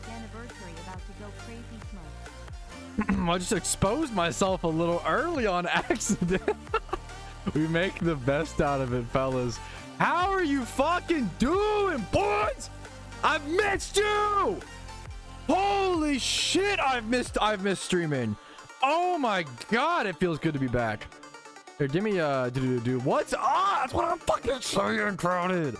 Anniversary about to go crazy smoke. I just exposed myself a little early on accident. We make the best out of it, fellas. How are you fucking doing, boys? I've missed you. Holy shit, I've missed streaming. Oh my god, it feels good to be back. Here, give me what's up? That's what I'm fucking saying, Crowded.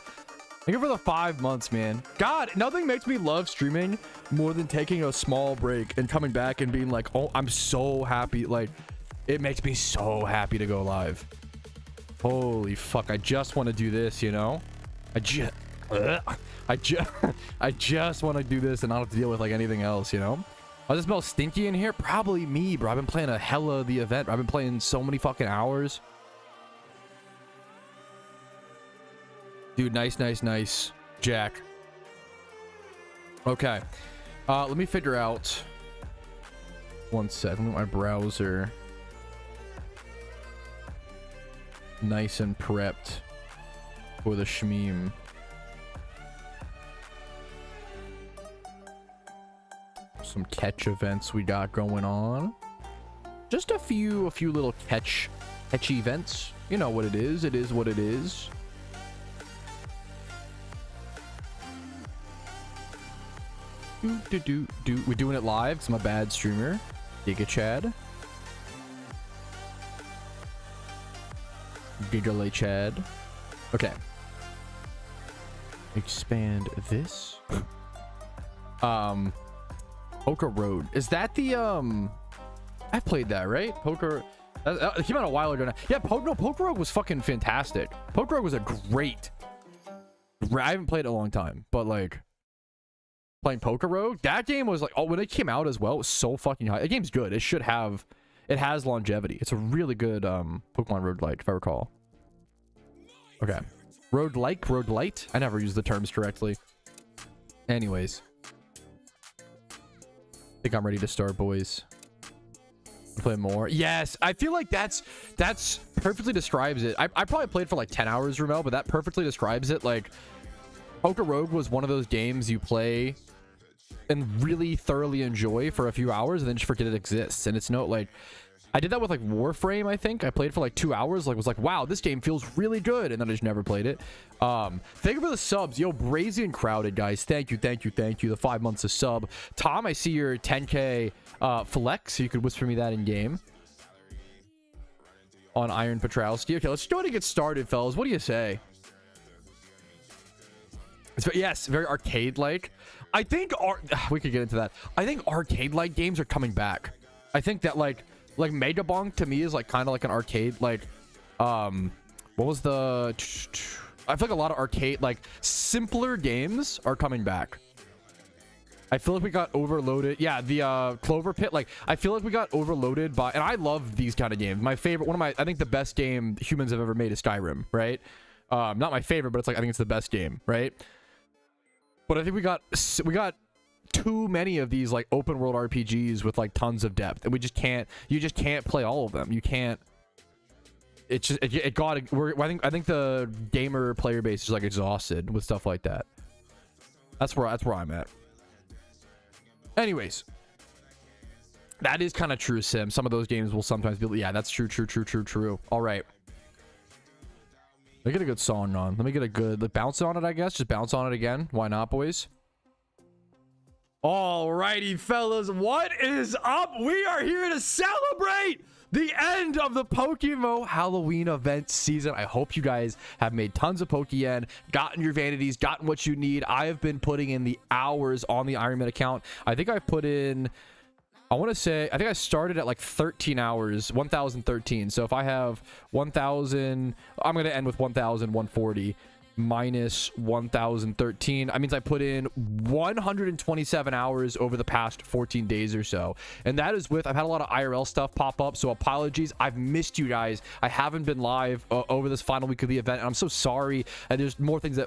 Thank you for the 5 months, man. God, nothing makes me love streaming more than taking a small break and coming back and being like, oh, I'm so happy. Like, it makes me so happy to go live. Holy fuck, I just want to do this, you know? I just want to do this and not have to deal with like anything else, you know? Does it smell stinky in here? Probably me, bro. I've been playing a hella of the event. I've been playing so many fucking hours. Dude, nice, Jack. Okay. Let me figure out. 1 second, my browser. nice and prepped for the shmeem. Some catch events we got going on. Just a few little catch events. You know what it is. It is what it is. We're doing it live because I'm a bad streamer. Giga Chad. Gigalay Chad. Okay. Expand this. Poker Road. Is that the I played that, right? Poker it came out a while ago now. Yeah, Poker Road was fucking fantastic. Poker Road was a great. I haven't played it in a long time, but like playing Poker Road, that game was like, oh, when it came out as well, it was so fucking high. The game's good. It has longevity. It's a really good Pokemon roguelike, if I recall. Okay. Roguelite? I never use the terms correctly. Anyways. I think I'm ready to start, boys. Play more. Yes, I feel like that's perfectly describes it. I probably played for like 10 hours, Ramel, but that perfectly describes it. Like, Poker Rogue was one of those games you play and really thoroughly enjoy for a few hours and then just forget it exists. And it's no, like, I did that with like Warframe. I think I played for like 2 hours, like was like, wow, this game feels really good, and then I just never played it. Thank you for the subs. Yo, Brazy and Crowded, guys, thank you the 5 months of sub. Tom, I see your 10k flex, so you could whisper me that in game on Iron Patrouski. Okay, let's go ahead and get started, fellas. What do you say? Yes, very arcade like. I think we could get into that. I think arcade like games are coming back. I think that like Mega Bonk to me is like kind of like an arcade, like what was the, I feel like a lot of arcade like simpler games are coming back. I feel like we got overloaded. Yeah, the Clover Pit, like I feel like we got overloaded by, and I love these kind of games. My favorite, I think the best game humans have ever made is Skyrim, right? Not my favorite, but it's like I think it's the best game, right? But I think we got too many of these like open world RPGs with like tons of depth, and you just can't play all of them. You can't. It's just I think the gamer player base is like exhausted with stuff like that. That's where I'm at. Anyways, that is kind of true, Sim. Some of those games will sometimes be, yeah, that's true. All right. Let me get a good song on. Let me get a good, like, bounce on it, I guess. Just bounce on it again. Why not, boys? Alrighty, fellas. What is up? We are here to celebrate the end of the PokeMMO Halloween event season. I hope you guys have made tons of Pokeyen, gotten your vanities, gotten what you need. I have been putting in the hours on the Ironman account. I think I've put in, I want to say, I think I started at like 13 hours, 1,013. So if I have 1,000, I'm going to end with 1,140 minus 1,013. I means I put in 127 hours over the past 14 days or so. And that is with, I've had a lot of IRL stuff pop up. So apologies. I've missed you guys. I haven't been live over this final week of the event. And I'm so sorry. And there's more things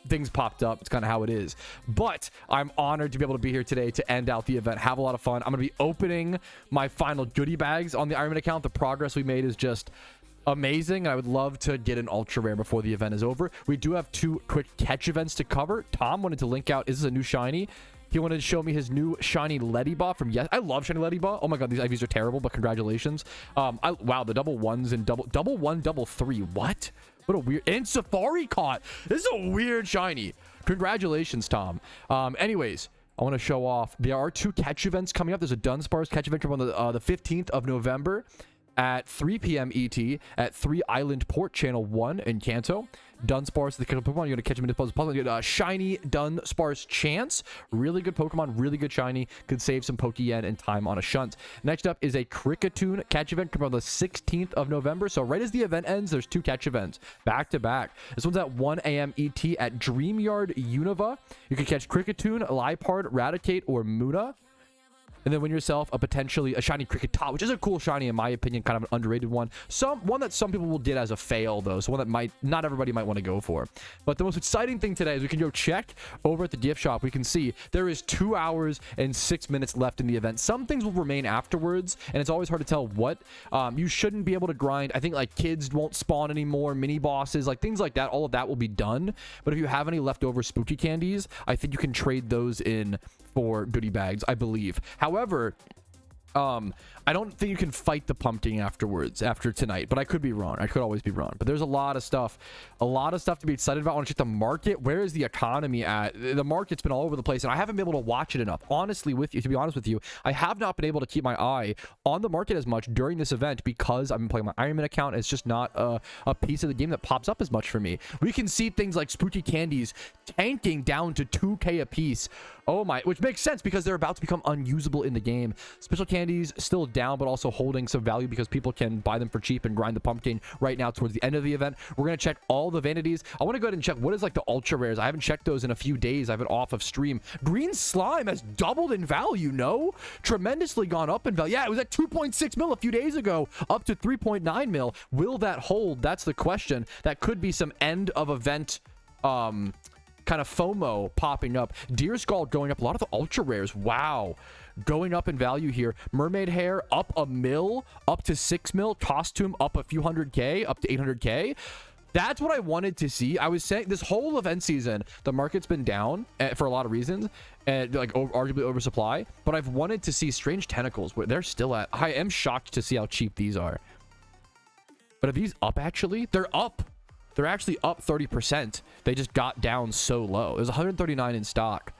things popped up. It's kind of how it is. But I'm honored to be able to be here today to end out the event. Have a lot of fun. I'm going to be opening my final goodie bags on the Ironman account. The progress we made is just amazing, and I would love to get an ultra rare before the event is over. We do have 2 quick catch events to cover. Tom wanted to link out, is this a new shiny? He wanted to show me his new shiny Ledybah from I love shiny Ledybah. Oh my god, these IVs are terrible, but congratulations. Wow, the double ones and double 1, double 3. What a weird, and Safari caught. This is a weird shiny. Congratulations, Tom. Anyways, I want to show off, there are 2 catch events coming up. There's a Dunsparce catch event on the 15th of November at 3 p.m. ET at 3 Island Port, Channel 1 in Kanto. Dunsparce, the Pokemon, you're going to catch him in the puzzle. You get shiny Dunsparce Chance. Really good Pokemon, really good shiny. Could save some Pokeyen and time on a shunt. Next up is a Cricketune catch event coming on the 16th of November. So right as the event ends, there's 2 catch events back to back. This one's at 1 a.m. ET at Dreamyard Unova. You can catch Cricketune, Liepard, Raticate, or Muna. and then win yourself a potentially a shiny cricket top, which is a cool shiny in my opinion, kind of an underrated one. One that some people will did as a fail though, so one that might not everybody might want to go for. But the most exciting thing today is we can go check over at the gift shop. We can see there is 2 hours and 6 minutes left in the event. Some things will remain afterwards, and it's always hard to tell what. You shouldn't be able to grind. I think like kids won't spawn anymore, mini bosses, like things like that. All of that will be done. But if you have any leftover spooky candies, I think you can trade those in for goodie bags, I believe. However, I don't think you can fight the pumpkin afterwards after tonight, but I could be wrong. I could always be wrong. But there's a lot of stuff to be excited about. I want to check the market. Where is the economy at? The market's been all over the place, and I haven't been able to watch it enough. Honestly, to be honest with you, I have not been able to keep my eye on the market as much during this event because I've been playing my Ironman account. It's just not a piece of the game that pops up as much for me. We can see things like spooky candies tanking down to 2k a piece. Oh my, which makes sense because they're about to become unusable in the game. Special candies still down, but also holding some value because people can buy them for cheap and grind the pumpkin right now towards the end of the event. We're going to check all the vanities. I want to go ahead and check what is like the ultra rares. I haven't checked those in a few days. I've been off of stream. Green slime has doubled in value. No, tremendously gone up in value. Yeah, it was at 2.6 mil a few days ago, up to 3.9 mil. Will that hold? That's the question. That could be some end of event kind of FOMO popping up. Deer Skull going up. A lot of the ultra rares, wow, going up in value here. Mermaid hair up a mil, up to 6 mil. Costume up a few 100k, up to 800k. That's what I wanted to see. I was saying this whole event season, the market's been down for a lot of reasons, and like arguably oversupply, but I've wanted to see strange tentacles where they're still at. I am shocked to see how cheap these are. But are these up actually? They're up. They're actually up 30%. They just got down so low. There's 139 in stock.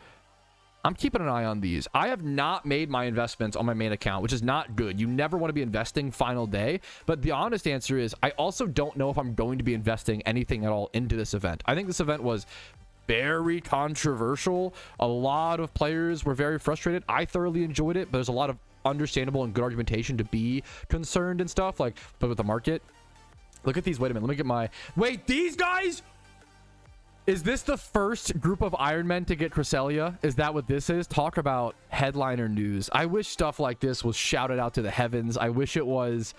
I'm keeping an eye on these. I have not made my investments on my main account, which is not good. You never want to be investing final day. But the honest answer is I also don't know if I'm going to be investing anything at all into this event. I think this event was very controversial. A lot of players were very frustrated. I thoroughly enjoyed it, but there's a lot of understandable and good argumentation to be concerned and stuff, like, but with the market. Look at these. Wait a minute. Let me get my... Wait, these guys? Is this the first group of Iron Men to get Cresselia? Is that what this is? Talk about headliner news. I wish stuff like this was shouted out to the heavens. I wish it was...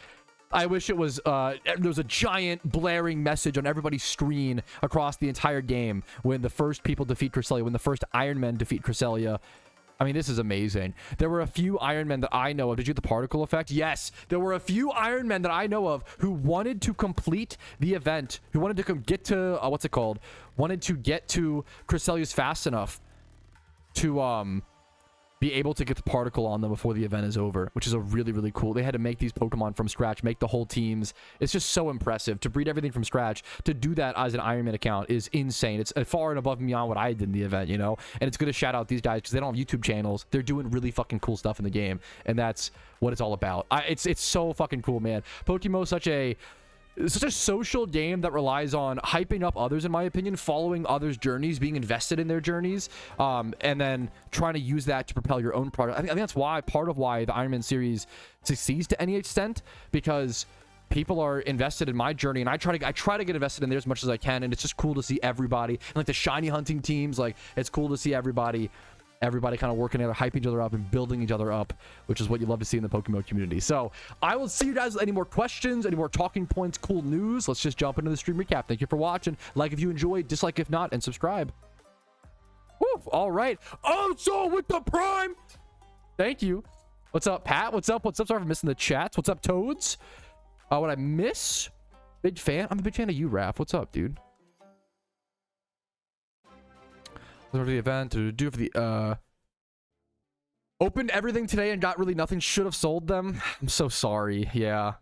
there was a giant blaring message on everybody's screen across the entire game when the first people defeat Cresselia, when the first Iron Men defeat Cresselia. I mean, this is amazing. There were a few Iron Men that I know of. Did you get the particle effect? Yes. There were a few Iron Men that I know of who wanted to complete the event, who wanted to get to, what's it called? Wanted to get to Cresselia's fast enough to, be able to get the particle on them before the event is over, which is a really, really cool. They had to make these Pokemon from scratch, make the whole teams. It's just so impressive to breed everything from scratch. To do that as an Iron Man account is insane. It's far and above and beyond what I did in the event, you know? And it's good to shout out these guys because they don't have YouTube channels. They're doing really fucking cool stuff in the game, and that's what it's all about. It's so fucking cool, man. PokeMMO is such a social game that relies on hyping up others, in my opinion, following others' journeys, being invested in their journeys, and then trying to use that to propel your own product. I think that's why, part of why the Iron Man series succeeds to any extent, because people are invested in my journey, and I try to get invested in there as much as I can, and it's just cool to see everybody, and like the shiny hunting teams, like it's cool to see everybody kind of working together, hyping each other up and building each other up, which is what you love to see in the PokeMMO community. So I will see you guys with any more questions, any more talking points, cool news. Let's just jump into the stream recap. Thank you for watching. Like if you enjoyed, dislike if not, and subscribe. Woo, all right. Also with the Prime. Thank you. What's up, Pat? What's up? Sorry for missing the chats. What's up, Toads? What I miss? Big fan. I'm a big fan of you, Raph. What's up, dude? For the event to do for the opened everything today and got really nothing. Should have sold them. I'm so sorry. Yeah,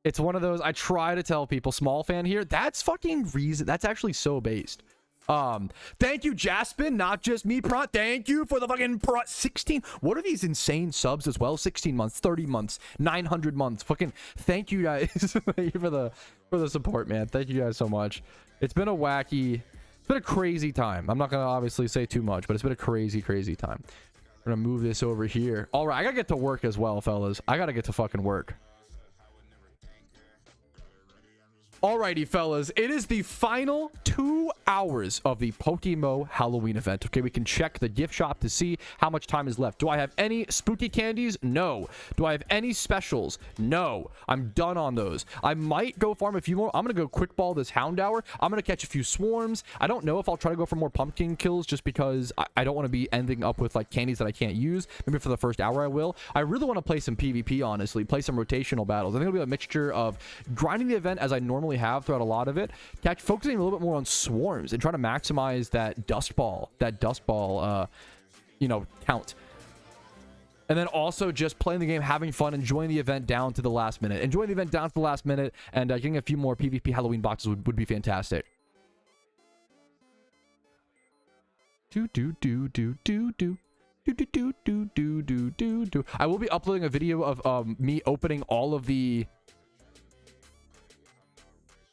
it's one of those. I try to tell people. Small fan here. That's fucking reason. That's actually so based. Thank you, Jaspin, not just me. Thank you for the fucking 16. What are these insane subs as well? 16 months, 30 months, 900 months. Fucking thank you guys. Thank you for the support, man. Thank you guys so much. It's been a wacky. It's been a crazy time. I'm not going to obviously say too much, but it's been a crazy, crazy time. We're going to move this over here. All right, I got to get to work as well, fellas. I got to get to fucking work. Alrighty, fellas, it is the final 2 hours of the PokeMMO Halloween event. Okay, we can check the gift shop to see how much time is left. Do I have any spooky candies? No. Do I have any specials? No. I'm done on those. I might go farm a few more. I'm gonna go quick ball this Houndour. I'm gonna catch a few swarms. I don't know if I'll try to go for more pumpkin kills just because I don't want to be ending up with like candies that I can't use. Maybe for the first hour I will. I really want to play some PvP, honestly. Play some rotational battles. I think it'll be a mixture of grinding the event as I normally have throughout a lot of it, focusing a little bit more on swarms and trying to maximize that dust ball you know, count, and then also just playing the game, having fun, enjoying the event down to the last minute, and getting a few more PvP Halloween boxes would be fantastic. I will be uploading a video of me opening all of the,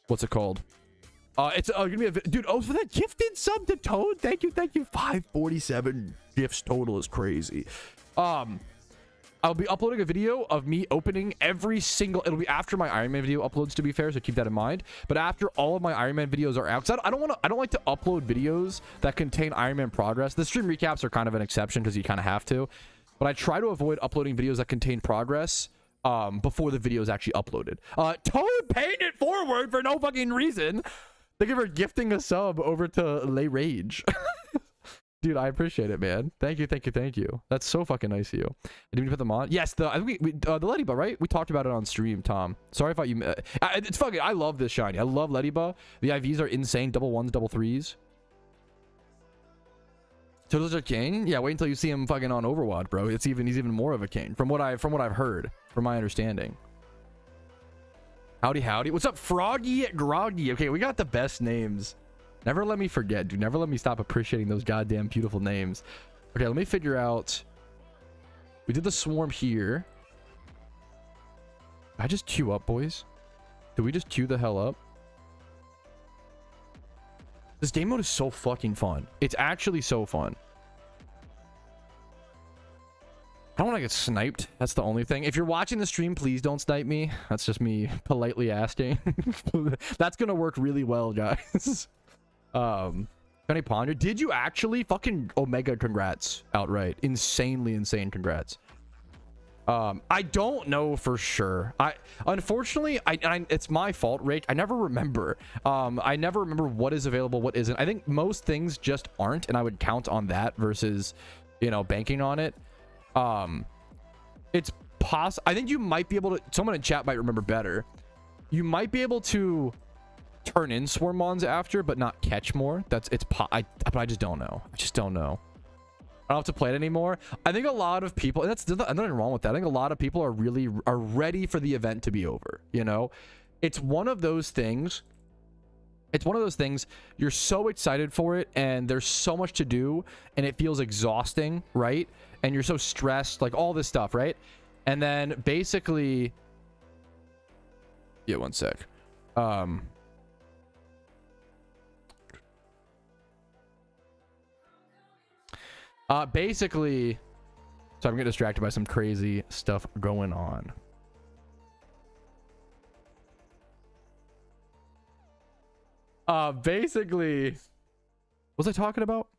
what's it called? It's gonna be a dude. Oh, for that gifted sub to Toad. Thank you. 547 gifts total is crazy. I'll be uploading a video of me opening every single. It'll be after my Iron Man video uploads, to be fair, so keep that in mind. But after all of my Iron Man videos are out, because I don't like to upload videos that contain Iron Man progress. The stream recaps are kind of an exception because you kind of have to. But I try to avoid uploading videos that contain progress before the video is actually uploaded. Toad paid it forward for no fucking reason. Thank you for gifting a sub over to Lay Rage. Dude, I appreciate it, man. Thank you. That's so fucking nice of you. Did we put them on? Yes, I think the Ladybug, right? We talked about it on stream, Tom. Sorry if it's fucking, I love this shiny. I love Ladybug. The IVs are insane. Double ones, double threes. Turtles are king? Yeah, wait until you see him fucking on Overwatch, bro. He's even more of a king from what I've heard, from my understanding. Howdy. What's up, Froggy Groggy? Okay, we got the best names. Never let me forget, dude. Never let me stop appreciating those goddamn beautiful names. Okay, let me figure out. We did the swarm here. I just queue up, boys. Did we just queue the hell up? This game mode is so fucking fun. It's actually so fun. I don't want to get sniped. That's the only thing. If you're watching the stream, please don't snipe me. That's just me politely asking. That's gonna work really well, guys. Penny Ponder, did you actually fucking Omega? Congrats outright. Insanely insane congrats. I don't know for sure. Unfortunately it's my fault, Rach. I never remember. I never remember what is available, what isn't. I think most things just aren't, and I would count on that versus, you know, banking on it. It's I think you might be able to, someone in chat might remember better. You might be able to turn in Swarmons after, but not catch more. But I just don't know. I don't have to play it anymore. I think a lot of people, and there's nothing wrong with that. I think a lot of people are ready for the event to be over. You know, it's one of those things. You're so excited for it, and there's so much to do, and it feels exhausting, right? And you're so stressed, like all this stuff, right? And then basically, yeah, one sec. Basically, so I'm getting distracted by some crazy stuff going on. Basically, what was I talking about?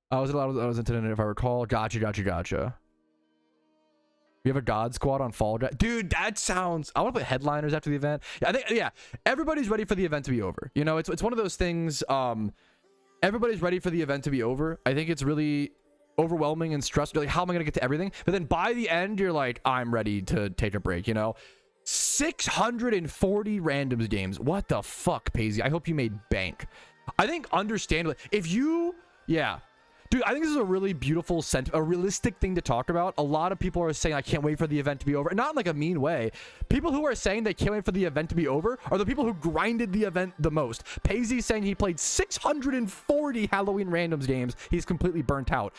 I was intended, if I recall. Gotcha. We have a God Squad on Fall Guys. Dude, that sounds... I want to put headliners after the event. I think, yeah, everybody's ready for the event to be over. You know, it's one of those things... everybody's ready for the event to be over. I think it's really overwhelming and stressful. Like, how am I going to get to everything? But then by the end, you're like, I'm ready to take a break, you know? 640 randoms games. What the fuck, Paisy? I hope you made bank. I think understandably, if you... Yeah. Dude, I think this is a really beautiful, a realistic thing to talk about. A lot of people are saying, I can't wait for the event to be over. Not in like a mean way. People who are saying they can't wait for the event to be over are the people who grinded the event the most. Paisley saying he played 640 Halloween randoms games. He's completely burnt out.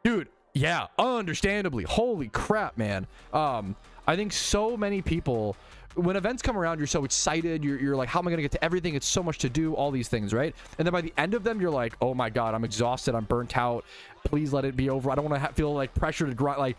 Dude, yeah, understandably. Holy crap, man. I think so many people... When events come around, you're so excited. You're like, how am I going to get to everything? It's so much to do, all these things, right? And then by the end of them, you're like, oh my God, I'm exhausted. I'm burnt out. Please let it be over. I don't want to feel like pressure to grind. Like,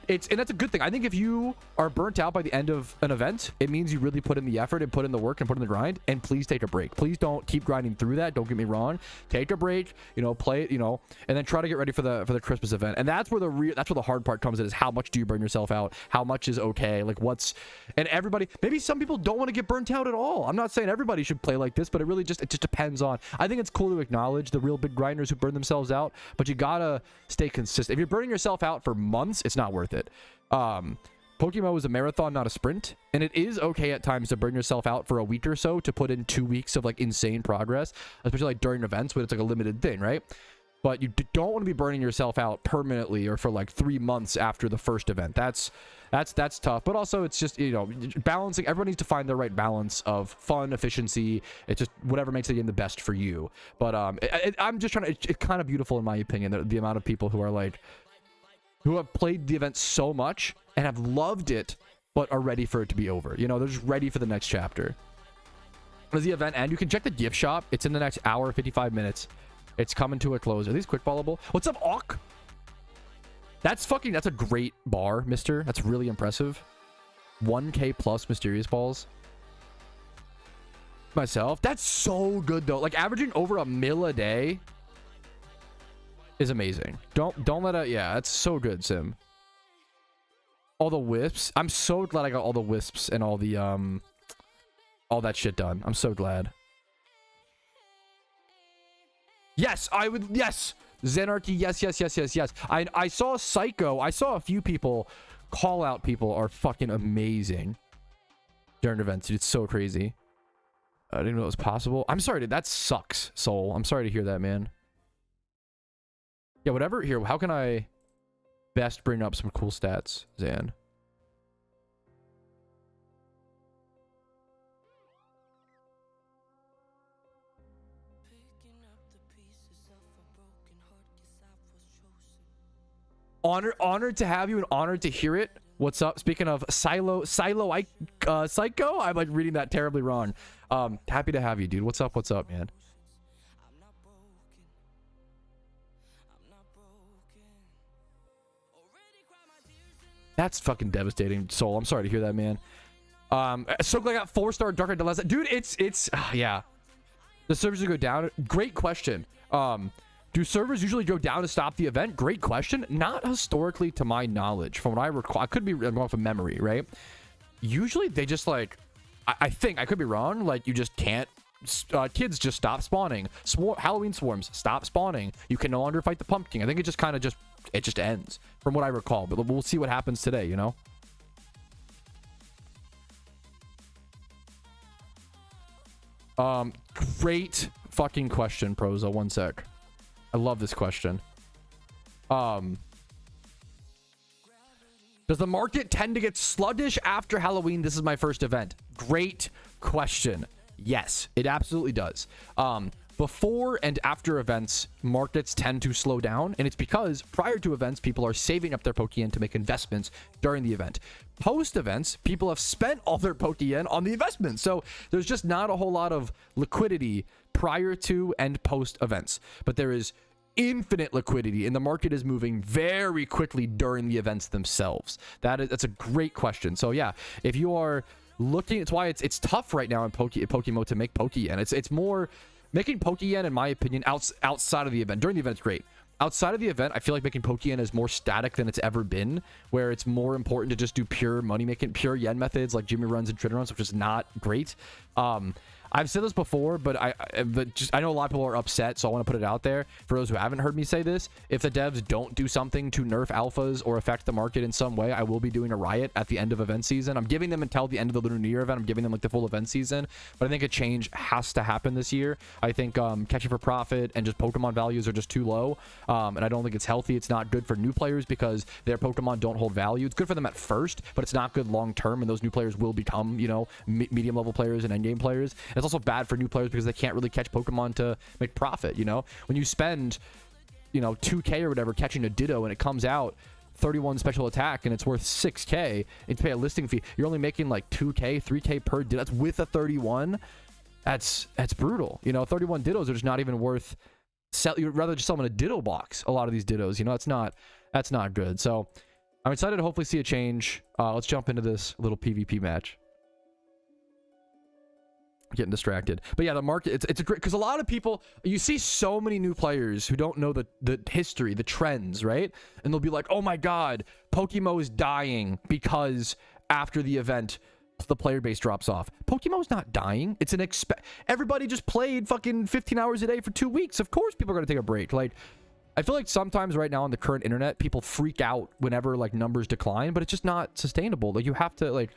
and that's a good thing. I think if you are burnt out by the end of an event, it means you really put in the effort and put in the work and put in the grind. And please take a break. Please don't keep grinding through that. Don't get me wrong. Take a break, you know, play it, you know, and then try to get ready for the Christmas event. And that's where the hard part comes in, is how much do you burn yourself out? How much is okay? Like and everybody, maybe some people don't want to get burnt out at all. I'm not saying everybody should play like this, but it just depends on. I think it's cool to acknowledge the real big grinders who burn themselves out, but you gotta stay consistent. If you're burning yourself out for months, it's not worth it. PokeMMO is a marathon, not a sprint, and it is okay at times to burn yourself out for a week or so to put in 2 weeks of like insane progress, especially like during events when it's like a limited thing, right? But you don't want to be burning yourself out permanently or for like 3 months after the first event. That's tough. But also, it's just, you know, balancing. Everyone needs to find their right balance of fun, efficiency. It's just whatever makes the game the best for you. But I'm just trying to. It's kind of beautiful in my opinion, the amount of people who are like, who have played the event so much and have loved it, but are ready for it to be over. You know, they're just ready for the next chapter. Does the event end? You can check the gift shop. It's in the next hour, 55 minutes. It's coming to a close. Are these quick ballable? What's up, Awk? That's a great bar, mister. That's really impressive. 1K plus mysterious balls. Myself. That's so good, though. Like, averaging over 1 mil a day is amazing. Don't let it. Yeah, that's so good, Sim. All the wisps. I'm so glad I got all the wisps and all the all that shit done. I'm so glad. Yes, I would. Yes, Zenarchy. Yes. I saw Psycho. I saw a few people call out. People are fucking amazing during events. Dude, it's so crazy. I didn't know it was possible. I'm sorry, dude. That sucks, Soul. I'm sorry to hear that, man. Yeah, whatever. Here, how can I best bring up some cool stats, Zan? Honored to have you and honored to hear it. What's up? Speaking of Psycho, I'm like reading that terribly wrong. Happy to have you, dude. What's up, man? That's fucking devastating, Soul. I'm sorry to hear that, man. So glad I got 4-star Dark Knight Deleza. Dude, it's yeah. The servers will go down. Great question. Do servers usually go down to stop the event? Great question. Not historically, to my knowledge. From what I recall, I could be wrong from memory, right? Usually, they just like, I think I could be wrong. Like, you just can't. Kids just stop spawning. Halloween swarms stop spawning. You can no longer fight the pumpkin. I think it just kind of it just ends, from what I recall. But we'll see what happens today. You know. Great fucking question, Proza. One sec. I love this question. Does the market tend to get sluggish after Halloween? This is my first event. Great question. Yes, it absolutely does. Before and after events, markets tend to slow down, and it's because prior to events, people are saving up their Pokeyen to make investments during the event. Post events, people have spent all their Pokeyen on the investment, so there's just not a whole lot of liquidity prior to and post events. But there is infinite liquidity, and the market is moving very quickly during the events themselves. That's a great question. So yeah, if you are looking, it's why it's tough right now in PokeMMO to make Pokeyen. It's more making Pokeyen, in my opinion, outside of the event. During the event, it's great. Outside of the event, I feel like making Pokeyen is more static than it's ever been, where it's more important to just do pure money making, pure yen methods like Jimmy runs and Trainer runs, which is not great. I've said this before, but I know a lot of people are upset, so I want to put it out there for those who haven't heard me say this. If the devs don't do something to nerf alphas or affect the market in some way, I will be doing a riot at the end of event season. I'm giving them until the end of the Lunar New Year event. I'm giving them like the full event season, but I think a change has to happen this year. I think catching for profit and just Pokemon values are just too low, and I don't think it's healthy. It's not good for new players because their Pokemon don't hold value. It's good for them at first, but it's not good long term, and those new players will become, you know, medium level players and endgame players. It's also bad for new players because they can't really catch Pokemon to make profit. You know, when you spend, you know, 2K or whatever catching a Ditto and it comes out 31 special attack and it's worth 6K and to pay a listing fee, you're only making like 2K, 3K per Ditto. That's with a 31. That's brutal. You know, 31 Dittos are just not even worth you'd rather just sell them in a Ditto box. A lot of these Dittos, you know, that's not good. So I'm excited to hopefully see a change. Let's jump into this little PvP match. Getting distracted. But yeah, the market, it's a great, because a lot of people, you see so many new players who don't know the history, the trends, right? And they'll be like, oh my god, PokeMMO is dying because after the event the player base drops off. PokeMMO's not dying. It's an everybody just played fucking 15 hours a day for 2 weeks. Of course people are going to take a break. Like, I feel like sometimes right now on the current internet, people freak out whenever like numbers decline, but it's just not sustainable. Like, you have to, like,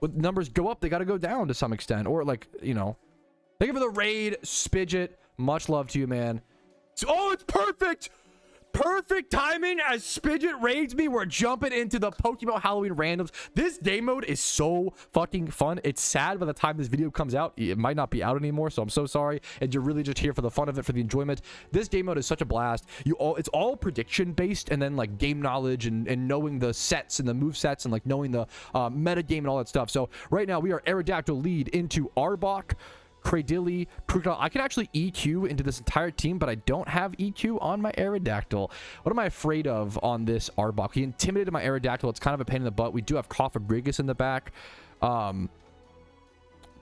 when numbers go up, they got to go down to some extent. Or like, you know, thank you for the raid, Spidget. Much love to you, man. Oh, it's perfect. Perfect timing as Spidget raids me. We're jumping into the PokeMMO Halloween randoms. This game mode is so fucking fun. It's sad by the time this video comes out, it might not be out anymore, so I'm so sorry. And you're really just here for the fun of it, for the enjoyment. This game mode is such a blast. It's all prediction based, and then like game knowledge and knowing the sets and the move sets and like knowing the meta game and all that stuff. So right now we are Aerodactyl lead into Arbok, Cradilly, Crocodile. I can actually EQ into this entire team, but I don't have EQ on my Aerodactyl. What am I afraid of on this Arbok? He intimidated my Aerodactyl. It's kind of a pain in the butt. We do have Cofagrigus in the back. Do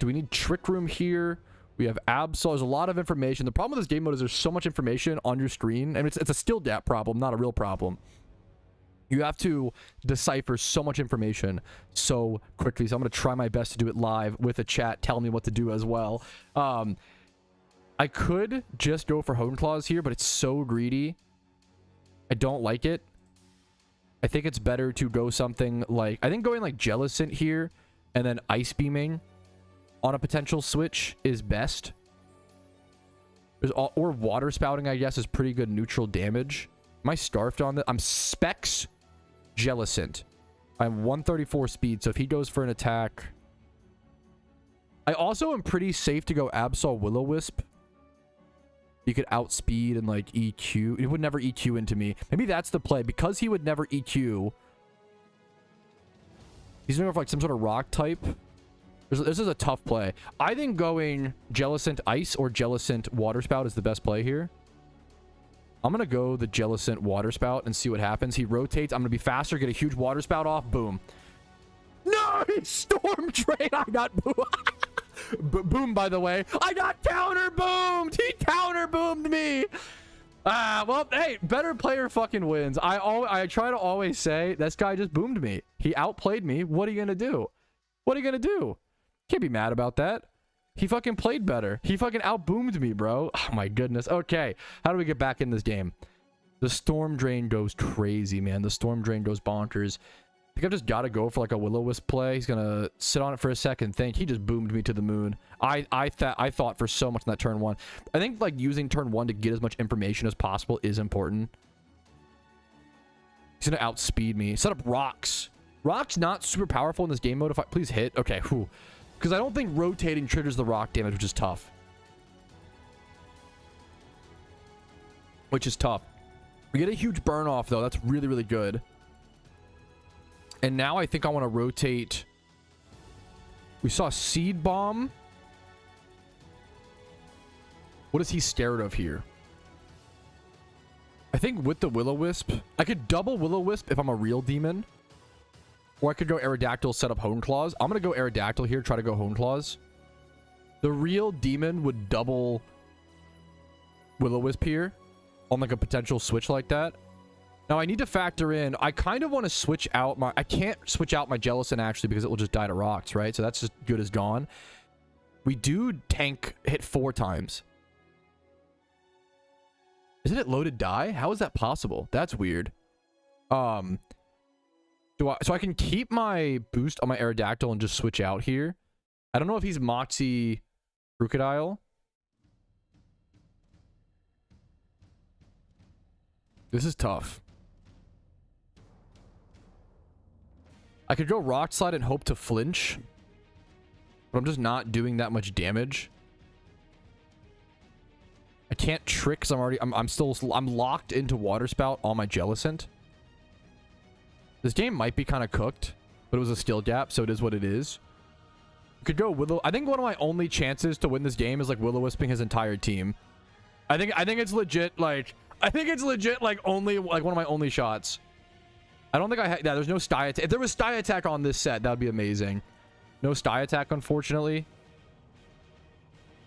we need Trick Room here? We have Absol. There's a lot of information. The problem with this game mode is there's so much information on your screen, and it's a skill gap problem, not a real problem. You have to decipher so much information so quickly. So I'm going to try my best to do it live with a chat telling me what to do as well. I could just go for Hone Claws here, but it's so greedy. I don't like it. I think it's better to go something like... I think going like Jellicent here and then Ice Beaming on a potential switch is best. Or Water Spouting, I guess, is pretty good neutral damage. Am I starved on this? I'm Specs Jellicent. I'm 134 speed, so if he goes for an attack... I also am pretty safe to go Absol Will-O-Wisp. He could outspeed and like EQ. He would never EQ into me. Maybe that's the play. Because he would never EQ, he's going for like some sort of rock type. This is a tough play. I think going Jellicent Ice or Jellicent Water Spout is the best play here. I'm going to go the Jellicent Water Spout and see what happens. He rotates. I'm going to be faster, get a huge Water Spout off. Boom. Nice! Storm Drain. I got boom. Boom, by the way. I got counter boomed. He counter boomed me. Well, hey, better player fucking wins. I try to always say, this guy just boomed me. He outplayed me. What are you going to do? What are you going to do? Can't be mad about that. He fucking played better. He fucking outboomed me, bro. Oh my goodness. Okay. How do we get back in this game? The Storm Drain goes crazy, man. The Storm Drain goes bonkers. I think I've just got to go for like a Will-O-Wisp play. He's going to sit on it for a second. He just boomed me to the moon. I thought for so much in that turn one. I think like using turn one to get as much information as possible is important. He's going to outspeed me. Set up Rocks. Rock's not super powerful in this game mode. If I please hit. Okay. Whew. Because I don't think rotating triggers the rock damage, which is tough. We get a huge burn off, though. That's really, really good. And now I think I want to rotate. We saw Seed Bomb. What is he scared of here? I think with the Will-O-Wisp, I could double Will-O-Wisp if I'm a real demon. Or I could go Aerodactyl, set up Hone Claws. I'm going to go Aerodactyl here, try to go Hone Claws. The real demon would double Will-O-Wisp here on like a potential switch like that. Now, I need to factor in... I kind of want to switch out my... I can't switch out my Jellicent, actually, because it will just die to rocks, right? So that's just good as gone. We do tank hit 4 times. Isn't it loaded die? How is that possible? That's weird. So I can keep my boost on my Aerodactyl and just switch out here. I don't know if he's Moxie Crocodile. This is tough. I could go Rock Slide and hope to flinch, but I'm just not doing that much damage. I can't trick because I'm locked into Water Spout on my Jellicent. This game might be kind of cooked, but it was a skill gap, so it is what it is. Could go Willow. I think one of my only chances to win this game is like Will-O-Wisping his entire team. I think it's legit. Like I think it's legit. Like only like one of my only shots. I don't think I had... Yeah, there's no Sty Attack. If there was Sty Attack on this set, that would be amazing. No Sty Attack, unfortunately.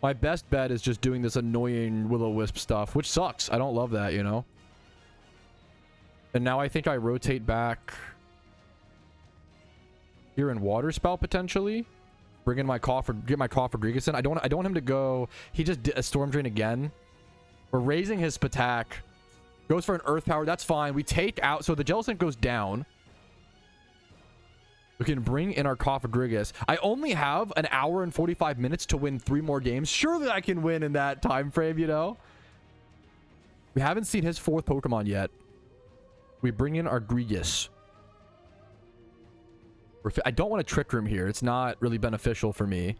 My best bet is just doing this annoying Will-O-Wisp stuff, which sucks. I don't love that, you know? And now I think I rotate back here in Water Spout, potentially. Bring in my get my Rodriguez in. I don't want him to go... He just did a Storm Drain again. We're raising his Spatak. Goes for an Earth Power. That's fine. We take out... So the Jellicent goes down. We can bring in our Rodriguez. I only have an hour and 45 minutes to win 3 more games. Surely I can win in that time frame, you know? We haven't seen his 4th Pokemon yet. We bring in our Grigus. I don't want a Trick Room here. It's not really beneficial for me.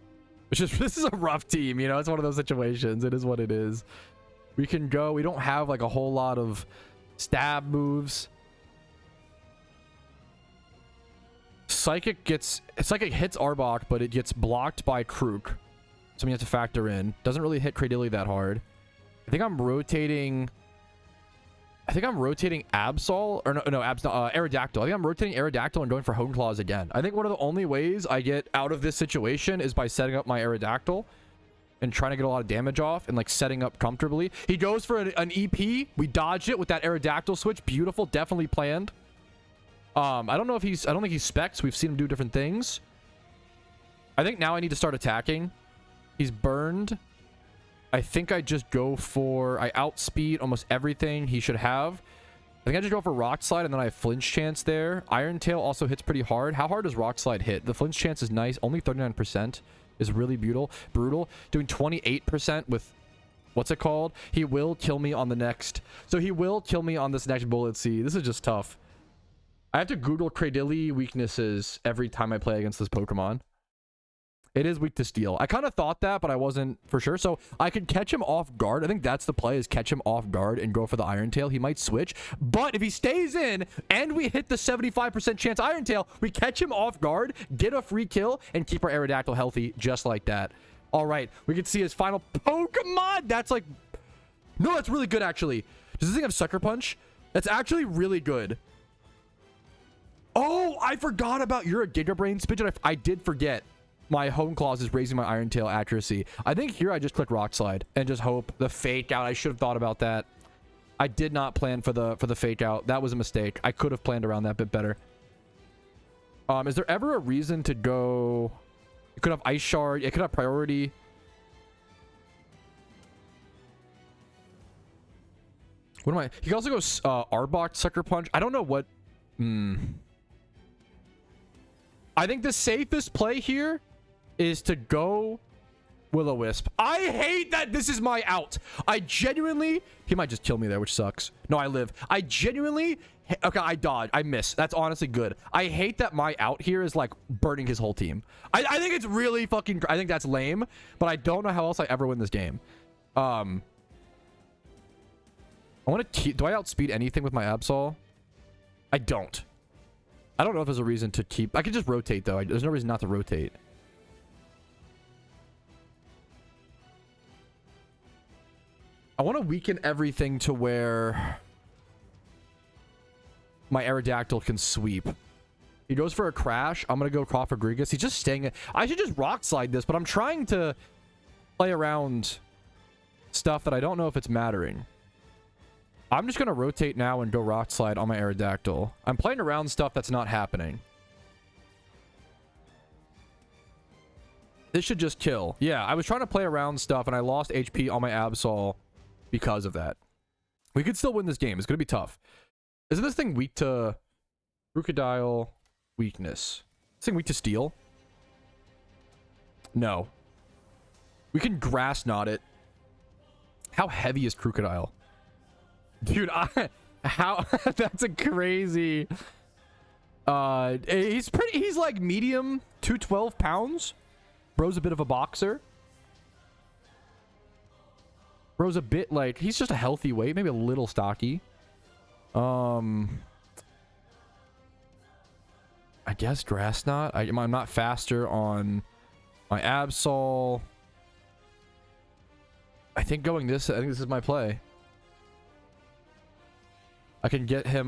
This is a rough team, you know? It's one of those situations. It is what it is. We can go. We don't have like a whole lot of stab moves. Psychic hits Arbok, but it gets blocked by Krook. So we have to factor in. Doesn't really hit Cradilly that hard. I think I'm rotating Absol, or no, Aerodactyl. I think I'm rotating Aerodactyl and going for Hone Claws again. I think one of the only ways I get out of this situation is by setting up my Aerodactyl and trying to get a lot of damage off and like setting up comfortably. He goes for an EP. We dodged it with that Aerodactyl switch. Beautiful. Definitely planned. I don't think he's specs. We've seen him do different things. I think now I need to start attacking. He's burned. I think I just go for... I outspeed almost everything he should have. I think I just go for Rock Slide, and then I have Flinch Chance there. Iron Tail also hits pretty hard. How hard does Rock Slide hit? The Flinch Chance is nice. Only 39% is really brutal. Doing 28% with... What's it called? He will kill me on the next... So he will kill me on this next Bullet Seed. This is just tough. I have to Google Cradilly weaknesses every time I play against this Pokemon. It is weak to Steel. I kind of thought that, but I wasn't for sure. So I could catch him off guard. I think that's the play, is catch him off guard and go for the Iron Tail. He might switch. But if he stays in and we hit the 75% chance Iron Tail, we catch him off guard, get a free kill, and keep our Aerodactyl healthy just like that. All right. We can see his final Pokemon. That's like... No, that's really good, actually. Does this thing have Sucker Punch? That's actually really good. Oh, I forgot about... You're a Giga Brain, Spidget. I did forget. My Hone Claws is raising my Iron Tail accuracy. I think here I just click Rock Slide and just hope the Fake Out. I should have thought about that. I did not plan for the Fake Out. That was a mistake. I could have planned around that a bit better. Is there ever a reason to go... You could have Ice Shard. It could have priority. What am I... He can also go Arbok, Sucker Punch. I don't know what... I think the safest play here is to go Will-O-Wisp. I hate that this is my out. I genuinely... He might just kill me there, which sucks. No, I live. I genuinely... Okay, I dodge. I miss. That's honestly good. I hate that my out here is like burning his whole team. I think it's really fucking... I think that's lame, but I don't know how else I ever win this game. I want to... Do I outspeed anything with my Absol? I don't. I don't know if there's a reason to keep... I could just rotate, though. There's no reason not to rotate. I want to weaken everything to where my Aerodactyl can sweep. He goes for a Crash. I'm going to go Crawford Grigus. He's just staying... I should just Rock Slide this, but I'm trying to play around stuff that I don't know if it's mattering. I'm just going to rotate now and go Rock Slide on my Aerodactyl. I'm playing around stuff that's not happening. This should just kill. Yeah, I was trying to play around stuff and I lost HP on my Absol because of that. We could still win this game. It's going to be tough. Isn't this thing weak to... Crocodile weakness? This thing weak to Steel? No. We can Grass Knot it. How heavy is Crocodile? Dude, how... That's a crazy... he's like medium, 212 pounds. Bro's a bit of a boxer. Bro's a bit like... He's just a healthy weight, maybe a little stocky. I guess Grass Knot. I'm not faster on my Absol. I think this is my play. I can get him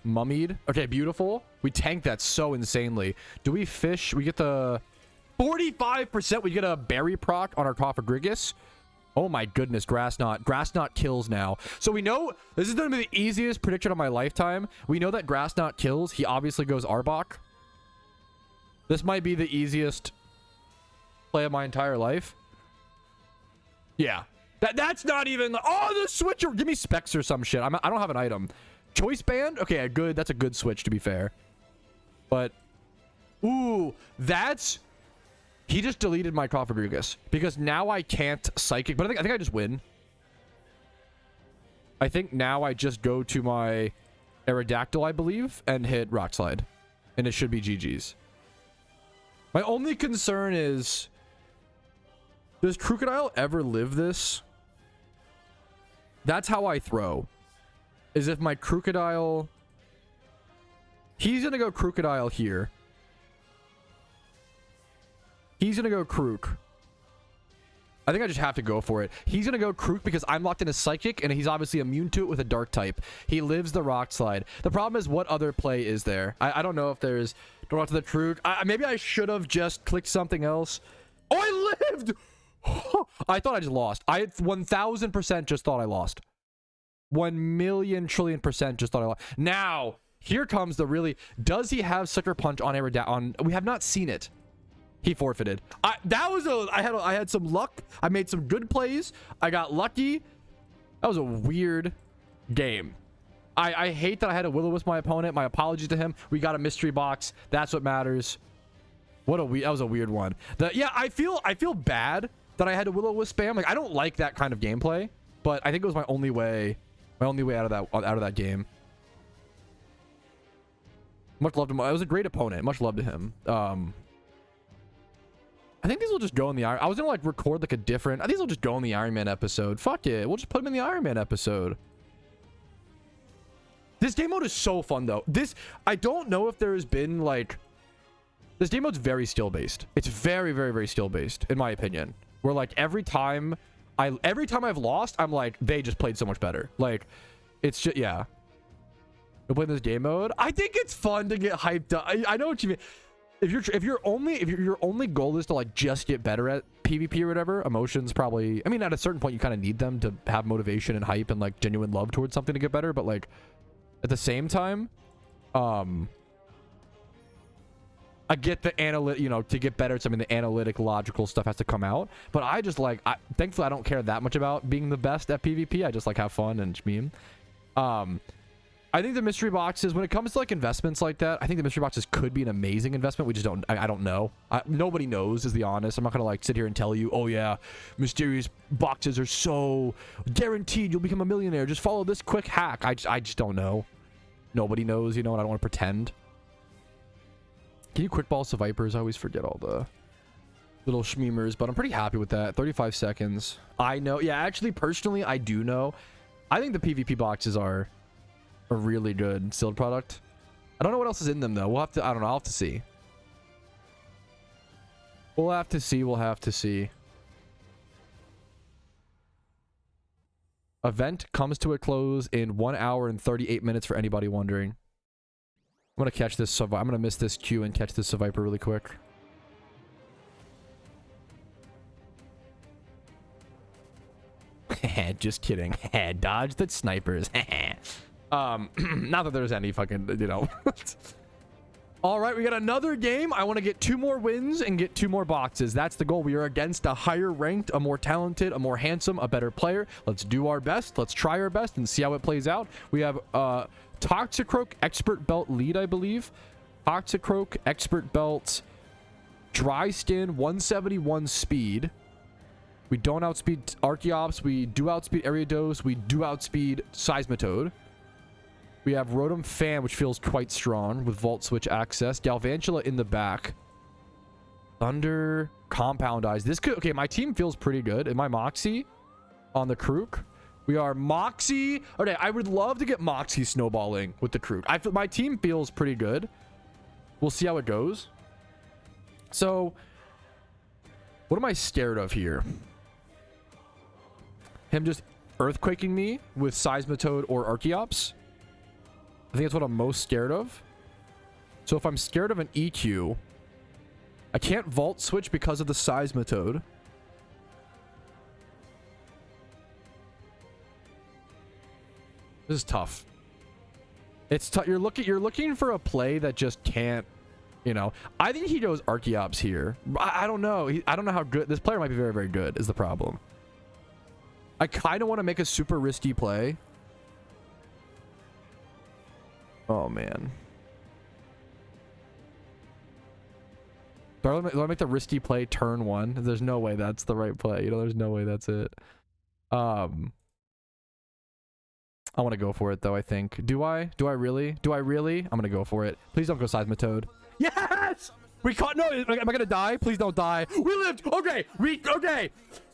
mummied. Okay, beautiful. We tanked that so insanely. Do we fish? We get the 45%. We get a berry proc on our Cofagrigus. Oh my goodness, Grass Knot. Grass Knot kills now. So we know this is going to be the easiest prediction of my lifetime. We know that Grass Knot kills. He obviously goes Arbok. This might be the easiest play of my entire life. Yeah. That's not even... Oh, the switcher! Give me specs or some shit. I don't have an item. Choice band? Okay, good. That's a good switch, to be fair. But... Ooh, that's... He just deleted my Cofagrigus. Because now I can't Psychic... But I think I just win. I think now I just go to my Aerodactyl, I believe, and hit Rock Slide. And it should be GG's. My only concern is... Does Crocodile ever live this? That's how I throw. Is if my Crocodile... He's gonna go Crocodile here. He's gonna go Crook. I think I just have to go for it. He's gonna go Crook because I'm locked in a Psychic, and he's obviously immune to it with a Dark type. He lives the Rock Slide. The problem is, what other play is there? I don't know if there's... Don't know to the Crook. Maybe I should have just clicked something else. Oh, I lived! I thought I just lost. I 1000% just thought I lost. 1,000,000,000,000,000,000% just thought I lost. Now, here comes the really... Does he have Sucker Punch on Aerodactyl? We have not seen it. He forfeited. I had some luck. I made some good plays. I got lucky. That was a weird game. I hate that I had to Will-O-Wisp my opponent. My apologies to him. We got a mystery box. That's what matters. That was a weird one. Yeah, I feel bad that I had to Will-O-Wisp spam. Like, I don't like that kind of gameplay, but I think it was my only way out of that game. Much love to him. I was a great opponent. Much love to him. I think these will just go in the Iron... I was gonna like record like a different... I think these will just go in the Iron Man episode. Fuck it. We'll just put them in the Iron Man episode. This game mode is so fun though. I don't know if there has been like... This game mode's very skill based. It's very, very, very skill based, in my opinion. Where like every time I've lost, I'm like, they just played so much better. Like, it's just, yeah. You'll play this game mode. I think it's fun to get hyped up. I know what you mean. If your only goal is to like just get better at PvP or whatever, emotions probably... I mean, at a certain point, you kind of need them to have motivation and hype and like genuine love towards something to get better. But like, at the same time, I get the to get better at something, the analytic, logical stuff has to come out. But I just like, thankfully, I don't care that much about being the best at PvP. I just like have fun and meme. I think the mystery boxes, when it comes to like investments like that, I think the mystery boxes could be an amazing investment. We just don't, I don't know. Nobody knows, is the honest. I'm not gonna like sit here and tell you, oh yeah, mysterious boxes are so guaranteed you'll become a millionaire. Just follow this quick hack. I just don't know. Nobody knows, and I don't want to pretend. Can you quick ball Vipers? I always forget all the little schmeemers, but I'm pretty happy with that. 35 seconds. I know. Yeah, actually, personally, I do know. I think the PvP boxes are a really good sealed product. I don't know what else is in them, though. We'll have to... I don't know. I'll have to see. We'll have to see. We'll have to see. Event comes to a close in 1 hour and 38 minutes for anybody wondering. I'm going to catch this... I'm going to miss this queue and catch this Viper really quick. Just kidding. Dodge the snipers. Not that there's any fucking, All right, we got another game. I want to get 2 more wins and get 2 more boxes. That's the goal. We are against a higher ranked, a more talented, a more handsome, a better player. Let's do our best. Let's try our best and see how it plays out. We have Toxicroak Expert Belt lead, I believe. Toxicroak Expert Belt Dry Skin 171 speed. We don't outspeed Archeops. We do outspeed Ariados. We do outspeed Seismitoad. We have Rotom Fan, which feels quite strong with Volt Switch access. Galvantula in the back. Thunder, Compound Eyes. This could... Okay, my team feels pretty good. Am I Moxie on the Krook? We are Moxie. Okay, I would love to get Moxie snowballing with the Krook. My team feels pretty good. We'll see how it goes. So, what am I scared of here? Him just earthquaking me with Seismitoad or Archeops? I think that's what I'm most scared of. So if I'm scared of an EQ, I can't vault switch because of the Seismitoad. This is tough. It's tough. You're looking for a play that just can't, you know. I think he goes Archeops here. I don't know. I don't know how good this player might be. Very, very good is the problem. I kind of want to make a super risky play. Oh man. Do I make the risky play turn 1? There's no way that's the right play. You know, there's no way that's it. I want to go for it though, I think. Do I? Do I really? Do I really? I'm going to go for it. Please don't go Seismitoad. Yes! We caught. No, am I going to die? Please don't die. We lived. Okay. Okay.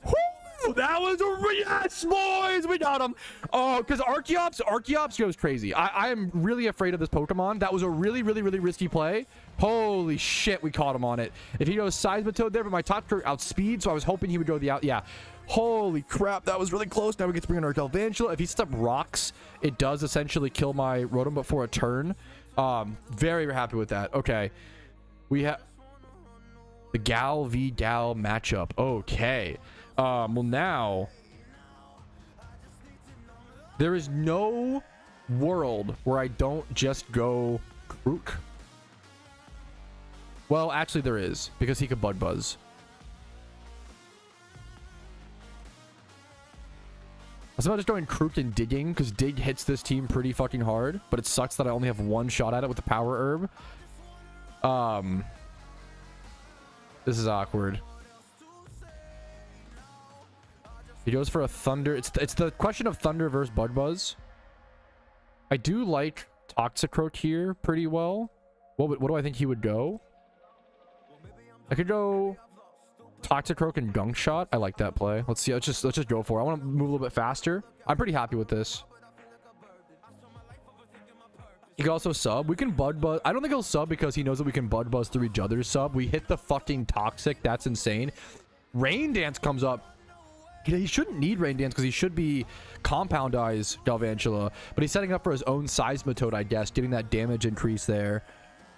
Woo! That was a yes, boys. We got him. Oh, because Archeops goes crazy. I am really afraid of this Pokemon. That was a really, really, really risky play. Holy shit, we caught him on it. If he goes Seismitoad there, but my top outspeed, so I was hoping he would go the out. Yeah. Holy crap, that was really close. Now we get to bring in our Galvantula. If he sets up rocks, it does essentially kill my Rotom before a turn. Very, very happy with that. Okay. We have the Gal v Gal matchup. Okay. Well, now there is no world where I don't just go Krook. Well, actually there is, because he could Bud Buzz. I was about just going Krook and Digging, because Dig hits this team pretty fucking hard, but it sucks that I only have one shot at it with the Power Herb. This is awkward. He goes for a Thunder. It's the question of Thunder versus Bud Buzz. I do like Toxicroak here pretty well. What do I think he would go? I could go Toxicroak and Gunk Shot. I like that play. Let's see. Let's just go for it. I want to move a little bit faster. I'm pretty happy with this. He can also sub. We can Bud Buzz. I don't think he'll sub because he knows that we can Bud Buzz through each other's sub. We hit the fucking Toxic. That's insane. Rain Dance comes up. He shouldn't need Rain Dance because he should be Compound Eyes Galvantula, but he's setting up for his own Seismitoad, I guess, getting that damage increase there.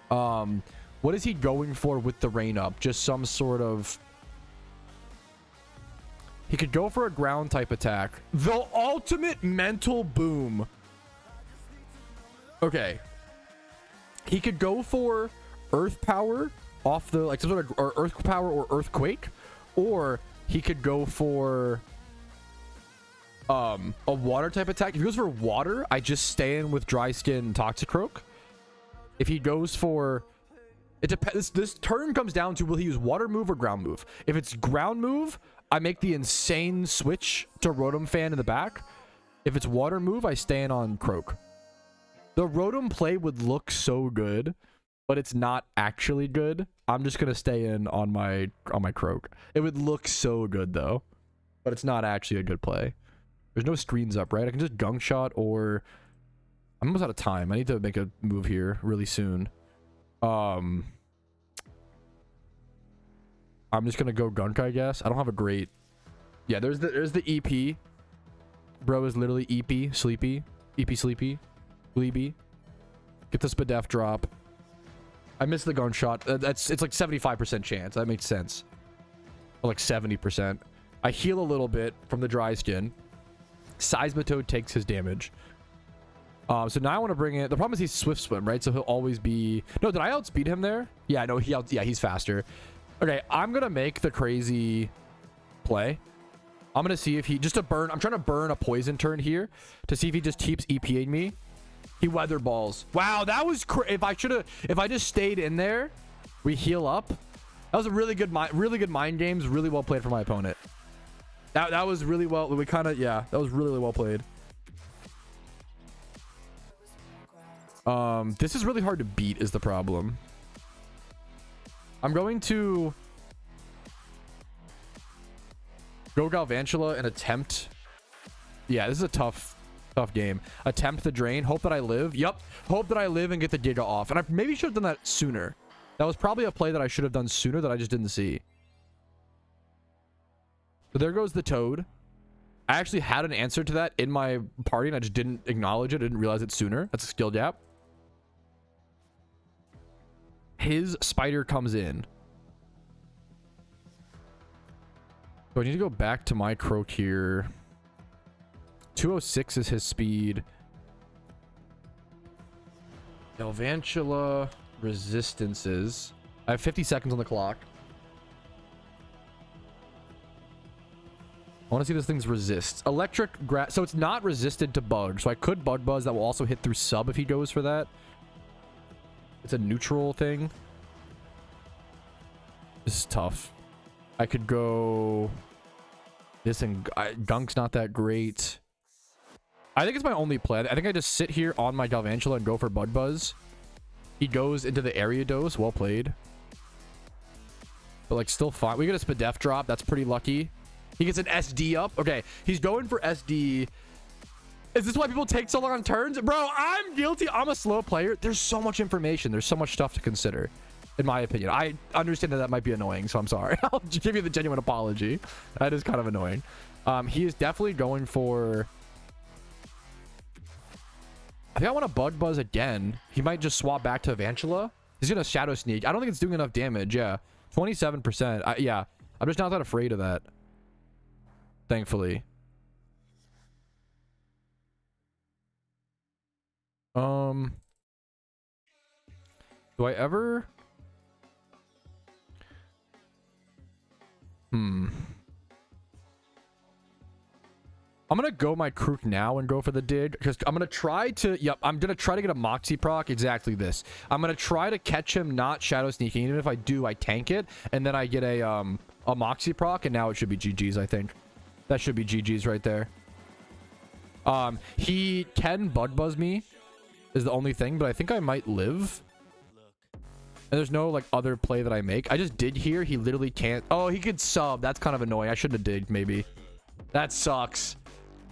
What is he going for with the Rain Up? Just some sort of... He could go for a ground type attack. The ultimate mental boom. Okay. He could go for Earth Power off the, like, some sort of, or Earth Power or Earthquake, or he could go for a water type attack. If he goes for water, I just stay in with Dry Skin Toxicroak. If he goes for, it depends. This turn comes down to will he use water move or ground move. If it's ground move, I make the insane switch to Rotom Fan in the back. If it's water move, I stay in on Croak. The Rotom play would look so good, but it's not actually good. I'm just gonna stay in on my Croak. It would look so good though, but it's not actually a good play. There's no screens up, right? I can just Gunk Shot, or I'm almost out of time. I need to make a move here really soon. I'm just gonna go Gunk, I guess. I don't have a great... Yeah, there's the EP. Bro is literally EP Sleepy. EP Sleepy. Gleeby. Get the Spadef drop. I missed the Gunk Shot. It's like 75% chance. That makes sense. Or like 70%. I heal a little bit from the Dry Skin. Seismitoad takes his damage. So now I want to bring in... The problem is he's Swift Swim, right? So he'll always be... No, did I outspeed him there? Yeah, no, yeah, he's faster. Okay, I'm going to make the crazy play. I'm going to see if he... Just to burn... I'm trying to burn a poison turn here to see if he just keeps EPing me. He Weather Balls. Wow, that was... If I just stayed in there, we heal up. That was a really good mind games. Really well played for my opponent. That was really well... We kind of... Yeah, that was really well played. This is really hard to beat is the problem. I'm going to go Galvantula and attempt. Yeah, this is a tough game. Attempt the drain. Hope that I live. Yep. Hope that I live and get the Giga off. And I maybe should have done that sooner. That was probably a play that I should have done sooner that I just didn't see. So there goes the Toad. I actually had an answer to that in my party and I just didn't acknowledge it. I didn't realize it sooner. That's a skill gap. his spider comes in. So I need to go back to my croak here. 206 is his speed. Galvantula resistances. I have 50 seconds on the clock. I want to see this thing's resists. Electric grass. So it's not resisted to bug. So I could bug buzz. That will also hit through sub if he goes for that. It's a neutral thing. This is tough. I could go... This and Gunk's not that great. I think it's my only play. I think I just sit here on my Galvantula and go for Bug Buzz. He goes into the area dose. Well played. But like still fine. We get a Spadef drop. That's pretty lucky. He gets an SD up. Okay. He's going for SD. Is this why people take so long on turns? Bro, I'm guilty. I'm a slow player. There's so much information. There's so much stuff to consider. In my opinion, I understand that that might be annoying, so I'm sorry. I'll give you the genuine apology. That is kind of annoying. He is definitely going for... I think I want to Bug Buzz again. He might just swap back to Avantula. He's going to Shadow Sneak. I don't think it's doing enough damage. Yeah. 27%. Yeah. I'm just not that afraid of that. Thankfully. Do I ever... I'm gonna go my Krook now and go for the dig because I'm gonna try to... Yep, I'm gonna try to get a Moxie proc. Exactly this. I'm gonna try to catch him not Shadow Sneaking. Even if I do, I tank it. And then I get a Moxie proc. And now it should be GG's, I think. That should be GG's right there. He can Bug Buzz me. Is the only thing. But I think I might live. And there's no like other play that I make. I just did here. He literally can't. Oh, he could sub. That's kind of annoying. I shouldn't have digged maybe. That sucks.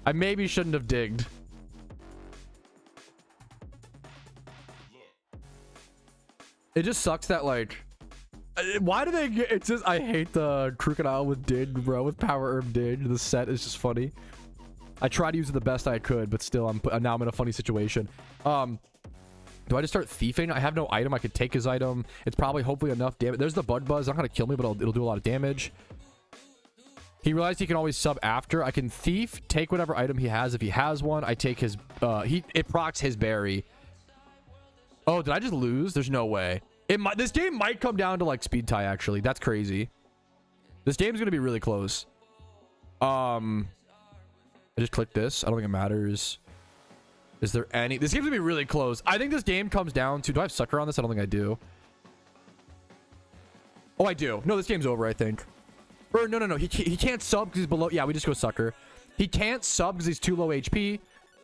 I maybe shouldn't have digged. It just sucks that like... Why do they get... It's just... I hate the Crocodile with dig, bro. With Power Herb dig. The set is just funny. I tried to use it the best I could, but still, now I'm in a funny situation. Do I just start thiefing? I have no item. I could take his item. It's probably hopefully enough damage. There's the Bug Buzz. It's not going to kill me, but it'll do a lot of damage. He realized he can always sub after. I can thief, take whatever item he has. If he has one, I take his... It procs his berry. Oh, did I just lose? There's no way. This game might come down to like speed tie, actually. That's crazy. This game's going to be really close. I just clicked this. I don't think it matters. Is there any... This game's gonna be really close. I think this game comes down to... Do I have Sucker on this? I don't think I do. Oh, I do. No, this game's over, I think. Or, no. He can't sub because he's below... Yeah, we just go Sucker. He can't sub because he's too low HP.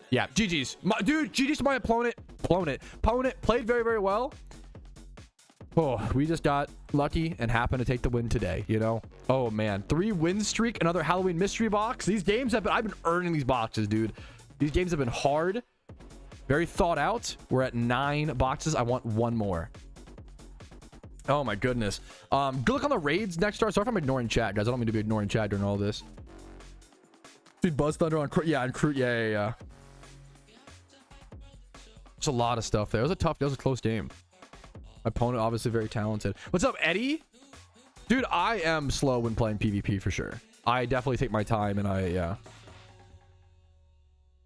Yeah, GG's. Dude, GG's to my opponent. Opponent played very, very well. Oh, we just got lucky and happened to take the win today, you know? Oh, man. 3-win streak. Another Halloween mystery box. These games have been... I've been earning these boxes, dude. These games have been hard. Very thought out. We're at 9 boxes. I want one more. Oh my goodness. Good luck on the raids next start. Sorry if I'm ignoring chat, guys. I don't mean to be ignoring chat during all this. Dude, Buzz Thunder on... Yeah, and Crew... Yeah. There's a lot of stuff there. That was a close game. My opponent, obviously very talented. What's up, Eddie? Dude, I am slow when playing PvP for sure. I definitely take my time and yeah.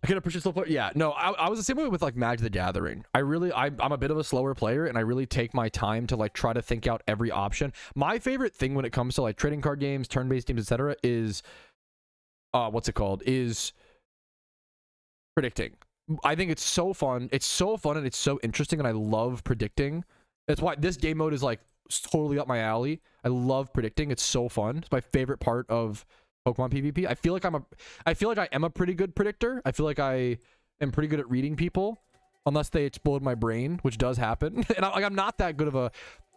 I can appreciate slow player. Yeah, no, I was the same way with like Magic the Gathering. I'm a bit of a slower player and I really take my time to like try to think out every option. My favorite thing when it comes to like trading card games, turn-based games, etc. is is predicting. I think it's so fun. It's so fun and it's so interesting and I love predicting. That's why this game mode is like totally up my alley. I love predicting. It's so fun. It's my favorite part of Pokemon PvP. I feel like I am a pretty good predictor. I feel like I am pretty good at reading people, unless they explode my brain, which does happen. And I'm not that good of a...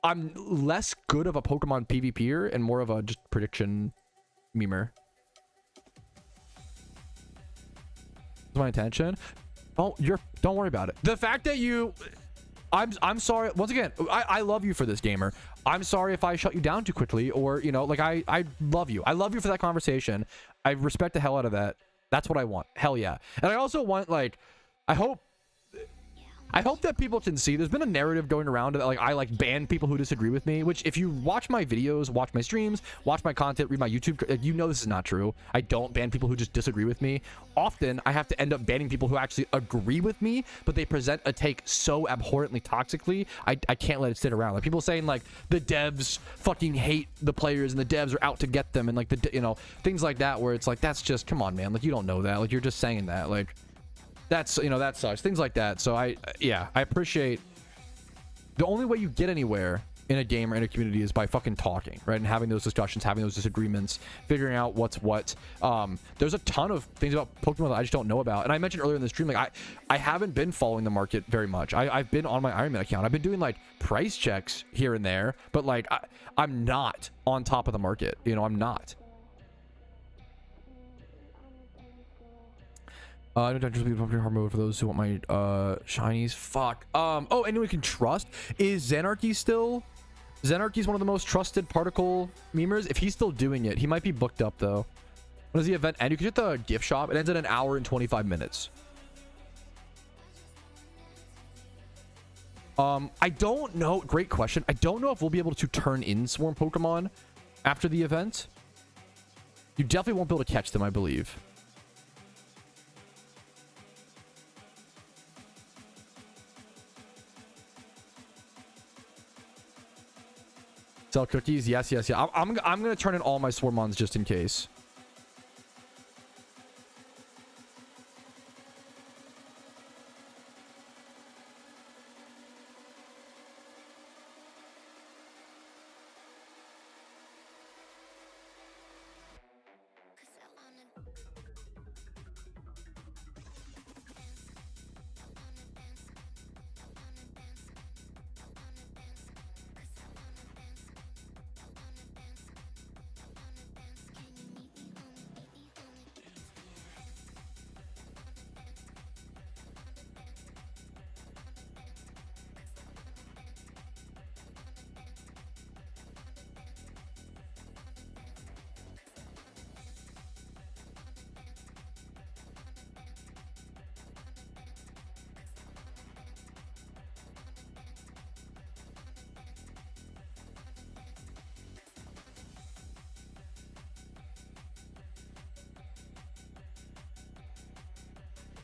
I'm less good of a Pokemon PvPer and more of a just prediction memer. That's my intention. Don't worry about it. The fact that you... I'm sorry. Once again, I love you for this, gamer. I'm sorry if I shut you down too quickly or, you know, like I love you. I love you for that conversation. I respect the hell out of that. That's what I want. Hell yeah. And I also want, like, I hope I hope that people can see there's been a narrative going around that like I like ban people who disagree with me, which if you watch my videos, watch my streams, watch my content, read my YouTube, you know this is not true. I don't ban people who just disagree with me. Often I have to end up banning people who actually agree with me, but they present a take so abhorrently toxically, I can't let it sit around. Like people saying like the devs fucking hate the players and the devs are out to get them and like the, you know, things like that where it's like, that's just, come on, man. Like you don't know that. Like you're just saying that. Like that's, you know, that sucks. Things like that. So yeah, I appreciate the only way you get anywhere in a game or in a community is by fucking talking, right? And having those discussions, having those disagreements, figuring out what's what. There's a ton of things about Pokemon that I just don't know about. And I mentioned earlier in the stream, like I haven't been following the market very much. I've been on my Iron Man account. I've been doing like price checks here and there, but like I'm not on top of the market. You know, I'm not. I don't just be hard mode for those who want my shinies. Fuck. Oh, anyone can trust. Is Xanarchy still? Xanarchy's one of the most trusted particle memers. If he's still doing it, he might be booked up though. When does the event end? You can get the gift shop. It ends in an hour and 25 minutes. I don't know. Great question. I don't know if we'll be able to turn in swarm Pokemon after the event. You definitely won't be able to catch them, I believe. Sell cookies? Yes, yes, yeah. I'm gonna turn in all my Swarmons just in case.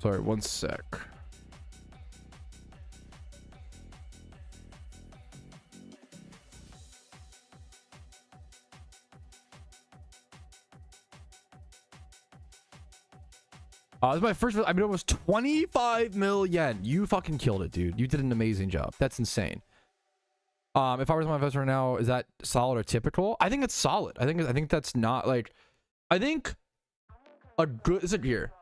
Sorry, one sec. This is my first. I mean, it was 25 million. You fucking killed it, dude. You did an amazing job. That's insane. If I was my investor right now, is that solid or typical? I think it's solid. I think that's not like. I think a good. Is it here?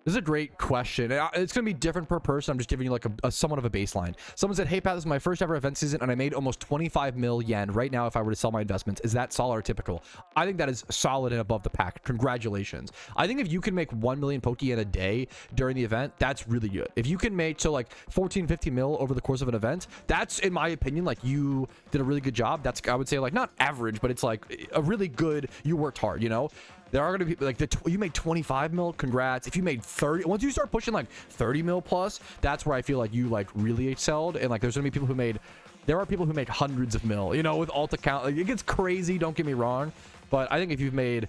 This is a great question. It's going to be different per person. I'm just giving you like a somewhat of a baseline. Someone said, hey, Pat, this is my first ever event season, and I made almost 25 mil yen right now if I were to sell my investments. Is that solid or typical? I think that is solid and above the pack. Congratulations. I think if you can make 1 million Pokeyen a day during the event, that's really good. If you can make, so like 14, 15 mil over the course of an event, that's, in my opinion, like you did a really good job. That's, I would say, like not average, but it's like a really good, you worked hard, you know? There are going to be like you made 25 mil. Congrats. If you made 30, once you start pushing like 30 mil plus, that's where I feel like you like really excelled. And like there's going to be people who made, there are people who make hundreds of mil, you know, with alt account. Like, it gets crazy. Don't get me wrong. But I think if you've made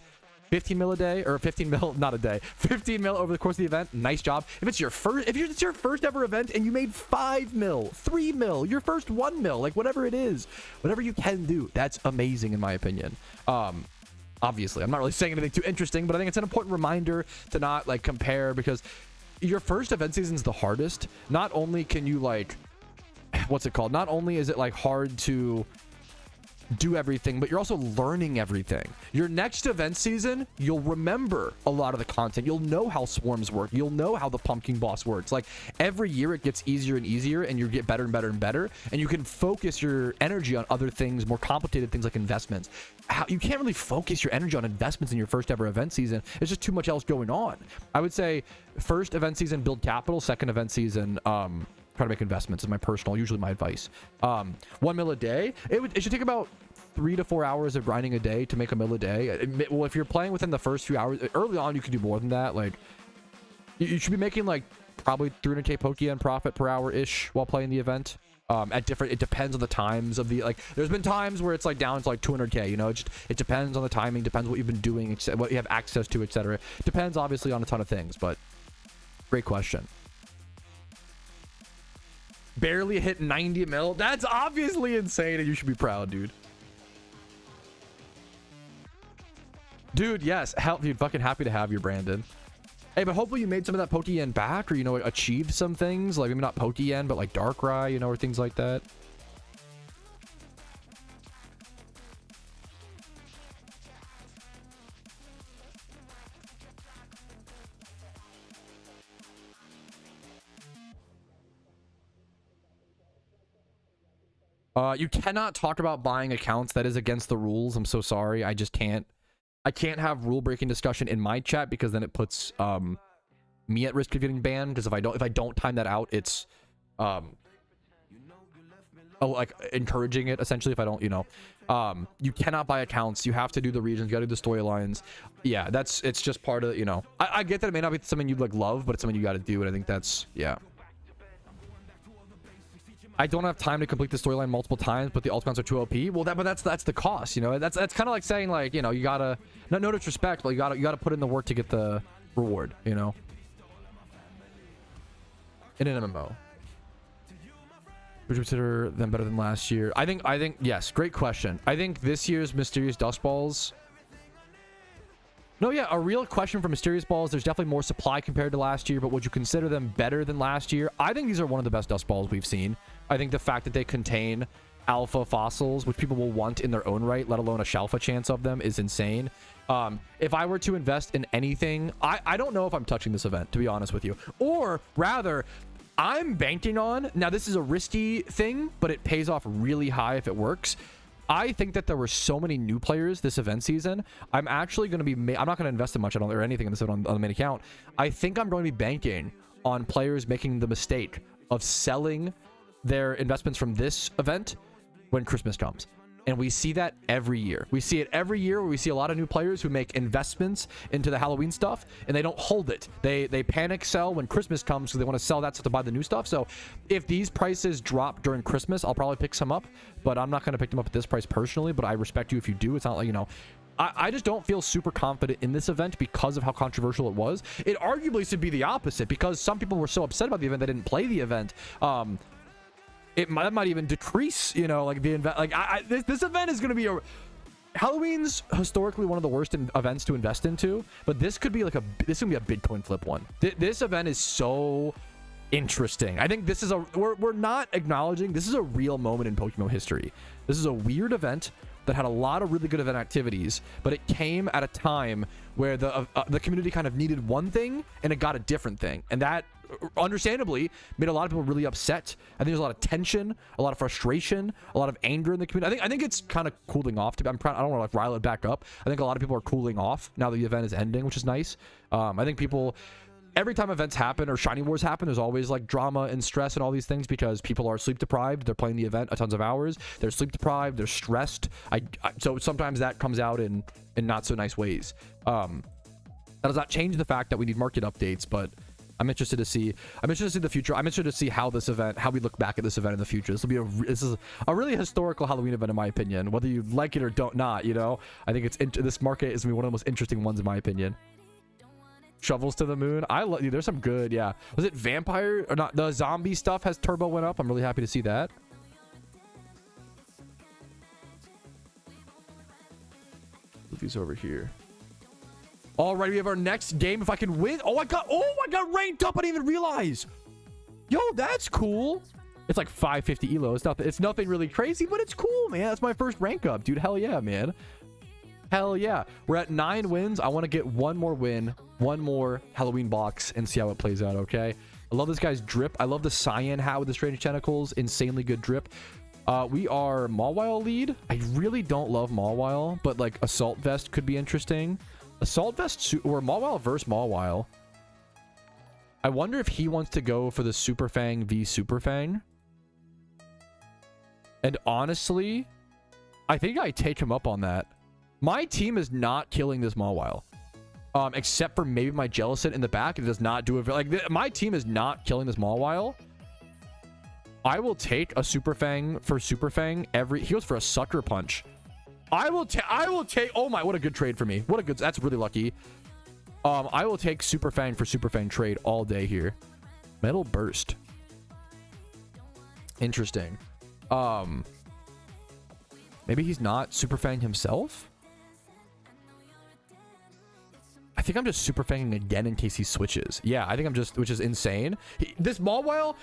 15 mil a day or 15 mil, not a day, 15 mil over the course of the event, nice job. If it's your first, it's your first ever event and you made 5 mil, 3 mil, your first 1 mil, like whatever it is, whatever you can do, that's amazing in my opinion. Obviously, I'm not really saying anything too interesting, but I think it's an important reminder to not like compare, because your first event season is the hardest. Not only can you like, what's it called? Not only is it like hard to do everything, but you're also learning everything. Your next event season, you'll remember a lot of the content. You'll know how swarms work. You'll know how the pumpkin boss works. Like every year it gets easier and easier, and you get better and better and better, and you can focus your energy on other things, more complicated things like investments. You can't really focus your energy on investments in your first ever event season. There's just too much else going on. I would say first event season, build capital. Second event season, try to make investments is my personal, usually my advice. 1 mil a day. It should take about 3 to 4 hours of grinding a day to make a mil a day. Well, if you're playing within the first few hours, early on, you can do more than that. Like you should be making like probably 300k Pokeyen profit per hour ish while playing the event. At different, it depends on the times of the, like, there's been times where it's like down to like 200k, you know. It depends on the timing, depends what you've been doing, what you have access to, etc. Depends obviously on a ton of things, but great question. Barely hit 90 mil. That's obviously insane, and you should be proud, dude. Dude, yes, dude, fucking happy to have you, Brandon. Hey, but hopefully you made some of that Pokeyen back, or, you know, achieved some things, like maybe not Pokeyen, but like Darkrai, you know, or things like that. You cannot talk about buying accounts. That is against the rules. I'm so sorry. I just can't. I can't have rule breaking discussion in my chat, because then it puts me at risk of getting banned. Because if I don't time that out, it's like encouraging it essentially. If I don't, you know, you cannot buy accounts. You have to do the regions. You got to do the storylines. Yeah, it's just part of, you know. I get that it may not be something you like love, but it's something you got to do, and I think that's, yeah. I don't have time to complete the storyline multiple times, but the ultimates are too OP. Well, but that's the cost, you know. That's kind of like saying, like, you know, you gotta, no disrespect, but you gotta put in the work to get the reward, you know. In an MMO, would you consider them better than last year? I think yes. Great question. I think this year's Mysterious Dust Balls. No, yeah, a real question for Mysterious Balls. There's definitely more supply compared to last year, but would you consider them better than last year? I think these are one of the best Dust Balls we've seen. I think the fact that they contain alpha fossils, which people will want in their own right, let alone a Shalfa chance of them, is insane. If I were to invest in anything, I don't know if I'm touching this event, to be honest with you. Or rather, I'm banking on, now this is a risky thing, but it pays off really high if it works. I think that there were so many new players this event season. I'm actually going to be, I'm not going to invest in much or anything in this event on the main account. I think I'm going to be banking on players making the mistake of selling their investments from this event when Christmas comes. And we see that every year. We see it every year where we see a lot of new players who make investments into the Halloween stuff and they don't hold it. They panic sell when Christmas comes because they want to sell that stuff to buy the new stuff. So if these prices drop during Christmas, I'll probably pick some up, but I'm not going to pick them up at this price personally. But I respect you if you do. It's not like, you know, I just don't feel super confident in this event because of how controversial it was. It arguably should be the opposite, because some people were so upset about the event they didn't play the event. It might even decrease, you know, like the event. Like this event is going to be Halloween's historically one of the worst events to invest into, but this could be like this is gonna be a Bitcoin flip one. This event is so interesting. I think this is we're not acknowledging this is a real moment in PokeMMO history. This is a weird event that had a lot of really good event activities, but it came at a time where the community kind of needed one thing and it got a different thing, and that understandably made a lot of people really upset. I think there's a lot of tension, a lot of frustration, a lot of anger in the community. I think it's kind of cooling off. I don't want to like rile it back up. I think a lot of people are cooling off now that the event is ending, which is nice. I think people, every time events happen or shiny wars happen, there's always like drama and stress and all these things because people are sleep deprived. They're playing the event a tons of hours. They're sleep deprived. They're stressed. So sometimes that comes out in not so nice ways. That does not change the fact that we need market updates, but I'm interested to see the future. I'm interested to see how we look back at this event in the future. This is a really historical Halloween event in my opinion, whether you like it or not, you know. I think this market is gonna be one of the most interesting ones in my opinion. Shovels to the moon. I love you. There's some good, yeah. Was it vampire or not? The zombie stuff has turbo went up. I'm really happy to see that. These over here. All right, we have our next game. If I can win, oh, I got ranked up. I didn't even realize. Yo, that's cool. It's like 550 elo. It's nothing really crazy, but it's cool, man. That's my first rank up, dude. Hell yeah, man. Hell yeah. We're at 9 wins. I want to get one more win, one more Halloween box, and see how it plays out, okay? I love this guy's drip. I love the cyan hat with the strange tentacles. Insanely good drip. We are Mawile lead. I really don't love Mawile, but like Assault Vest could be interesting. Assault Vest or Mawile versus Mawile. I wonder if he wants to go for the Super Fang v Super Fang. And honestly, I think I take him up on that. My team is not killing this Mawile. Except for maybe my Jellicent in the back. It does not do it. Like, my team is not killing this Mawile. I will take a Super Fang for Super Fang he goes for a Sucker Punch. I will take, oh my, what a good trade for me. What a good, that's really lucky. I will take Super Fang for Super Fang trade all day here. Metal Burst. Interesting. Maybe he's not Super Fang himself? I think I'm just Super Fanging again in case he switches. Yeah, I think I'm just, which is insane. This Mawile,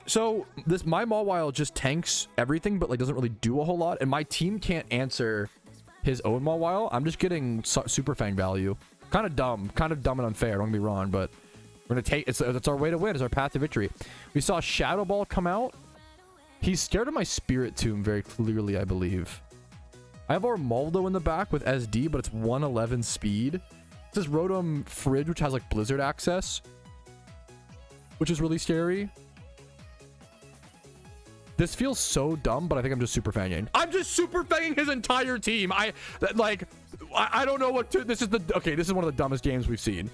so my Mawile just tanks everything, but like doesn't really do a whole lot. And my team can't answer his own Mawile. I'm just getting Super Fang value. Kind of dumb and unfair. Don't get me wrong, but we're gonna take it's our way to win. It's our path to victory. We saw Shadow Ball come out. He's scared of my Spirit Tomb very clearly, I believe. I have Armaldo in the back with SD, but it's 111 speed. It says Rotom Fridge, which has like Blizzard access, which is really scary. This feels so dumb, but I think I'm just Super Fanging. I'm just Super Fanging his entire team. I don't know what to, this is one of the dumbest games we've seen.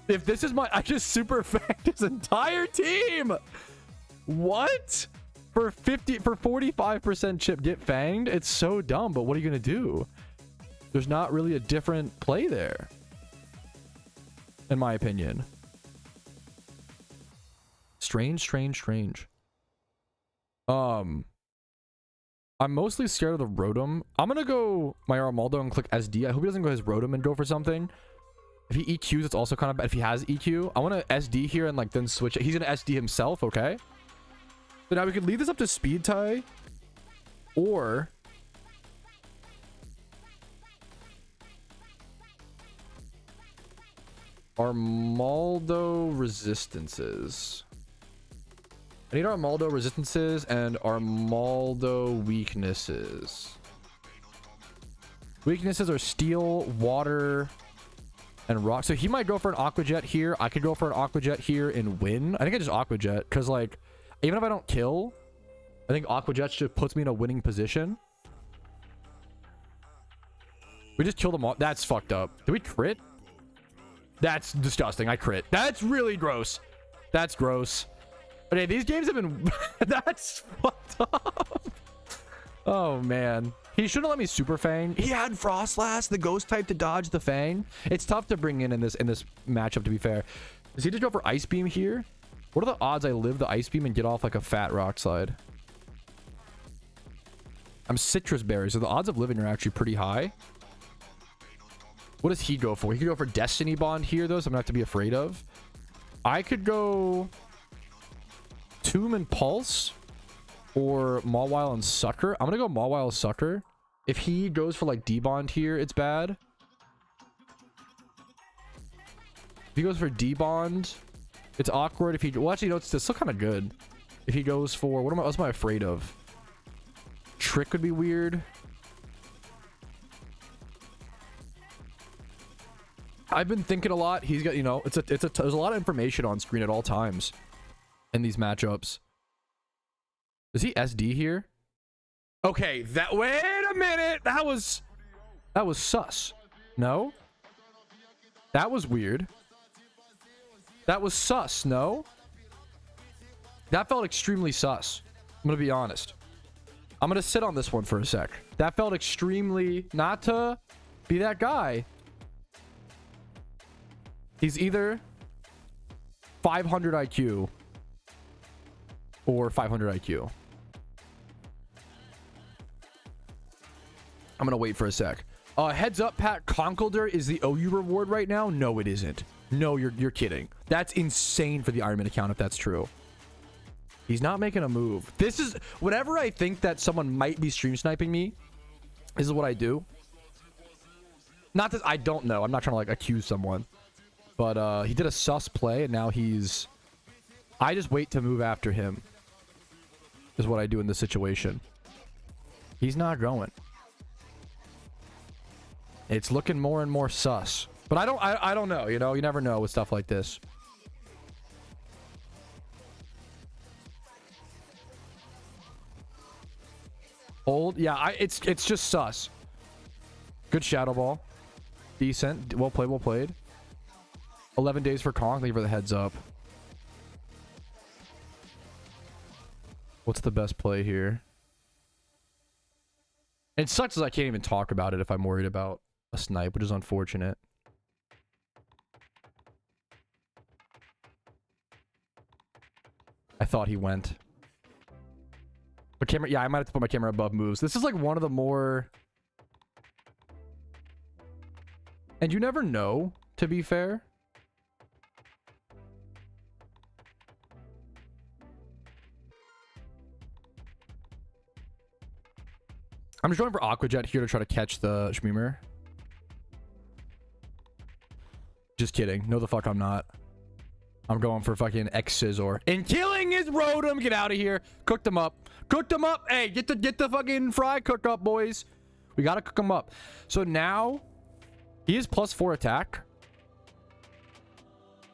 If this is I just Super Fanged his entire team. What? For 45% chip get fanged? It's so dumb, but what are you gonna do? There's not really a different play there, in my opinion. Strange. I'm mostly scared of the Rotom. I'm gonna go my Armaldo and click SD. I hope he doesn't go his Rotom and go for something. If he EQs, it's also kind of bad. If he has EQ, I want to SD here and like then switch it. He's gonna SD himself, okay? So now we could leave this up to Speed Tie, or Armaldo resistances. I need Armaldo resistances and Armaldo weaknesses. Weaknesses are steel, water, and rock. So he might go for an Aqua Jet here. I could go for an Aqua Jet here and win. I think I just Aqua Jet because like even if I don't kill, I think Aqua Jet just puts me in a winning position. We just killed them all. That's fucked up. Did we crit? That's disgusting. I crit. That's really gross. That's gross. Okay, these games have been that's fucked up. Oh man, he shouldn't let me Super Fang. He had Frostlass, the ghost type, to dodge the Fang. It's tough to bring in this matchup, to be fair. Does he just go for Ice Beam here? What are the odds I live the Ice Beam and get off like a fat Rock Slide? I'm Citrus Berry, so the odds of living are actually pretty high. What does he go for? He could go for Destiny Bond here, though, so I'm gonna have to be afraid of. I could go Tomb and Pulse or Mawile and Sucker. I'm gonna go Mawile Sucker. If he goes for like D-Bond here, it's bad. If he goes for D-Bond, it's awkward. If he, well, actually, no, it's still kind of good. If he goes for, what am I afraid of? Trick would be weird. I've been thinking a lot. He's got, you know, there's a lot of information on screen at all times in these matchups. Is he SD here? Okay, wait a minute. That was sus. No? That was weird. That was sus, no? That felt extremely sus. I'm gonna be honest. I'm gonna sit on this one for a sec. That felt extremely, not to be that guy. He's either 500 IQ or 500 IQ. I'm gonna wait for a sec. Heads up, Pat. Conkeldurr is the OU reward right now. No, it isn't. No, you're kidding. That's insane for the Ironman account if that's true. He's not making a move. This is, whenever I think that someone might be stream sniping me, this is what I do. Not that I don't know. I'm not trying to like accuse someone. But he did a sus play, and now he's... I just wait to move after him. Is what I do in this situation. He's not going. It's looking more and more sus. But I don't know, you know? You never know with stuff like this. Hold. Yeah, it's just sus. Good Shadow Ball. Decent. Well played, well played. 11 days for Kong. Thank you for the heads up. What's the best play here? It sucks as I can't even talk about it if I'm worried about a snipe, which is unfortunate. I thought he went. But camera, yeah, I might have to put my camera above moves. This is like one of the more... And you never know, to be fair. I'm just going for Aquajet here to try to catch the Shmeemer. Just kidding. No, the fuck I'm not. I'm going for fucking X-Scizor. And killing his Rotom. Get out of here. Cooked him up. Cooked him up. Hey, get the fucking fry cook up, boys. We gotta cook him up. So now, he is +4 attack.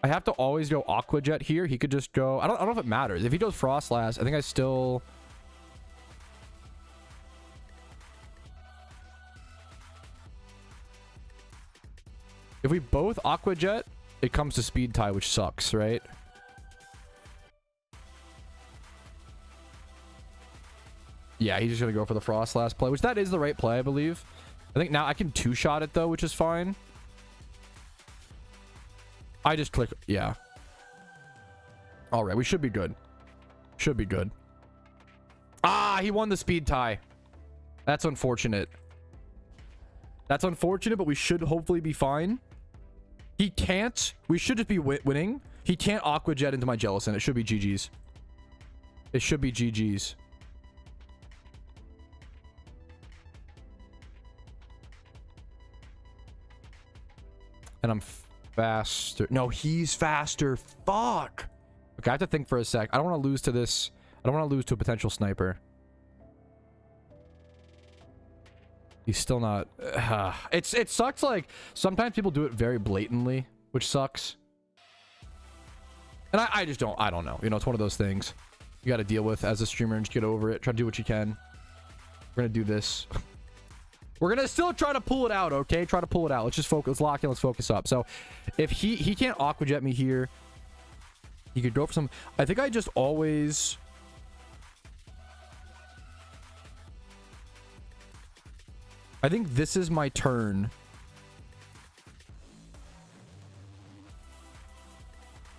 I have to always go Aqua Jet here. He could just go... I don't know if it matters. If he goes Frostlass, I think I still... If we both Aqua Jet, it comes to Speed Tie, which sucks, right? Yeah, he's just going to go for the Frostlass play, which that is the right play, I believe. I think now I can two-shot it, though, which is fine. I just click... Yeah. All right, we should be good. Should be good. Ah, he won the Speed Tie. That's unfortunate. That's unfortunate, but we should hopefully be fine. He can't. We should just be winning. He can't Aqua Jet into my Jellicent. It should be GG's. It should be GG's. And I'm faster. No, he's faster. Fuck. Okay, I have to think for a sec. I don't want to lose to this. I don't want to lose to a potential sniper. He's still not... It sucks, like, sometimes people do it very blatantly, which sucks. And I just don't... I don't know. You know, it's one of those things you got to deal with as a streamer and just get over it. Try to do what you can. We're going to do this. We're going to still try to pull it out, okay? Try to pull it out. Let's just focus. Let's lock in. Let's focus up. So, if he can't Aqua Jet me here, he could go for some... I think I just always... I think this is my turn.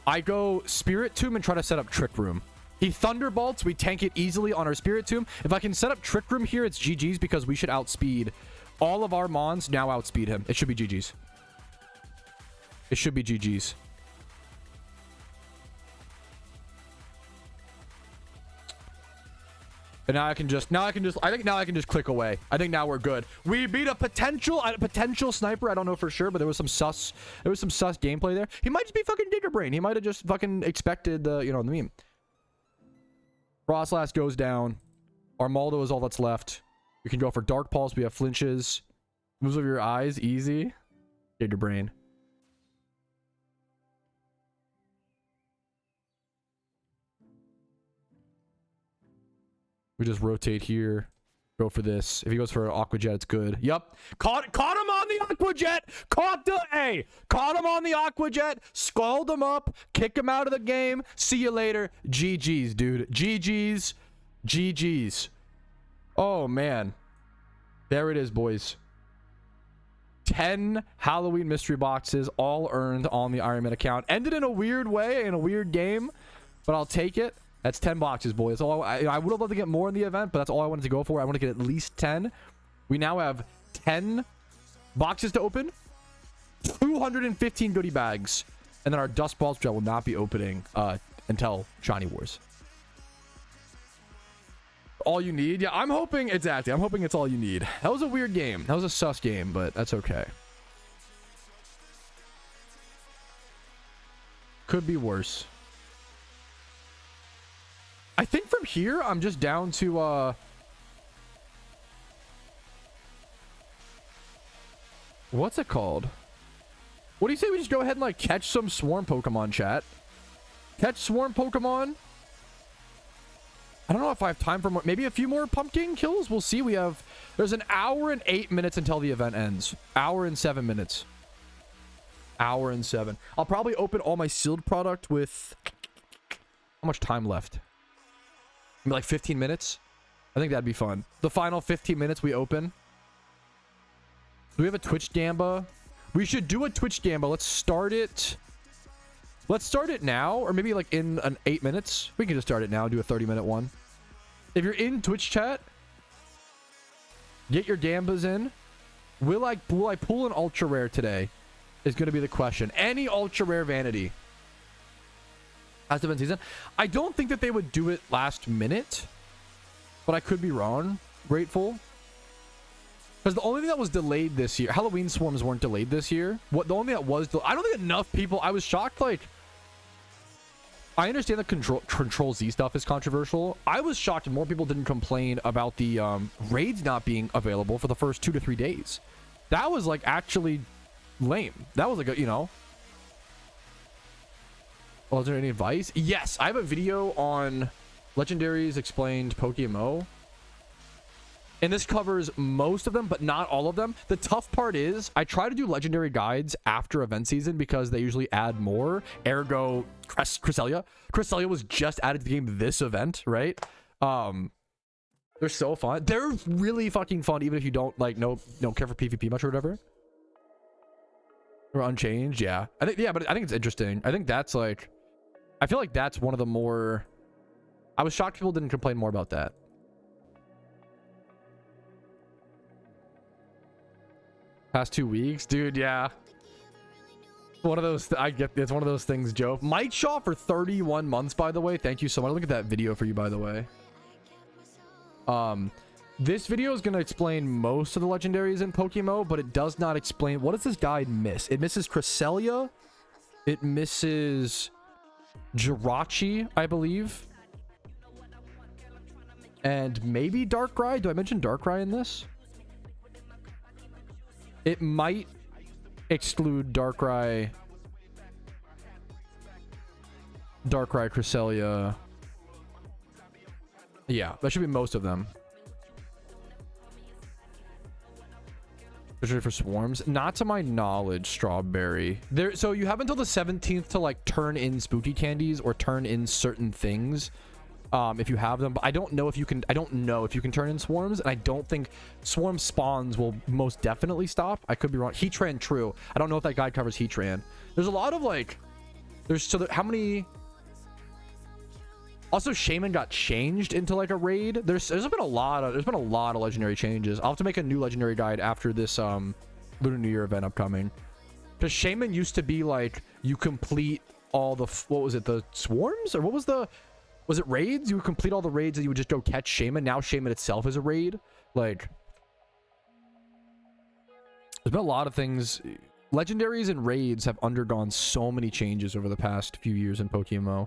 I go Spirit Tomb and try to set up Trick Room. He Thunderbolts. We tank it easily on our Spirit Tomb. If I can set up Trick Room here, it's GG's because we should outspeed. All of our Mons now outspeed him. It should be GG's. It should be GG's. And now I think now I can just click away. I think now we're good. We beat a potential sniper. I don't know for sure, but there was some sus gameplay there. He might just be fucking Digger Brain. He might have just fucking expected the, you know, the meme. Frostlass goes down. Armaldo is all that's left. We can go for Dark Pulse. We have flinches. Moves over your eyes. Easy. Digger Brain. We just rotate here. Go for this. If he goes for an Aqua Jet, it's good. Yup. Caught him on the Aqua Jet. Caught him on the Aqua Jet. Scald him up. Kick him out of the game. See you later. GG's, dude. GG's. GG's. Oh, man. There it is, boys. 10 Halloween mystery boxes, all earned on the Iron Man account. Ended in a weird way, in a weird game, but I'll take it. That's 10 boxes, boys. That's all I would have loved to get more in the event, but that's all I wanted to go for. I want to get at least 10. We now have 10 boxes to open, 215 goodie bags, and then our dust balls, which I will not be opening until Shiny Wars. All you need? Yeah, I'm hoping it's all you need. That was a weird game. That was a sus game, but that's okay. Could be worse. I think from here, I'm just down to, what's it called? What do you say we just go ahead and, like, catch some Swarm Pokemon, chat? Catch Swarm Pokemon? I don't know if I have time for more. Maybe a few more pumpkin kills? We'll see. There's an hour and 8 minutes until the event ends. Hour and 7 minutes. Hour and 7. I'll probably open all my sealed product with... How much time left? Maybe like 15 minutes? I think that'd be fun. The final 15 minutes we open. Do we have a Twitch Gamba? We should do a Twitch Gamba. Let's start it. Let's start it now, or maybe like in an 8 minutes. We can just start it now and do a 30-minute one. If you're in Twitch chat, get your Gambas in. Will I pull an ultra rare today? Is going to be the question. Any ultra rare vanity has to been season. I don't think that they would do it last minute, but I could be wrong. Grateful. Because the only thing that was delayed this year, Halloween swarms weren't delayed this year. What the only thing that was, I don't think enough people. I was shocked. Like, I understand the Control Z stuff is controversial. I was shocked more people didn't complain about the raids not being available for the first 2 to 3 days. That was like actually lame. That was like a, you know. Well, is there any advice? Yes, I have a video on Legendaries Explained PokeMMO. And this covers most of them, but not all of them. The tough part is I try to do legendary guides after event season because they usually add more. Ergo, Cresselia. Cresselia was just added to the game this event, right? They're so fun. They're really fucking fun, even if you don't like don't care for PvP much or whatever. Or unchanged, yeah. I think but I think it's interesting. I think that's like, I feel like that's one of the more. I was shocked people didn't complain more about that. Past 2 weeks, dude. Yeah, one of those. I get it's one of those things, Joe. Mike Shaw for 31 months, by the way. Thank you so much. Look at that video for you, by the way. This video is going to explain most of the legendaries in PokeMMO, but it does not explain what does this guide miss. It misses Cresselia, it misses Jirachi, I believe, and maybe Darkrai. Do I mention Darkrai in this? It might exclude Darkrai, Cresselia. Yeah, that should be most of them. Especially for swarms. Not to my knowledge, Strawberry. So you have until the 17th to like turn in spooky candies or turn in certain things. If you have them, but I don't know if you can. I don't know if you can turn in swarms, and I don't think swarm spawns will most definitely stop. I could be wrong. Heatran, true. I don't know if that guide covers Heatran. There's a lot of like, how many? Also, Shaman got changed into like a raid. There's been a lot of legendary changes. I'll have to make a new legendary guide after this Lunar New Year event upcoming. Because Shaman used to be like you complete all the what was it, the swarms, or what was the? Was it raids? You would complete all the raids and you would just go catch Shaman. Now Shaman itself is a raid. Like, there's been a lot of things. Legendaries and raids have undergone so many changes over the past few years in PokeMMO.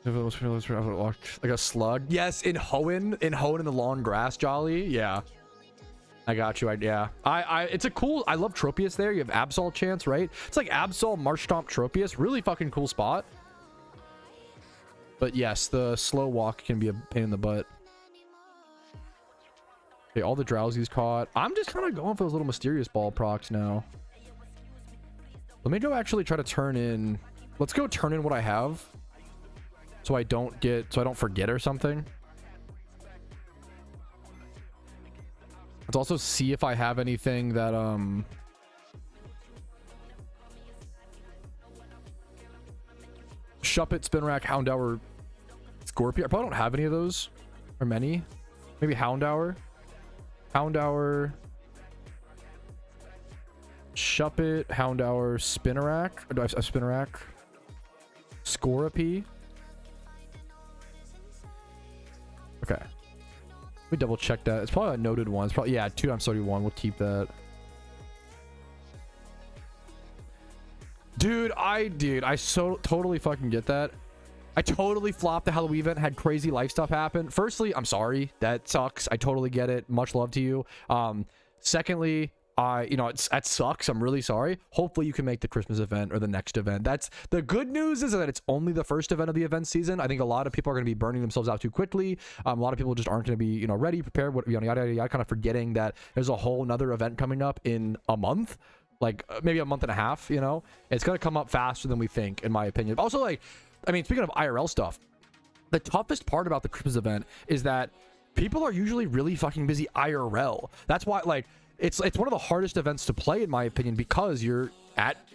Like a slug. Yes, in Hoenn in the long grass, Jolly. Yeah. I got you. It's a cool. I love Tropius there. You have Absol chance, right? It's like Absol, Marshtomp, Tropius. Really fucking cool spot. But yes, the slow walk can be a pain in the butt. Okay, all the Drowsies caught. I'm just kind of going for those little mysterious ball procs now. Let me go actually try to turn in. Let's go turn in what I have, so I don't forget or something. Let's also see if I have anything that Shuppet, Spinrack, Houndour, Scorpion. I probably don't have any of those, or many. Maybe Houndour, Shuppet, Houndour, Spinarak. Or do I have a Spinarak? Scorpion. Okay. Let me double check that. It's probably a noted one. It's probably, yeah, 2x31. We'll keep that. Dude, I totally fucking get that. I totally flopped the Halloween event, had crazy life stuff happen. Firstly, I'm sorry. That sucks. I totally get it. Much love to you. Secondly, You know, that sucks. I'm really sorry. Hopefully you can make the Christmas event or the next event. That's the good news, is that it's only the first event of the event season. I think a lot of people are going to be burning themselves out too quickly. A lot of people just aren't going to be, you know, ready, prepared, yada, yada, yada, kind of forgetting that there's a whole nother event coming up in a month, like maybe a month and a half, you know. It's going to come up faster than we think, in my opinion. But also, like, I mean, speaking of IRL stuff, the toughest part about the Christmas event is that people are usually really fucking busy IRL. That's why, like, it's one of the hardest events to play, in my opinion, because you're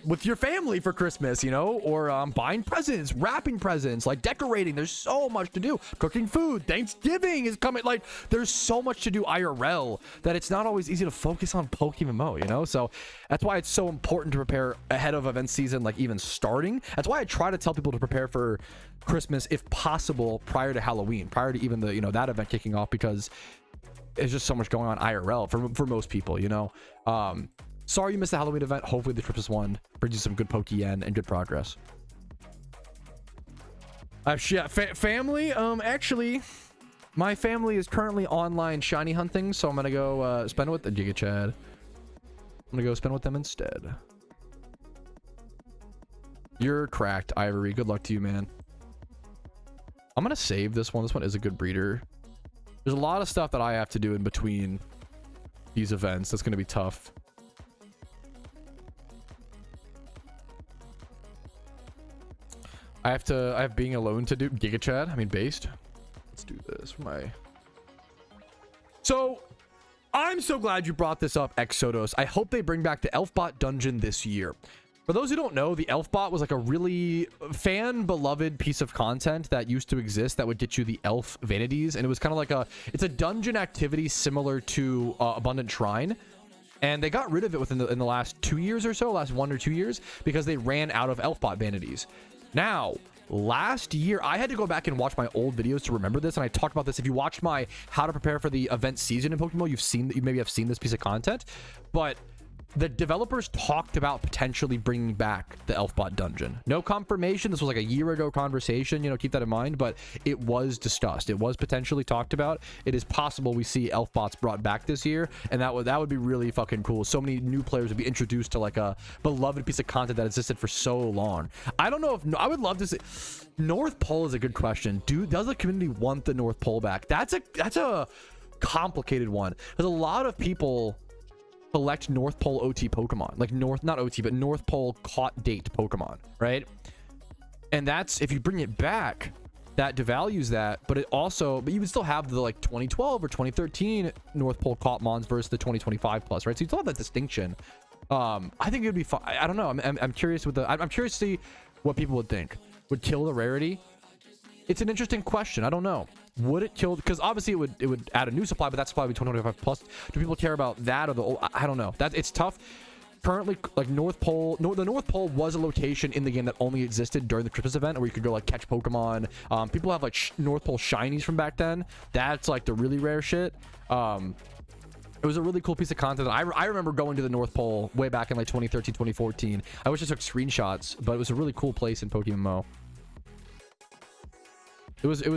with your family for Christmas, you know, or buying presents, wrapping presents, like decorating. There's so much to do. Cooking food. Thanksgiving is coming. Like, there's so much to do IRL that it's not always easy to focus on PokeMMO, you know? So that's why it's so important to prepare ahead of event season, like even starting. That's why I try to tell people to prepare for Christmas, if possible, prior to Halloween, prior to even the, you know, that event kicking off, because there's just so much going on IRL for most people, you know. Sorry you missed the Halloween event. Hopefully the Christmas one brings you some good Pokeyen and good progress. Family, actually, my family is currently online shiny hunting, so I'm gonna go spend it with the Giga Chad. I'm gonna go spend with them instead. You're cracked, Ivory. Good luck to you, man. I'm gonna save this one. This one is a good breeder. There's a lot of stuff that I have to do in between these events. That's gonna be tough. I have being alone to do. Giga Chad, I mean, based. Let's do this for my... So, I'm so glad you brought this up, Exodos. I hope they bring back the Elfbot dungeon this year. For those who don't know, the Elfbot was like a really fan-beloved piece of content that used to exist that would get you the elf vanities. And it was kind of like it's a dungeon activity similar to Abundant Shrine. And they got rid of it in the last 2 years or so, last 1 or 2 years, because they ran out of Elfbot vanities. Now, last year, I had to go back and watch my old videos to remember this, and I talked about this. If you watched my how to prepare for the event season in PokeMMO, you maybe have seen this piece of content, but the developers talked about potentially bringing back the Elfbot dungeon. No confirmation. This was like a year ago conversation, you know, keep that in mind, but it was discussed. It was potentially talked about. It is possible we see Elfbots brought back this year, and that would be really fucking cool. So many new players would be introduced to like a beloved piece of content that existed for so long. I don't know if I would love to see. North Pole is a good question. Does the community want the North Pole back? That's a complicated one, because a lot of people collect North Pole OT Pokemon, like not OT, but North Pole caught date Pokemon, right? And that's, if you bring it back, that devalues that, but you would still have the like 2012 or 2013 North Pole caught mons versus the 2025 plus, right? So you still have that distinction. I think it would be fun. I don't know. I'm curious I'm curious to see what people would think. Would kill the rarity? It's an interesting question. I don't know. Would it kill? Because obviously it would add a new supply, but that supply would be 2025 plus. Do people care about that or the old? I don't know. It's tough. Currently, like the North Pole was a location in the game that only existed during the Christmas event, where you could go like catch Pokemon. People have like North Pole shinies from back then. That's like the really rare shit. It was a really cool piece of content. I remember going to the North Pole way back in like 2013, 2014. I wish I took screenshots, but it was a really cool place in PokeMMO.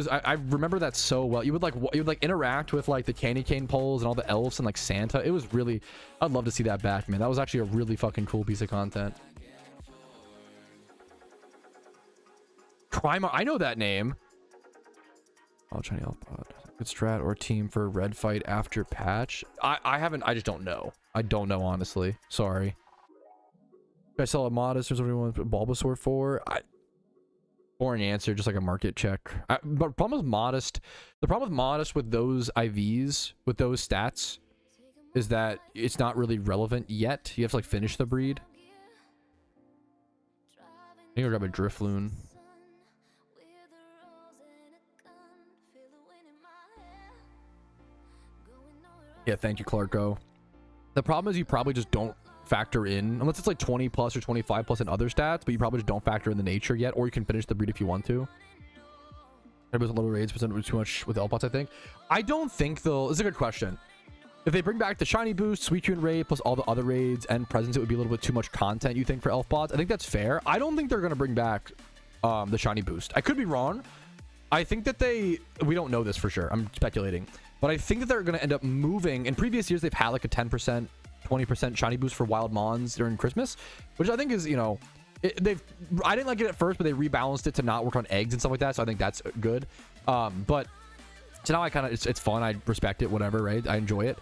I remember that so well. You would interact with like the candy cane poles and all the elves and like Santa. It was really, I'd love to see that back, man. That was actually a really fucking cool piece of content. Crime, I know that name. Oh, Shiny Elfbot. Good strat or team for red fight after patch. I just don't know. I don't know, honestly. Sorry. I sell a Modest. There's everyone Bulbasaur for. Boring answer, just like a market check. But problem with Modest, the problem with Modest with those IVs, with those stats, is that it's not really relevant yet. You have to like finish the breed. I think I'll grab a Drifloon. Yeah, thank you, Clarko. The problem is you probably just don't factor in, unless it's like 20 plus or 25 plus in other stats, but you probably just don't factor in the nature yet, or you can finish the breed if you want to. Everybody's a little raids percent too much with Elfbots, I think. I don't think they'll. This is a good question. If they bring back the shiny boost, Sweet Tune raid, plus all the other raids and presents, it would be a little bit too much content, you think, for Elfbots. I think that's fair. I don't think they're going to bring back the shiny boost. I could be wrong. I think that we don't know this for sure. I'm speculating. But I think that they're going to end up moving. In previous years, they've had like a 10% 20% shiny boost for wild mons during Christmas, which I think is, you know, I didn't like it at first, but they rebalanced it to not work on eggs and stuff like that, so I think that's good. But so now I kind of, it's fun, I respect it, whatever, right? I enjoy it.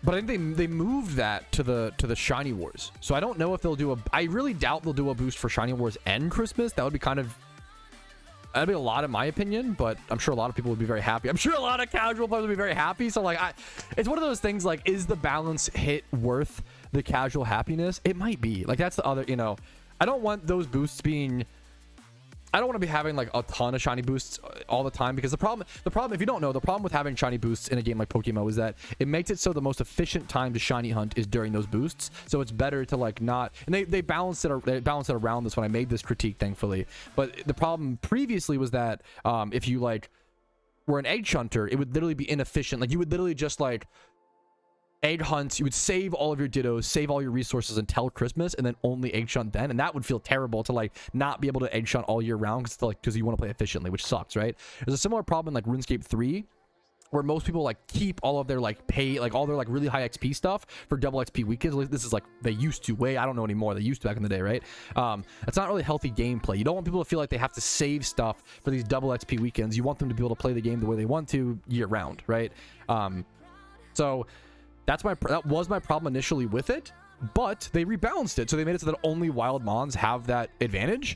But I think they moved that to the Shiny Wars, so I don't know if they'll do I really doubt they'll do a boost for Shiny Wars and Christmas. That would be kind of, that'd be a lot in my opinion, but I'm sure a lot of people would be very happy. I'm sure a lot of casual players would be very happy. So like, it's one of those things, like, is the balance hit worth the casual happiness? It might be. Like, that's the other, you know, I don't want those boosts being, I don't want to be having like a ton of shiny boosts all the time, because the problem, if you don't know, the problem with having shiny boosts in a game like PokeMMO is that it makes it so the most efficient time to shiny hunt is during those boosts. So it's better to like not, and they balanced it around this when I made this critique, thankfully. But the problem previously was that if you like were an egg hunter, it would literally be inefficient. Like, you would literally just like egg hunt, you would save all of your dittos, save all your resources until Christmas, and then only egg shunt then, and that would feel terrible to like not be able to egg shunt all year round, because you want to play efficiently, which sucks, right? There's a similar problem in like RuneScape 3, where most people like keep all of their like all their like really high XP stuff for double XP weekends. This is like, they used to, I don't know anymore, they used to back in the day, right? It's not really healthy gameplay. You don't want people to feel like they have to save stuff for these double XP weekends. You want them to be able to play the game the way they want to year round, right? So that was my problem initially with it, but they rebalanced it, so they made it so that only wild mons have that advantage,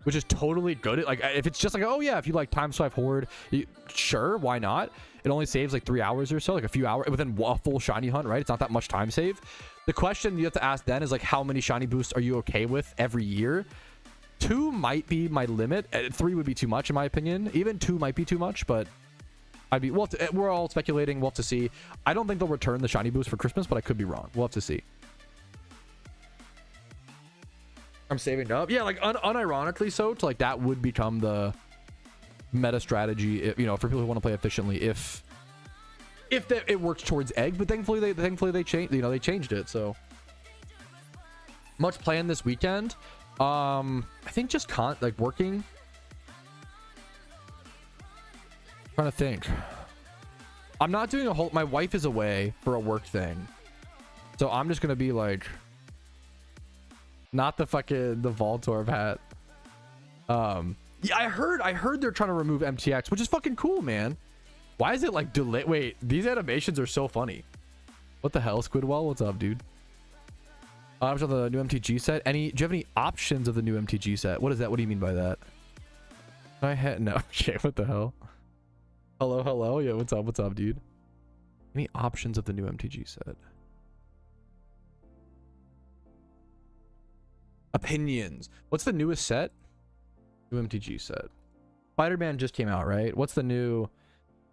which is totally good. Like, if it's just like, oh yeah, if you like time swipe horde, sure, why not? It only saves like 3 hours or so, like a few hours within a full shiny hunt, right? It's not that much time save. The question you have to ask then is like, how many shiny boosts are you okay with every year? 2 might be my limit. 3 would be too much in my opinion. Even 2 might be too much, but we're all speculating. We'll have to see. I don't think they'll return the shiny boost for Christmas, but I could be wrong. We'll have to see. I'm saving up. Yeah, like unironically so, to like that would become the meta strategy, if, you know, for people who want to play efficiently, if it works towards egg. But thankfully they changed, you know, they changed it. So much planned this weekend. I think just like working. Trying to think. I'm not doing a whole, my wife is away for a work thing, so I'm just gonna be like, not the Voltorb hat. Yeah, I heard they're trying to remove MTX, which is fucking cool, man. Why is it like delay? Wait, these animations are so funny. What the hell, Squidwell? What's up, dude? I'm on the new MTG set. Do you have any options of the new MTG set? What is that? What do you mean by that? No. Okay, what the hell? Hello. Yeah, what's up, dude? Any options of the new MTG set? Opinions. What's the newest set? New MTG set. Spider-Man just came out, right? What's the new?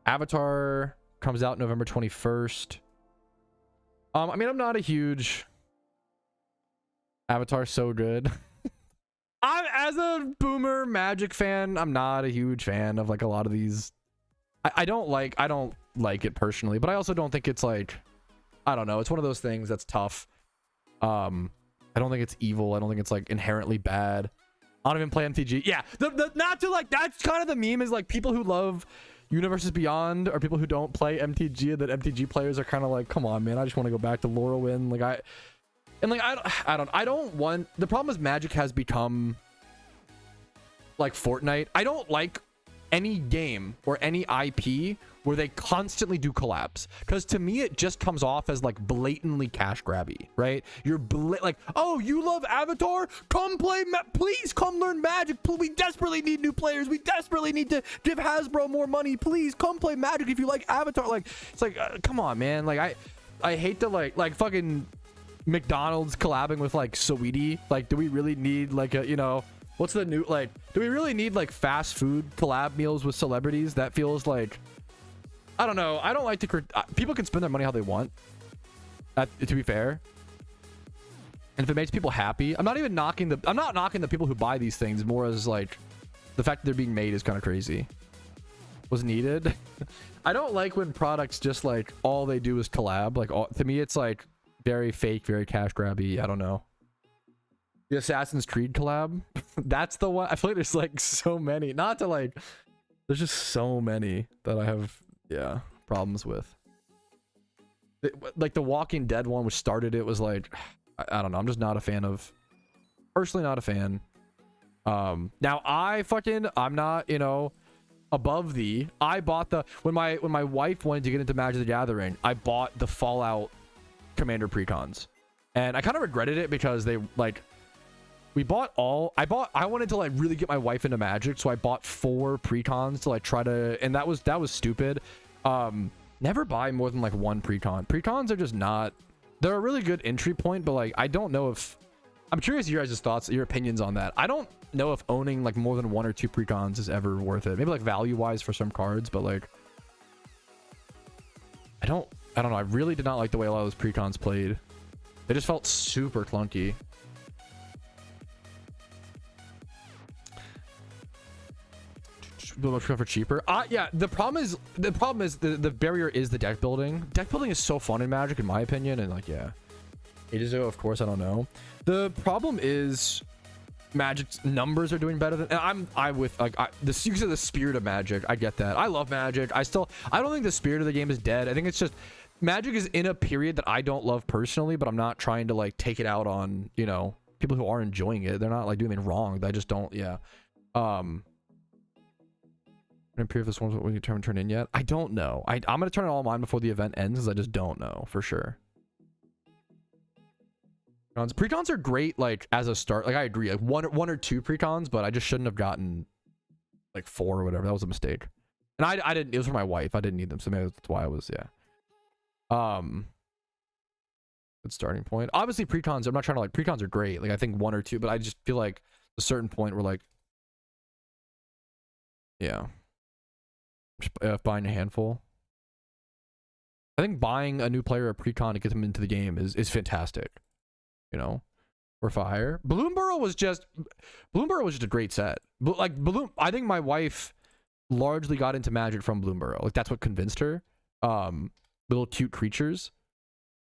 Avatar comes out November 21st. I mean, I'm not a huge Avatar's so good. As a boomer Magic fan, I'm not a huge fan of like a lot of these. I don't like it personally, but I also don't think it's like, I don't know, it's one of those things that's tough. I don't think it's evil. I don't think it's like inherently bad. I don't even play MTG. Yeah, not to like, that's kind of the meme, is like people who love Universes Beyond or people who don't play MTG, that MTG players are kind of like, come on, man, I just want to go back to Lorwyn. Like I don't want, the problem is Magic has become like Fortnite. I don't like any game or any IP where they constantly do collabs, because to me it just comes off as like blatantly cash grabby, right? You're like, oh, you love Avatar, come play, please come learn Magic, we desperately need new players, we desperately need to give Hasbro more money, please come play Magic if you like Avatar. Like, it's like, come on, man. Like I hate to like fucking McDonald's collabing with like Sweetie. Like, do we really need like a, you know, what's the new, like, do we really need like fast food collab meals with celebrities? That feels like, I don't know. I don't like to, people can spend their money how they want, to be fair. And if it makes people happy, I'm not knocking the people who buy these things, more as like the fact that they're being made is kind of crazy. Was needed. I don't like when products just like all they do is collab. Like, to me it's like very fake, very cash grabby. I don't know. The Assassin's Creed collab, that's the one. I feel like there's like so many, not to like, there's just so many that I have, yeah, problems with. Like the Walking Dead one, which started it, was like, I don't know. I'm just not a fan of. Personally, not a fan. Now I'm not, you know, above the. I bought the when my wife wanted to get into Magic the Gathering, I bought the Fallout Commander precons, and I kind of regretted it because they like. We bought all. I wanted to like really get my wife into Magic, so I bought 4 precons to like try to, and that was stupid. Never buy more than like 1 precon. Precons are just not. They're a really good entry point, but like I don't know if. I'm curious your guys' thoughts, your opinions on that. I don't know if owning like more than 1 or 2 precons is ever worth it. Maybe like value wise for some cards, but like I don't know. I really did not like the way a lot of those precons played. They just felt super clunky. For cheaper. Yeah, the problem is the barrier is the deck building. Deck building is so fun in Magic, in my opinion, and like, yeah, ages ago, of course, I don't know. The problem is Magic's numbers are doing better than, and I'm with like the spirit of Magic. I get that. I love Magic. I don't think the spirit of the game is dead. I think it's just Magic is in a period that I don't love personally, but I'm not trying to like take it out on, you know, people who are enjoying it. They're not like doing anything wrong. I just don't. Yeah. If this one's when you turn in yet. I don't know. I'm gonna turn it all mine before the event ends because I just don't know for sure. Precons are great like as a start. Like I agree, like one or 2 precons, but I just shouldn't have gotten like 4 or whatever. That was a mistake. And I didn't. It was for my wife. I didn't need them, so maybe that's why I was. Yeah. Good starting point. Obviously, precons. I'm not trying to like precons are great. Like I think 1 or 2, but I just feel like a certain point where like, yeah. Buying a handful. I think buying a new player a precon to get them into the game is fantastic. You know, or fire. Balloon Burrow was just a great set. But like I think my wife largely got into Magic from Balloon Burrow. Like that's what convinced her. Little cute creatures.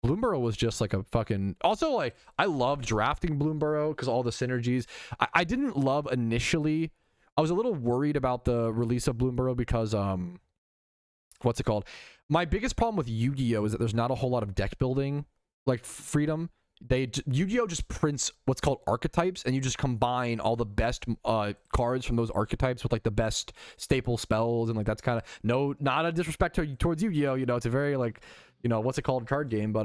Balloon Burrow was just like a fucking. Also, like I loved drafting Balloon Burrow because all the synergies. I didn't love initially. I was a little worried about the release of Balloon Burrow because what's it called? My biggest problem with Yu-Gi-Oh is that there's not a whole lot of deck building like freedom. Yu-Gi-Oh just prints what's called archetypes, and you just combine all the best cards from those archetypes with like the best staple spells, and like that's kind of not a disrespect towards Yu-Gi-Oh. You know, it's a very like, you know, what's it called, card game, but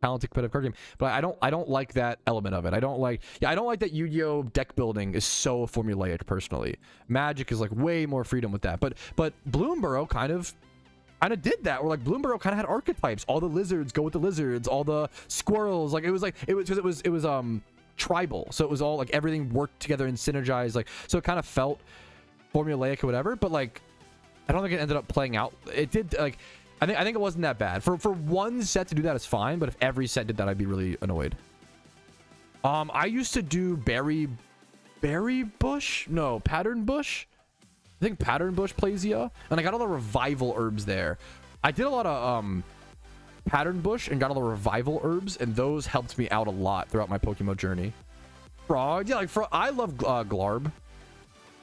talented competitive card game. But I don't like that element of it. I don't like that Yu-Gi-Oh deck building is so formulaic personally. Magic is like way more freedom with that. But Balloon Burrow kind of did that, where like Balloon Burrow kind of had archetypes. All the lizards go with the lizards, all the squirrels, like it was tribal. So it was all like everything worked together and synergized, like, so it kind of felt formulaic or whatever, but like I don't think it ended up playing out. It did, like I think it wasn't that bad. For one set to do that is fine, but if every set did that, I'd be really annoyed. I used to do pattern bush. I think pattern bush Plasia, and I got all the revival herbs there. I did a lot of pattern bush and got all the revival herbs, and those helped me out a lot throughout my Pokemon journey. Frog, yeah, like I love Glarb.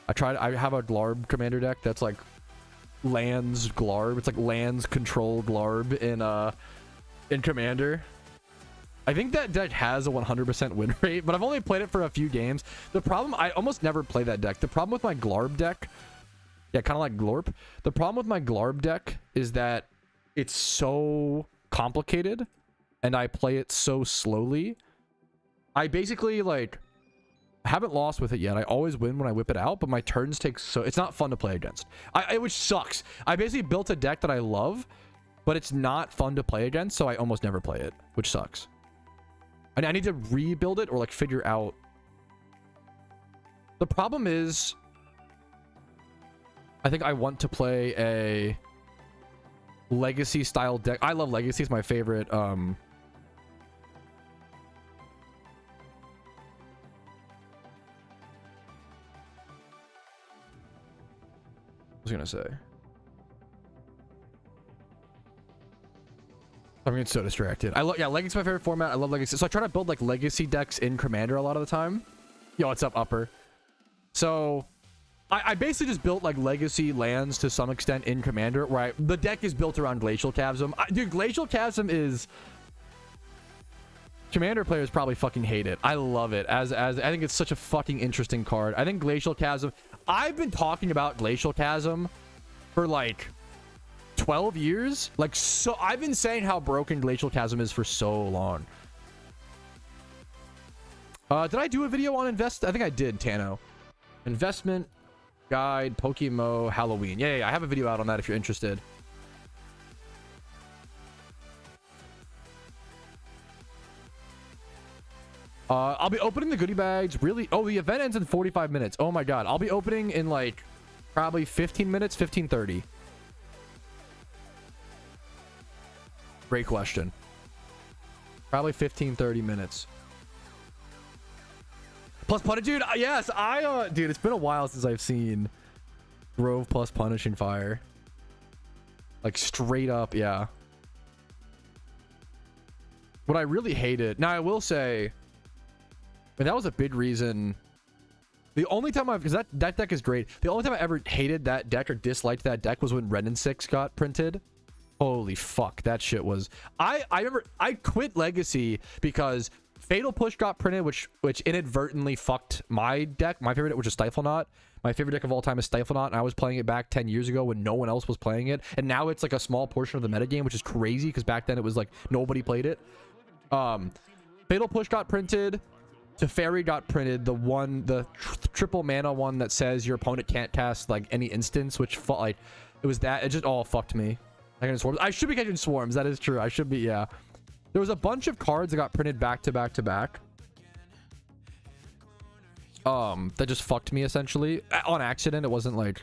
I have a Glarb commander deck that's like lands Glarb. It's like lands control Glarb in Commander. I think that deck has a 100% win rate, but I've only played it for a few games. The problem, I almost never play that deck. The problem with my Glarb deck, yeah, kind of like Glorp. The problem with my Glarb deck is that it's so complicated and I play it so slowly. I basically like haven't lost with it yet. I always win when I whip it out, but my turns take so it's not fun to play against. Which sucks. I basically built a deck that I love, but it's not fun to play against, so I almost never play it, which sucks. And I need to rebuild it or like figure out. The problem is I think I want to play a legacy style deck. I love legacy. It's my favorite I was gonna say. I'm getting so distracted. Legacy's my favorite format. I love legacy. So I try to build like legacy decks in Commander a lot of the time. Yo, what's up, Upper? So I basically just built like legacy lands to some extent in Commander, where the deck is built around Glacial Chasm. Dude, Glacial Chasm is... Commander players probably fucking hate it. I love it. As I think it's such a fucking interesting card. I think Glacial Chasm... I've been talking about Glacial Chasm for like 12 years. Like, so I've been saying how broken Glacial Chasm is for so long. Did I do a video on invest? I think I did, Tano. Investment guide, PokeMMO Halloween. Yeah, I have a video out on that if you're interested. I'll be opening the goodie bags really. Oh, the event ends in 45 minutes. Oh my god. I'll be opening in like probably 15 minutes, 15:30. Great question. Probably 15-30 minutes. Plus punish, dude. Yes, dude, it's been a while since I've seen Grove plus punishing fire. Like straight up, yeah. What I really hated. Now I will say, and that was a big reason. The only time because that deck is great. The only time I ever hated that deck or disliked that deck was when Ren and 6 got printed. Holy fuck, that shit was. I remember I quit Legacy because Fatal Push got printed, which inadvertently fucked my deck. My favorite deck, which is Stifle Knot. My favorite deck of all time is Stifle Knot, and I was playing it back 10 years ago when no one else was playing it. And now it's like a small portion of the metagame, which is crazy because back then it was like nobody played it. Fatal Push got printed. Teferi got printed. The triple mana one that says your opponent can't cast like any instance, which like it was that. It just all fucked me. I should be catching swarms. That is true. I should be, yeah. There was a bunch of cards that got printed back to back to back. That just fucked me essentially on accident. It wasn't like,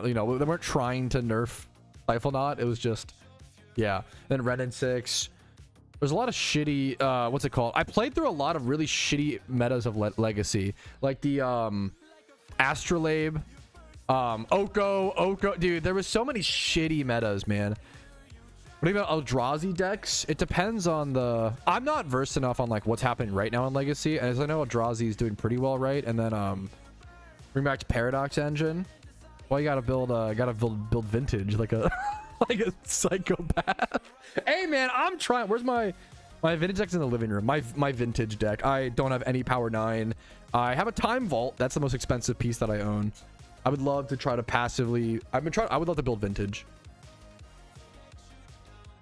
you know, they weren't trying to nerf Stifle Knot. It was just, yeah. Then Ren and 6. There's a lot of shitty, what's it called? I played through a lot of really shitty metas of Legacy, like the Astrolabe, Oko, dude. There was so many shitty metas, man. What about Eldrazi decks? It depends on the... I'm not versed enough on like what's happening right now in Legacy. And as I know, Eldrazi is doing pretty well, right? And then bring back to Paradox Engine. Well, you gotta build vintage like a like a psychopath. Hey man, I'm trying. Where's my vintage deck's in the living room? My vintage deck. I don't have any Power 9. I have a Time Vault. That's the most expensive piece that I own. I would love to try to passively... I would love to build vintage.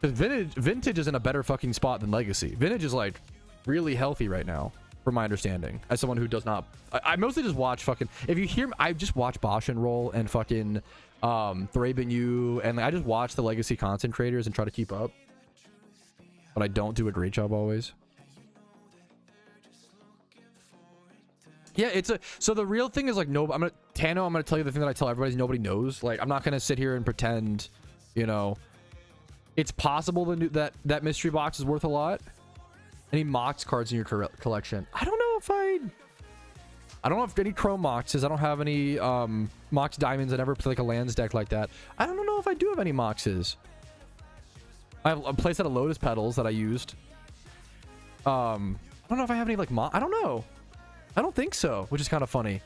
Because vintage is in a better fucking spot than Legacy. Vintage is like really healthy right now, from my understanding. As someone who does not... I mostly just watch fucking... If you hear... I just watch Bosch and Roll and fucking Thraben U, and I just watch the Legacy content creators and try to keep up. But I don't do a great job always. Yeah, it's a... So the real thing is like, no... I'm gonna tell you the thing that I tell everybody is nobody knows. Like, I'm not gonna sit here and pretend, you know... It's possible that mystery box is worth a lot. Any Mox cards in your collection? I don't know if any Chrome Moxes. I don't have any Mox Diamonds. I never play like a lands deck like that. I don't know if I do have any Moxes. I have a playset of Lotus Petals that I used. I don't know if I have any like I don't know. I don't think so, which is kind of funny.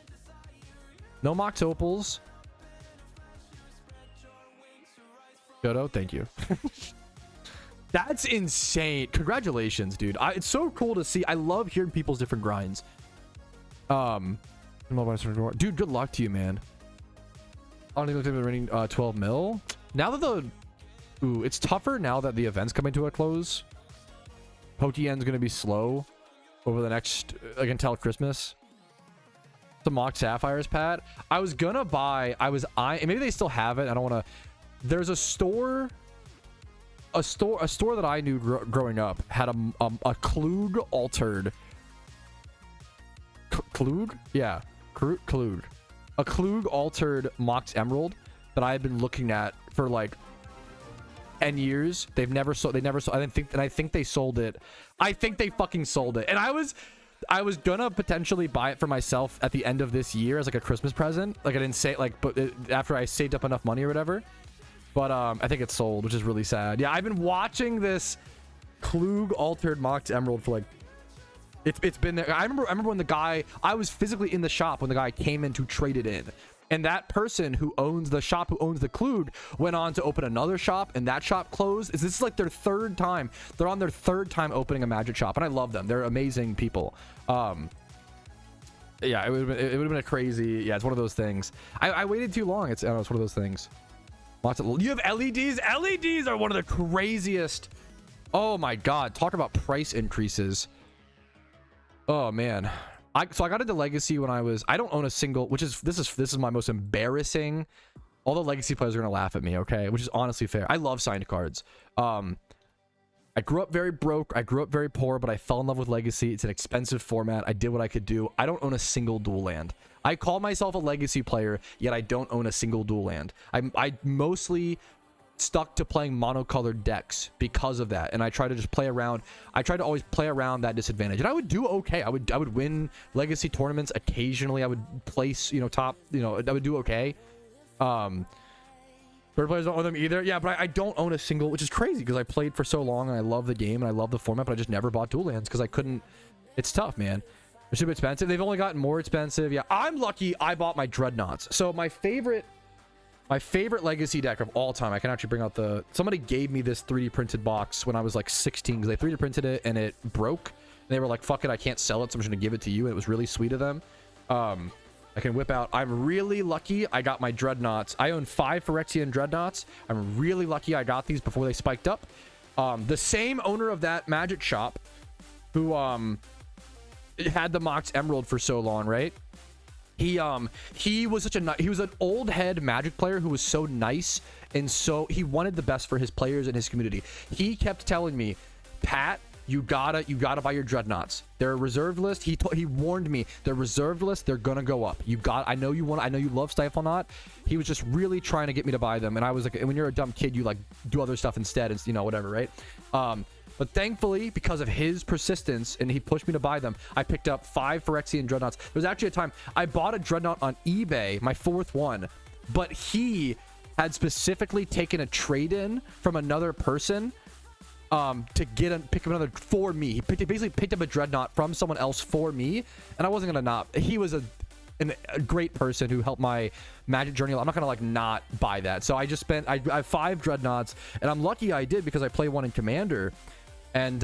No Mox Opals. Dodo, thank you. That's insane. Congratulations, dude. It's so cool to see. I love hearing people's different grinds. Dude, good luck to you, man. I don't think they're running 12 mil. Now that it's tougher now that the event's coming to a close. Pokeyen's gonna be slow over the next like until Christmas. The Mock Sapphires, Pat. I was gonna buy. Maybe they still have it. I don't want to. There's a store that I knew growing up had a Klug altered. Klug? Yeah. Klug. A Klug altered Mox Emerald that I had been looking at for like 10 years. They never sold. I think they sold it. I think they fucking sold it. And I was gonna potentially buy it for myself at the end of this year as like a Christmas present. Like I didn't say like, but after I saved up enough money or whatever. But I think it's sold, which is really sad. Yeah, I've been watching this Klug altered Mox Emerald for like It's been there. I remember when the guy, I was physically in the shop when the guy came in to trade it in. And that person who owns the shop, who owns the Clued, went on to open another shop, and that shop closed. This is like their third time. They're on their third time opening a magic shop, and I love them. They're amazing people. Yeah, it would have been a crazy. Yeah, it's one of those things. I waited too long. I don't know, it's one of those things. Lots of. You have LEDs. LEDs are one of the craziest. Oh my god! Talk about price increases. Oh man. So I got into Legacy when I don't own a single, which is this is my most embarrassing. All the Legacy players are gonna laugh at me, okay? Which is honestly fair. I love signed cards. I grew up very broke. I grew up very poor, but I fell in love with Legacy. It's an expensive format. I did what I could do. I don't own a single dual land. I call myself a Legacy player, yet I don't own a single dual land. I mostly stuck to playing monocolored decks because of that, and I try to just play around. I try to always play around that disadvantage, and I would do okay. I would win Legacy tournaments occasionally. I would place, top, I would do okay. Third players don't own them either. Yeah, but I don't own a single, which is crazy because I played for so long and I love the game and I love the format, but I just never bought dual lands because I couldn't. It's tough, man. They're super expensive. They've only gotten more expensive. Yeah, I'm lucky I bought my Dreadnoughts. So my favorite Legacy deck of all time, I can actually bring out somebody gave me this 3D printed box when I was like 16 because they 3D printed it and it broke. And they were like, fuck it, I can't sell it, so I'm just gonna give it to you. And it was really sweet of them. I can whip out. I'm really lucky I got my Dreadnoughts. I own 5 Phyrexian Dreadnoughts. I'm really lucky I got these before they spiked up. The same owner of that magic shop who had the Mox Emerald for so long, right? He was he was an old head magic player who was so nice, and so he wanted the best for his players and his community. He kept telling me, Pat, you gotta buy your Dreadnoughts. They're a reserved list. He warned me, they're reserved list, they're gonna go up. I know you love Stifle Knot. He was just really trying to get me to buy them, and I was like, when you're a dumb kid, you like do other stuff instead, and whatever, right? But thankfully, because of his persistence and he pushed me to buy them, I picked up 5 Phyrexian Dreadnoughts. There was actually a time I bought a Dreadnought on eBay, my 4th one, but he had specifically taken a trade-in from another person to pick up another for me. He basically picked up a Dreadnought from someone else for me, and I wasn't gonna not. He was a great person who helped my Magic journey. I'm not gonna like not buy that. So I just spent. I have 5 Dreadnoughts, and I'm lucky I did because I play one in Commander, and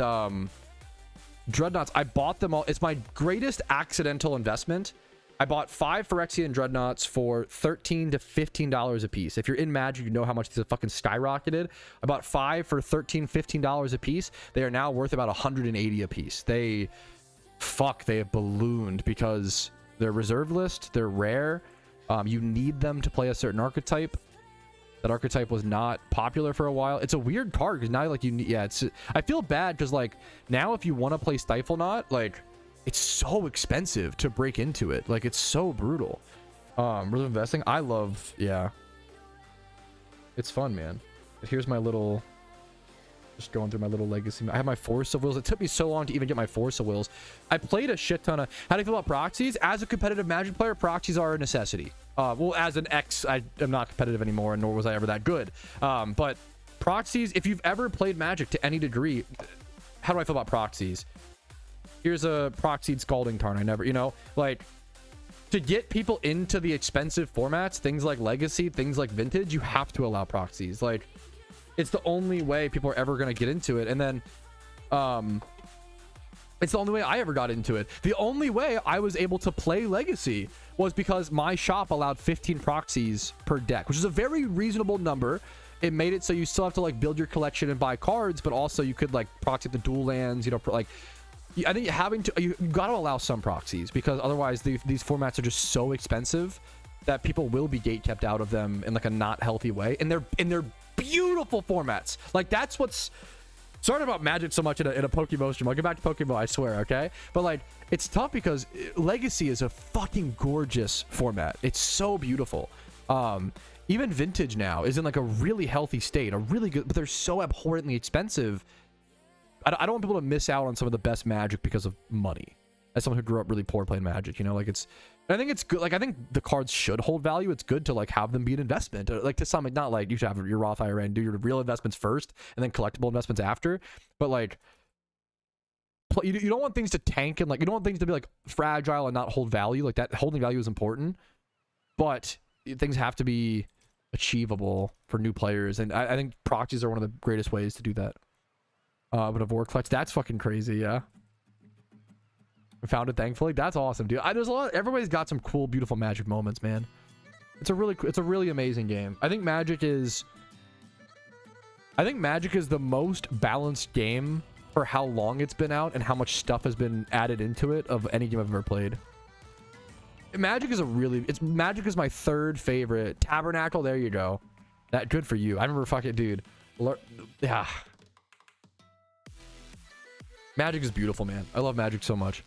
Dreadnoughts. I bought them all. It's my greatest accidental investment. I bought 5 Phyrexian Dreadnoughts for $13 to $15 a piece. If you're in Magic, you know how much these have fucking skyrocketed. I bought 5 for $13, $15 a piece. They are now worth about 180 a piece. They have ballooned because they're reserve list. They're rare. You need them to play a certain archetype. That archetype was not popular for a while. It's a weird card because now like I feel bad because like now if you want to play Stifle Knot, like it's so expensive to break into it. Like it's so brutal. Really investing. I love, yeah. It's fun, man. Here's my little, just going through my little legacy. I have my Force of Wills. It took me so long to even get my Force of Wills. I played a shit ton of, how do you feel about proxies? As a competitive Magic player, proxies are a necessity. Well, as an ex, I am not competitive anymore, nor was I ever that good. But proxies, if you've ever played Magic to any degree, how do I feel about proxies? Here's a proxied Scalding Tarn. I never, like, to get people into the expensive formats, things like Legacy, things like Vintage, you have to allow proxies. Like, it's the only way people are ever going to get into it. And then, it's the only way I ever got into it. The only way I was able to play Legacy was because my shop allowed 15 proxies per deck, which is a very reasonable number. It made it so you still have to, like, build your collection and buy cards, but also you could, like, proxy the dual lands, like, I think you got to allow some proxies because otherwise these formats are just so expensive that people will be gate kept out of them in like a not healthy way, and they're beautiful formats. Like that's what's sorry about Magic so much in a PokeMMO stream. I'll get back to PokeMMO, I swear, okay? But like it's tough because Legacy is a fucking gorgeous format. It's so beautiful. Even Vintage now is in like a really healthy state, a really good, but they're so abhorrently expensive. I don't want people to miss out on some of the best Magic because of money. As someone who grew up really poor playing Magic, like it's, I think it's good. Like I think the cards should hold value. It's good to like have them be an investment, like to some, not like you should have your Roth IRA and do your real investments first and then collectible investments after. But like you don't want things to tank and like you don't want things to be like fragile and not hold value. Like that holding value is important, but things have to be achievable for new players, and I think proxies are one of the greatest ways to do that. But a Vork Flex, that's fucking crazy. Yeah, I found it thankfully. That's awesome, dude. There's a lot. Everybody's got some cool, beautiful Magic moments, man. It's a really amazing game. I think Magic is the most balanced game for how long it's been out and how much stuff has been added into it of any game I've ever played. Magic is my third favorite. Tabernacle, there you go. That good for you. I remember fucking dude. Yeah. Magic is beautiful, man. I love Magic so much.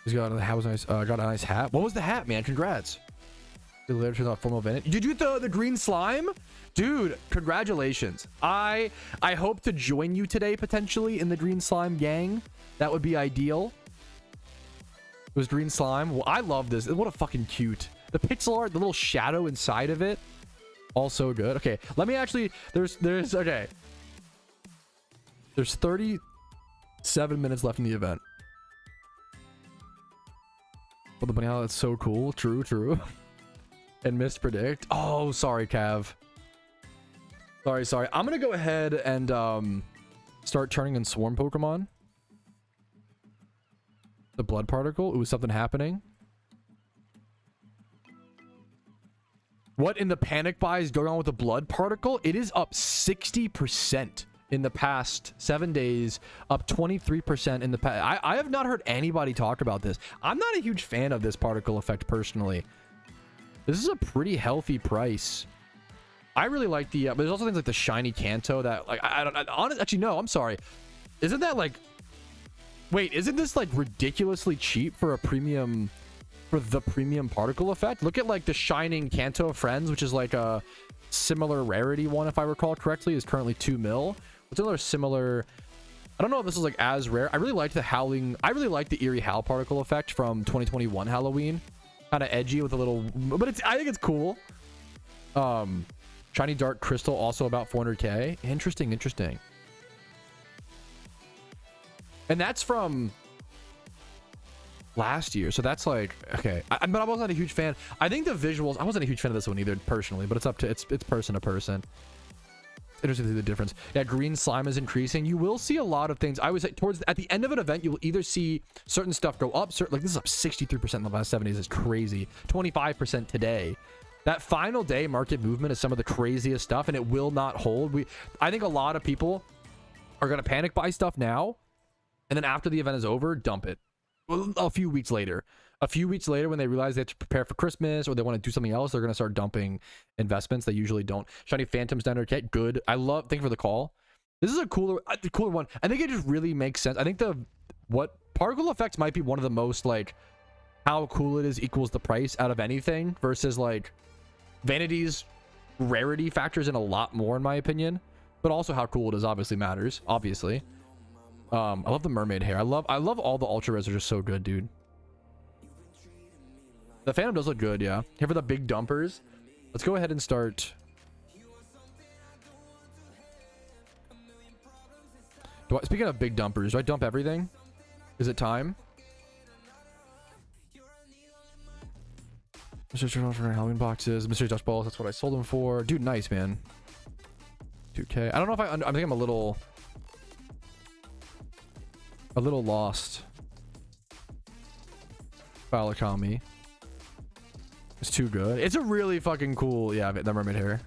He's got a nice. Got a nice hat. What was the hat, man? Congrats. Did you get the green slime? Dude, congratulations. I hope to join you today potentially in the green slime gang. That would be ideal. It was green slime. Well, I love this. What a fucking cute. The pixel art, the little shadow inside of it. Also good. Okay, let me actually there's 37 minutes left in the event. Well, the bunny owl, that's so cool. True. And mispredict. Oh, sorry, Cav. Sorry. I'm gonna go ahead and start turning in swarm Pokemon. The blood particle. Ooh, something happening. What in the panic buy is going on with the blood particle? It is up 60% in the past 7 days, up 23% in the past. I have not heard anybody talk about this. I'm not a huge fan of this particle effect personally. This is a pretty healthy price. I really like the but there's also things like the shiny Kanto that like actually no, I'm sorry. Isn't that like, wait, isn't this like ridiculously cheap for a premium, for the premium particle effect? Look at like the shining Kanto of Friends, which is like a similar rarity one, if I recall correctly, is currently 2 mil. What's another similar? I don't know if this is like as rare. I really liked the howling. I really like the eerie howl particle effect from 2021 Halloween. Kind of edgy with a little, but I think it's cool. Shiny dark crystal also about 400k. Interesting. And that's from last year, so that's like okay. But I wasn't a huge fan. I think the visuals. I wasn't a huge fan of this one either personally, but it's up to it's person to person. Interesting to see the difference. Yeah, green slime is increasing. You will see a lot of things. I would say at the end of an event, you will either see certain stuff go up. Like this is up 63% in the last 7 days. Is crazy. 25% today. That final day market movement is some of the craziest stuff, and it will not hold. I think a lot of people are gonna panic buy stuff now, and then after the event is over, dump it. A few weeks later, when they realize they have to prepare for Christmas or they want to do something else, they're going to start dumping investments. They usually don't. Shiny Phantoms down there. Good. Thank you for the call. This is a cooler one. I think it just really makes sense. I think what particle effects might be one of the most like how cool it is equals the price out of anything versus like Vanity's rarity factors in a lot more in my opinion, but also how cool it is obviously matters. Obviously. I love the mermaid hair. I love all the ultra res are just so good, dude. The Phantom does look good, yeah. Here for the big dumpers. Let's go ahead and start. Speaking of big dumpers, do I dump everything? Is it time? Mr. for Halloween boxes, mystery Dutch balls. That's what I sold them for, dude. Nice, man. 2k. I don't know if I think I'm a little lost. Balakami. It's too good. It's a really fucking cool, yeah, the mermaid hair.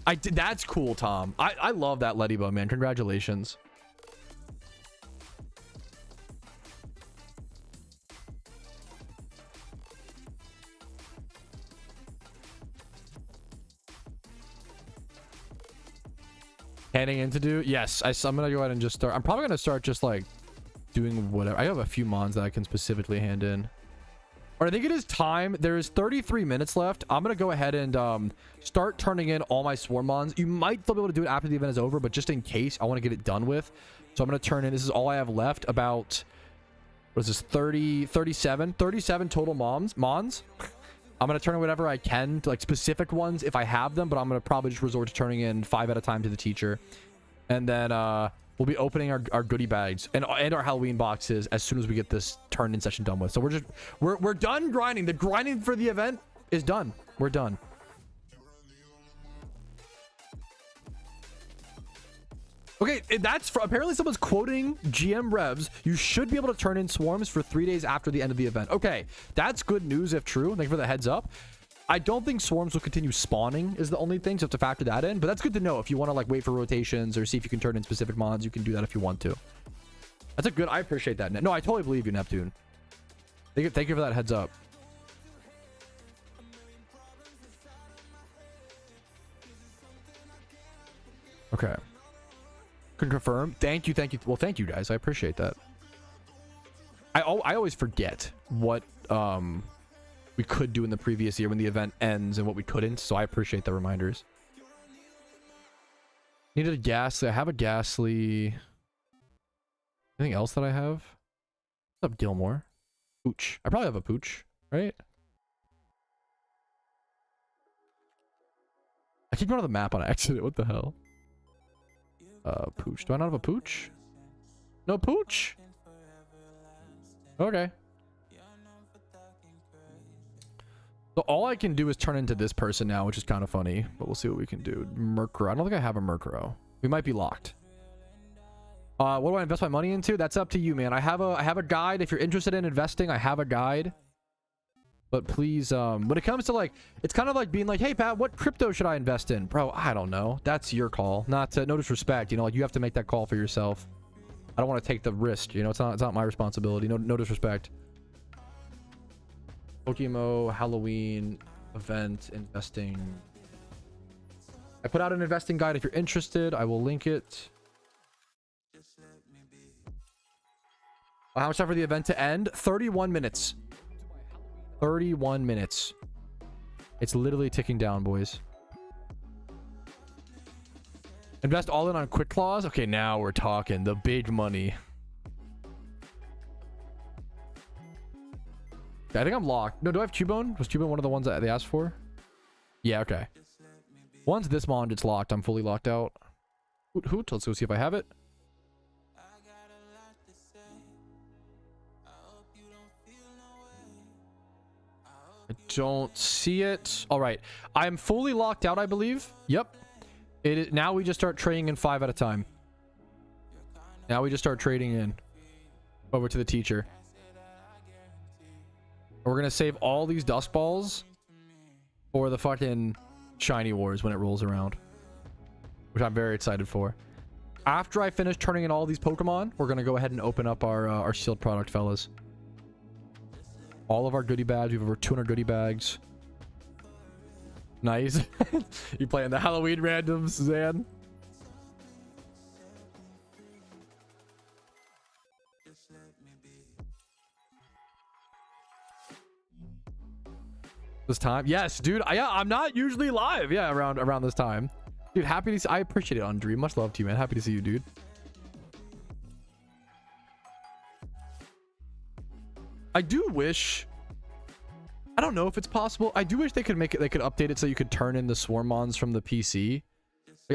That's cool, Tom. I love that Ladybug, man. Congratulations. Handing in to do? Yes. I'm gonna go ahead and just start. I'm probably gonna start just like doing whatever. I have a few mons that I can specifically hand in. Or I think it is time. There is 33 minutes left. I'm gonna go ahead and start turning in all my swarm mons. You might still be able to do it after the event is over, but just in case, I want to get it done with. So I'm gonna turn in. This is all I have left. About what is this? 37 total mons. I'm gonna turn in whatever I can to like specific ones if I have them, but I'm gonna probably just resort to turning in 5 at a time to the teacher, and then we'll be opening our goodie bags and our Halloween boxes as soon as we get this turn-in session done with. So we're done grinding. The grinding for the event is done. We're done. Okay, that's for apparently someone's quoting GM Revs. You should be able to turn in swarms for 3 days after the end of the event. Okay, that's good news if true. Thank you for the heads up. I don't think swarms will continue spawning is the only thing, so you have to factor that in. But that's good to know. If you want to like wait for rotations or see if you can turn in specific mods, you can do that if you want to. That's a good. I appreciate that. No, I totally believe you, Neptune. Thank you for that heads up. Okay. Can confirm. Thank you. Well, thank you guys. I appreciate that. I always forget what we could do in the previous year when the event ends and what we couldn't, so I appreciate the reminders. Needed a Ghastly. I have a Ghastly. Anything else that I have? What's up, Gilmore? Pooch. I probably have a Pooch, right? I keep going to the map on accident. What the hell? Pooch. Do I not have a Pooch? No Pooch? Okay. So all I can do is turn into this person now, which is kind of funny, but we'll see what we can do. Murkrow. I don't think I have a Murkrow. We might be locked. What do I invest my money into? That's up to you, man. I have a guide. If you're interested in investing, I have a guide. But please, when it comes to like, it's kind of like being like, hey Pat, what crypto should I invest in? Bro, I don't know. That's your call. No disrespect, you know, like you have to make that call for yourself. I don't want to take the risk, you know, it's not my responsibility. No disrespect. PokeMMO Halloween event investing. I put out an investing guide if you're interested. I will link it. How much time for the event to end? 31 minutes. 31 minutes. It's literally ticking down, boys. Invest all in on quick claws. Okay, now we're talking the big money. I think I'm locked. No, do I have Cubone? Was Cubone one of the ones that they asked for? Yeah, okay. Once this mod gets locked, I'm fully locked out. Hoot. Let's go see if I have it. I don't see it. All right. I'm fully locked out, I believe. Yep. Now we just start trading in 5 at a time. Now we just start trading in. Over to the teacher. We're going to save all these dust balls for the fucking shiny wars when it rolls around. Which I'm very excited for. After I finish turning in all these Pokemon, we're going to go ahead and open up our sealed product, fellas. All of our goodie bags. We have over 200 goodie bags. Nice. You playing the Halloween randoms, Zan? This time? Yes, dude. I'm not usually live. Yeah, around this time. Dude, happy to see. I appreciate it, Andre. Much love to you, man. Happy to see you, dude. I do wish, I don't know if it's possible. I do wish they could update it so you could turn in the Swarmons from the PC.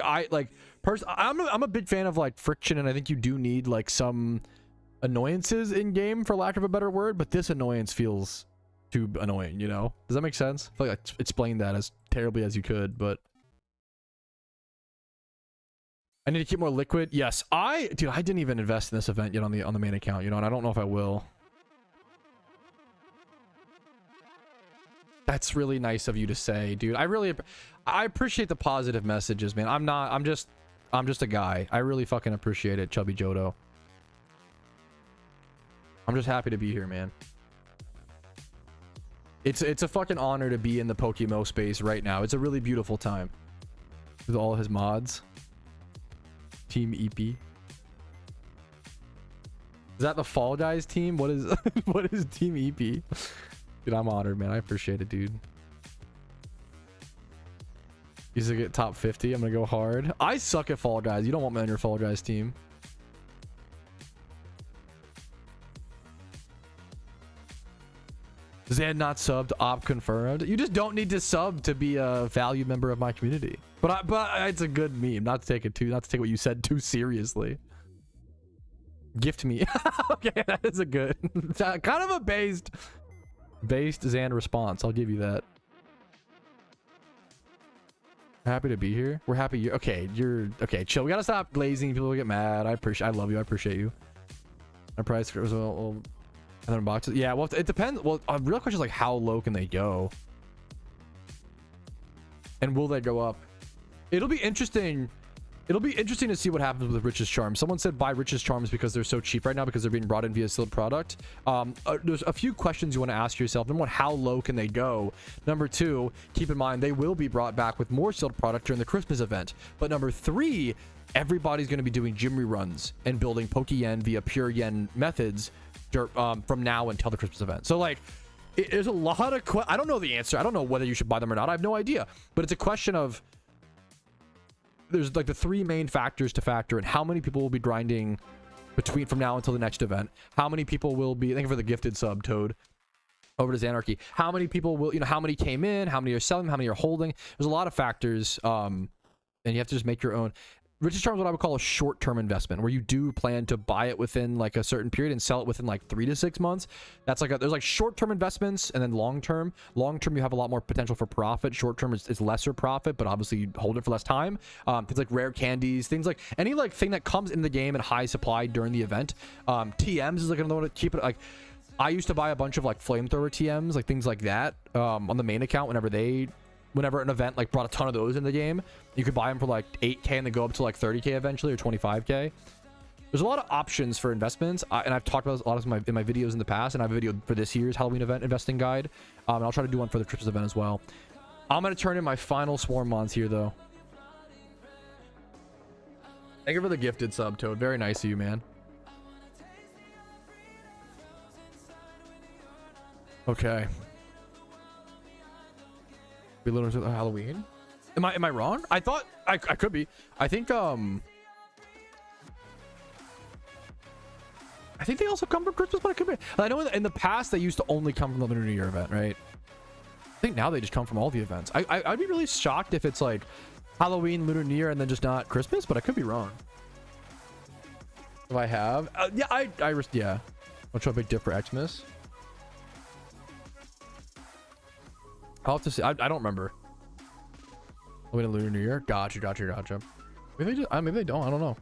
I'm a big fan of like friction, and I think you do need like some annoyances in game, for lack of a better word, but this annoyance feels too annoying, you know? Does that make sense? I feel like I explained that as terribly as you could, but I need to keep more liquid. Yes, dude, I didn't even invest in this event yet on the main account, you know, and I don't know if I will. That's really nice of you to say, dude. I appreciate the positive messages, man. I'm just a guy. I really fucking appreciate it, Chubby Jodo. I'm just happy to be here, man. It's a fucking honor to be in the PokeMMO space right now. It's a really beautiful time with all his mods. Team EP. Is that the Fall Guys team? What is what is Team EP? Dude, I'm honored, man. I appreciate it, dude. He's gonna get top 50. I'm gonna go hard. I suck at Fall Guys. You don't want me on your Fall Guys team. Zan not subbed, op confirmed. You just don't need to sub to be a valued member of my community. But it's a good meme. Not to take what you said too seriously. Gift me. Okay, that is a good, kind of a based Zan response. I'll give you that. Happy to be here. We're happy you're okay. You're okay. Chill. We gotta stop glazing. People will get mad. I love you. I appreciate you. Our price was well, and then boxes. Yeah. Well, it depends. Well, a real question is like, how low can they go? And will they go up? It'll be interesting. It'll be interesting to see what happens with Rich's Charms. Someone said buy Rich's Charms because they're so cheap right now because they're being brought in via sealed product. There's a few questions you want to ask yourself. Number one, how low can they go? Number two, keep in mind they will be brought back with more sealed product during the Christmas event. But number three, everybody's going to be doing gym reruns and building Pokeyen via pure yen methods from now until the Christmas event. So like, there's a lot of I don't know the answer. I don't know whether you should buy them or not. I have no idea. But it's a question of, there's like the three main factors to factor in: how many people will be grinding from now until the next event, how many people will be, thank you for the gifted sub, Toad, over to Zanarchy, how many people will, how many came in, how many are selling, how many are holding. There's a lot of factors, and you have to just make your own. Rich's Charm is what I would call a short-term investment, where you do plan to buy it within like a certain period and sell it within like 3 to 6 months. That's like there's like short-term investments and then long-term. Long-term, you have a lot more potential for profit. Short-term is lesser profit, but obviously you hold it for less time. Things like rare candies, things like any like thing that comes in the game in high supply during the event. TMs is like another one to keep it like. I used to buy a bunch of like flamethrower TMs, like things like that, on the main account whenever an event like brought a ton of those in the game. You could buy them for like 8k and they go up to like 30k eventually, or 25k. There's a lot of options for investments, and I've talked about this a lot in my videos in the past, and I have a video for this year's Halloween event investing guide, and I'll try to do one for the Christmas event as well. I'm going to turn in my final swarm mons here though. Thank you for the gifted sub, Toad. Very nice of you, man. Okay. We literally said Halloween. Am I wrong? I thought I could be. I think they also come from Christmas, but I could be. I know in the past they used to only come from the Lunar New Year event, right? I think now they just come from all the events. I'd be really shocked if it's like Halloween, Lunar New Year, and then just not Christmas, but I could be wrong. If I have, yeah, yeah. I'll try a big dip for Xmas. I'll have to see. I don't remember. Wait, a Lunar New Year. Gotcha. Maybe they just, maybe they don't. I don't know.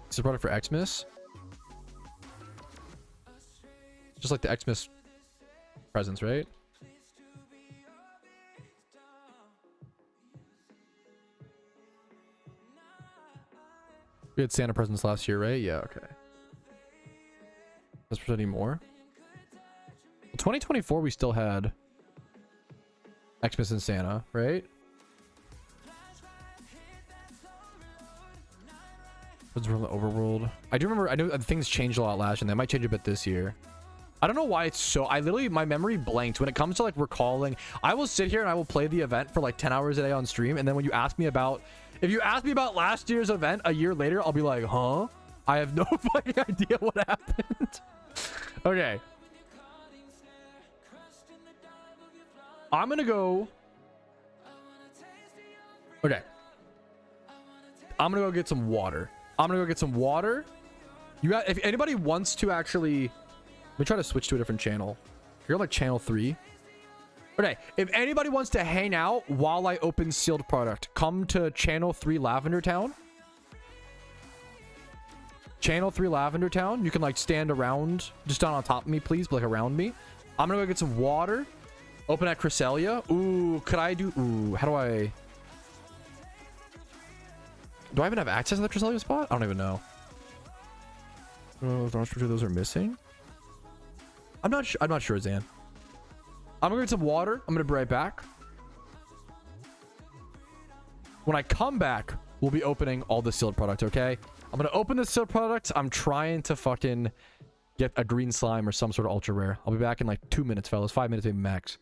It's a product for Xmas. Just like the Xmas presents, right? We had Santa presents last year, right? Yeah. Okay. Let's present any more. 2024, we still had Xmas and Santa, right? From the overworld. I do remember, I know things changed a lot last year, and they might change a bit this year. I don't know why it's so, my memory blanked when it comes to like recalling. I will sit here and I will play the event for like 10 hours a day on stream, and then when you ask me about, if you ask me about last year's event a year later, I'll be like, huh? I have no fucking idea what happened. Okay. I'm gonna go. Okay. I'm gonna go get some water. You got, if anybody wants to actually, let me try to switch to a different channel. You're like channel 3. Okay. If anybody wants to hang out while I open sealed product, come to channel 3 Lavender Town. Channel 3 Lavender Town. You can like stand around, just down on top of me, please, but like around me. I'm gonna go get some water. Open at Cresselia. Ooh, could I do... Ooh, how do I... Do I even have access to the Cresselia spot? I don't even know. Those are missing. I'm not sure, Zan. I'm gonna get some water. I'm gonna be right back. When I come back, we'll be opening all the sealed product, okay? I'm gonna open the sealed product. I'm trying to fucking get a green slime or some sort of ultra rare. I'll be back in like 2 minutes, fellas. 5 minutes, maybe max.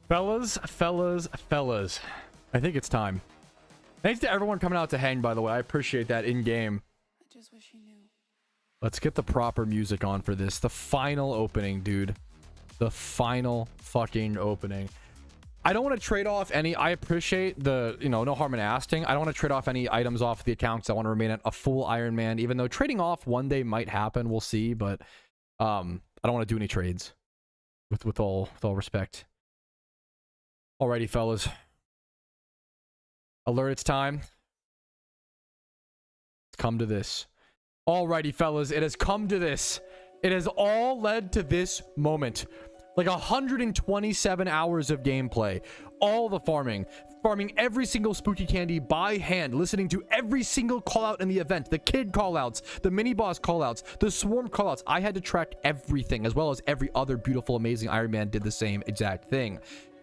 Fellas. I think it's time. Thanks to everyone coming out to hang, by the way. I appreciate that in game. I just wish you knew. Let's get the proper music on for this. The final opening, dude. The final fucking opening. I don't want to trade off any. I appreciate the, no harm in asking. I don't want to trade off any items off the accounts. I want to remain a full Iron Man, even though trading off one day might happen. We'll see, but I don't want to do any trades. With all respect. Alrighty, fellas. Alert, it's time. It's come to this. Alrighty, fellas, it has come to this. It has all led to this moment. Like 127 hours of gameplay. All the farming every single spooky candy by hand, listening to every single call out in the event, the kid call outs, the mini boss call outs, the swarm call outs. I had to track everything, as well as every other beautiful, amazing Iron Man did the same exact thing.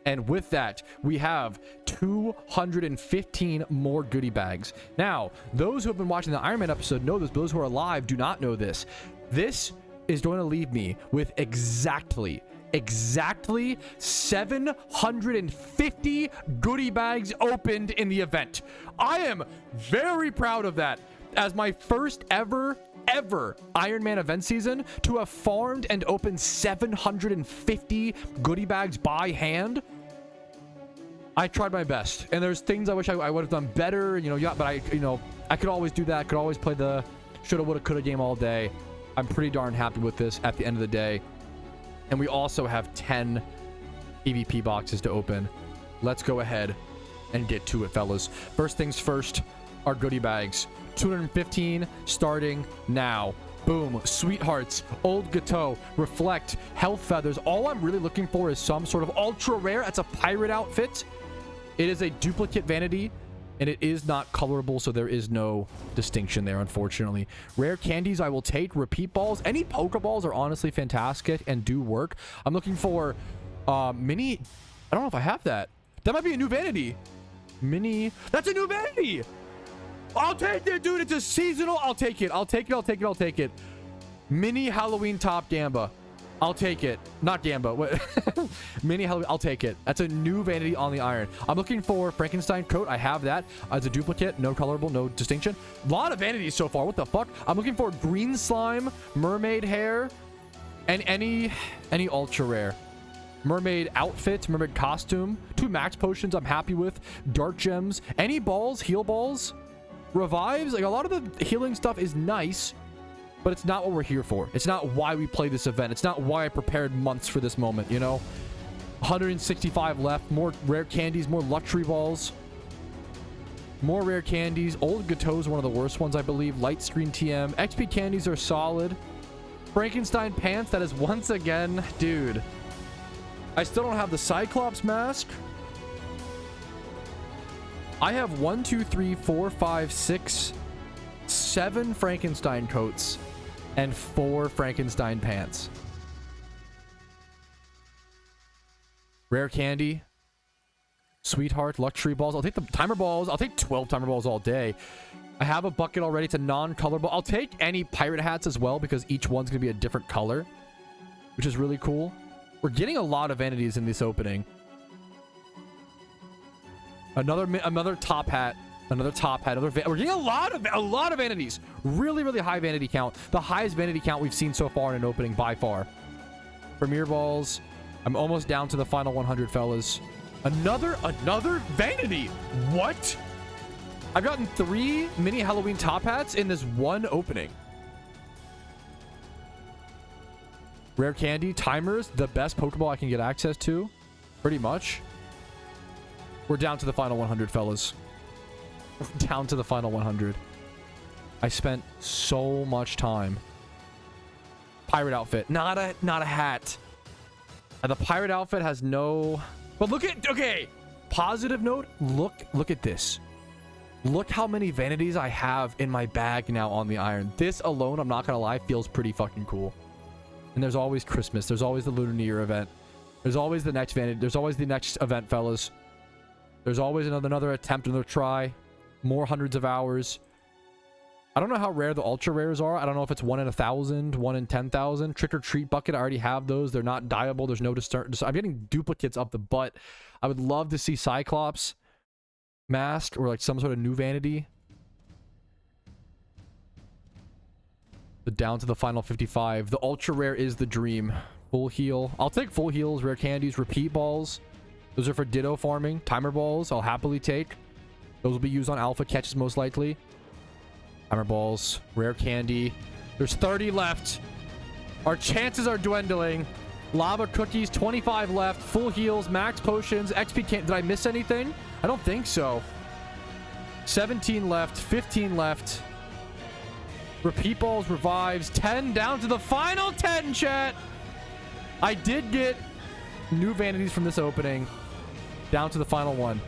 And with that, we have 215 more goodie bags. Now, those who have been watching the Iron Man episode know this. Those who are live do not know this. This is going to leave me with exactly 750 goodie bags opened in the event. I am very proud of that. As my first ever Iron Man event season, to have farmed and opened 750 goodie bags by hand. I tried my best, and there's things I wish I would have done better, but I could always do that. Could always play the shoulda, woulda, coulda game all day. I'm pretty darn happy with this at the end of the day. And we also have 10 PvP boxes to open. Let's go ahead and get to it, fellas. First things first, our goodie bags. 215 starting now. Boom. Sweethearts, Old Gateau, Reflect, Health Feathers. All I'm really looking for is some sort of ultra rare. That's a pirate outfit. It is a duplicate vanity, and it is not colorable, so there is no distinction there, unfortunately. Rare candies I will take. Repeat balls. Any Pokeballs are honestly fantastic and do work. I'm looking for mini. I don't know if I have that. That might be a new vanity. Mini. That's a new vanity. I'll take it, dude. It's a seasonal. I'll take it. I'll take it. Mini Halloween top Gamba. I'll take it. Not Gamba. What? Mini Halloween. I'll take it. That's a new vanity on the iron. I'm looking for Frankenstein coat. I have that as a duplicate. No colorable. No distinction. A lot of vanities so far. What the fuck? I'm looking for green slime, mermaid hair, and any ultra rare. Mermaid outfit, mermaid costume. 2 max potions I'm happy with. Dark gems. Any balls, heal balls, revives. Like, a lot of the healing stuff is nice, but it's not what we're here for. It's not why we play this event. It's not why I prepared months for this moment, 165 left. More rare candies, more luxury balls, more rare candies. Old Gateau's one of the worst ones, I believe. Light screen TM. XP candies are solid. Frankenstein pants, that is once again, dude. I still don't have the Cyclops mask. I have 1, 2, 3, 4, 5, 6, 7 Frankenstein coats and 4 Frankenstein pants. Rare candy. Sweetheart, luxury balls. I'll take the timer balls. I'll take 12 timer balls all day. I have a bucket already. It's a non-colorable. I'll take any pirate hats as well, because each one's going to be a different color, which is really cool. We're getting a lot of vanities in this opening. Another top hat. Another top hat. We're getting a lot of vanities. Really, really high vanity count. The highest vanity count we've seen so far in an opening by far. Premier balls. I'm almost down to the final 100, fellas. Another vanity. What? I've gotten 3 mini Halloween top hats in this one opening. Rare candy. Timers. The best Pokeball I can get access to. Pretty much. We're down to the final 100, fellas. We're down to the final 100. I spent so much time. Pirate outfit. Not a hat. The pirate outfit has no... But look at... Okay. Positive note. Look at this. Look how many vanities I have in my bag now on the iron. This alone, I'm not going to lie, feels pretty fucking cool. And there's always Christmas. There's always the Lunar New Year event. There's always the next vanity. There's always the next event, fellas. There's always another attempt, another try. More hundreds of hours. I don't know how rare the ultra rares are. I don't know if it's 1 in 1,000, 1 in 10,000. Trick or treat bucket, I already have those. They're not dyeable. There's no disturb. I'm getting duplicates up the butt. I would love to see Cyclops mask or like some sort of new vanity. The down to the final 55. The ultra rare is the dream. Full heal. I'll take full heals, rare candies, repeat balls. Those are for ditto farming. Timer balls, I'll happily take. Those will be used on alpha catches most likely. Timer balls, rare candy. There's 30 left. Our chances are dwindling. Lava cookies, 25 left. Full heals, max potions, XP can't. Did I miss anything? I don't think so. 17 left, 15 left. Repeat balls, revives, 10 down to the final 10, chat. I did get new vanities from this opening. Down to the final one.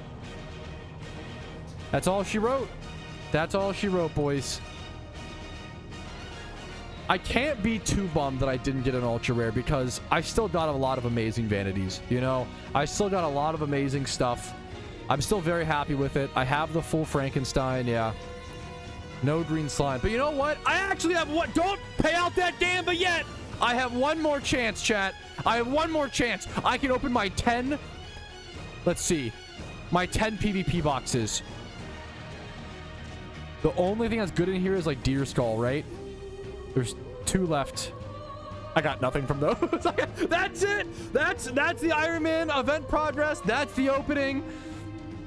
That's all she wrote. That's all she wrote, boys. I can't be too bummed that I didn't get an ultra rare because I still got a lot of amazing vanities, you know? I still got a lot of amazing stuff. I'm still very happy with it. I have the full Frankenstein, yeah. No green slime. But you know what? I actually have what? Don't pay out that gamba yet! I have one more chance, chat. I have one more chance. I can open my 10... Let's see. My 10 PvP boxes. The only thing that's good in here is like Deer Skull, right? There's 2 left. I got nothing from those. That's it. That's the Iron Man event progress. That's the opening.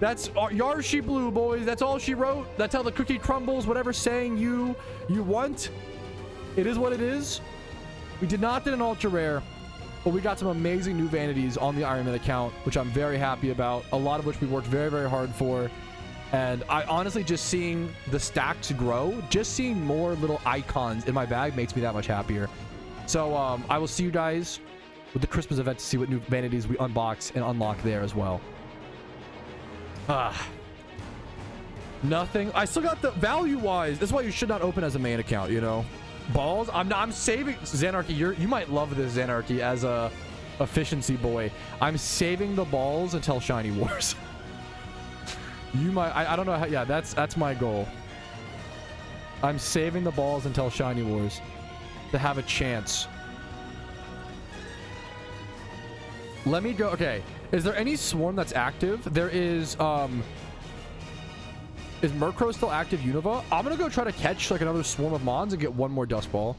That's Yarshi Blue, boys. That's all she wrote. That's how the cookie crumbles. Whatever saying you want. It is what it is. We did not get an ultra rare, but we got some amazing new vanities on the Iron Man account, which I'm very happy about. A lot of which we worked very, very hard for. And I honestly, just seeing the stacks grow, just seeing more little icons in my bag makes me that much happier. So I will see you guys with the Christmas event to see what new vanities we unbox and unlock there as well. Nothing. I still got the value-wise. That's why you should not open as a main account, you know? Balls. I'm saving Xanarchy. You might love this, Xanarchy, as a efficiency boy. I'm saving the balls until Shiny Wars. You might. I don't know how. Yeah, that's my goal. I'm saving the balls until Shiny Wars to have a chance. Let me go. Okay. Is there any swarm that's active? There is. Is Murkrow still active, Unova? I'm gonna go try to catch like another swarm of Mons and get one more Dust Ball.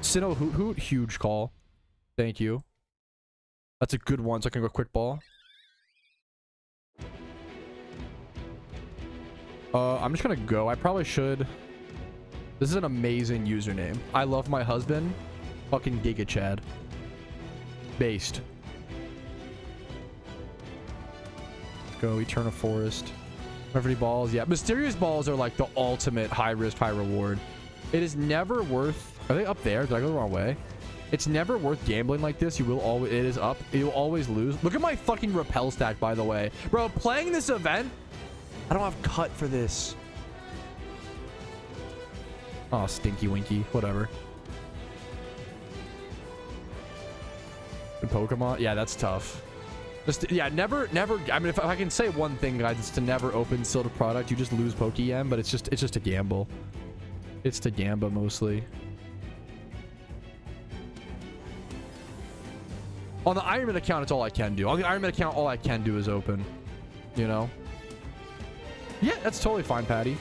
Sinnoh Hoot Hoot, huge call. Thank you. That's a good one, so I can go quick ball. I'm just gonna go. I probably should. This is an amazing username. I love my husband. Fucking Giga Chad. Based. Let's go Eternal Forest. Every balls, yeah. Mysterious balls are like the ultimate high risk, high reward. It is never worth. Are they up there? Did I go the wrong way? It's never worth gambling like this. You will always. It is up. You'll always lose. Look at my fucking repel stack, by the way, bro. Playing this event, I don't have cut for this. Oh, stinky winky. Whatever. Good Pokemon. Yeah, that's tough. Just, yeah, never. I mean, if I can say one thing, guys, it's to never open sealed product. You just lose Pokeyen, but it's just a gamble. It's to gamble mostly. On the Iron Man account, it's all I can do. On the Iron Man account, all I can do is open. You know? Yeah, that's totally fine, Patty.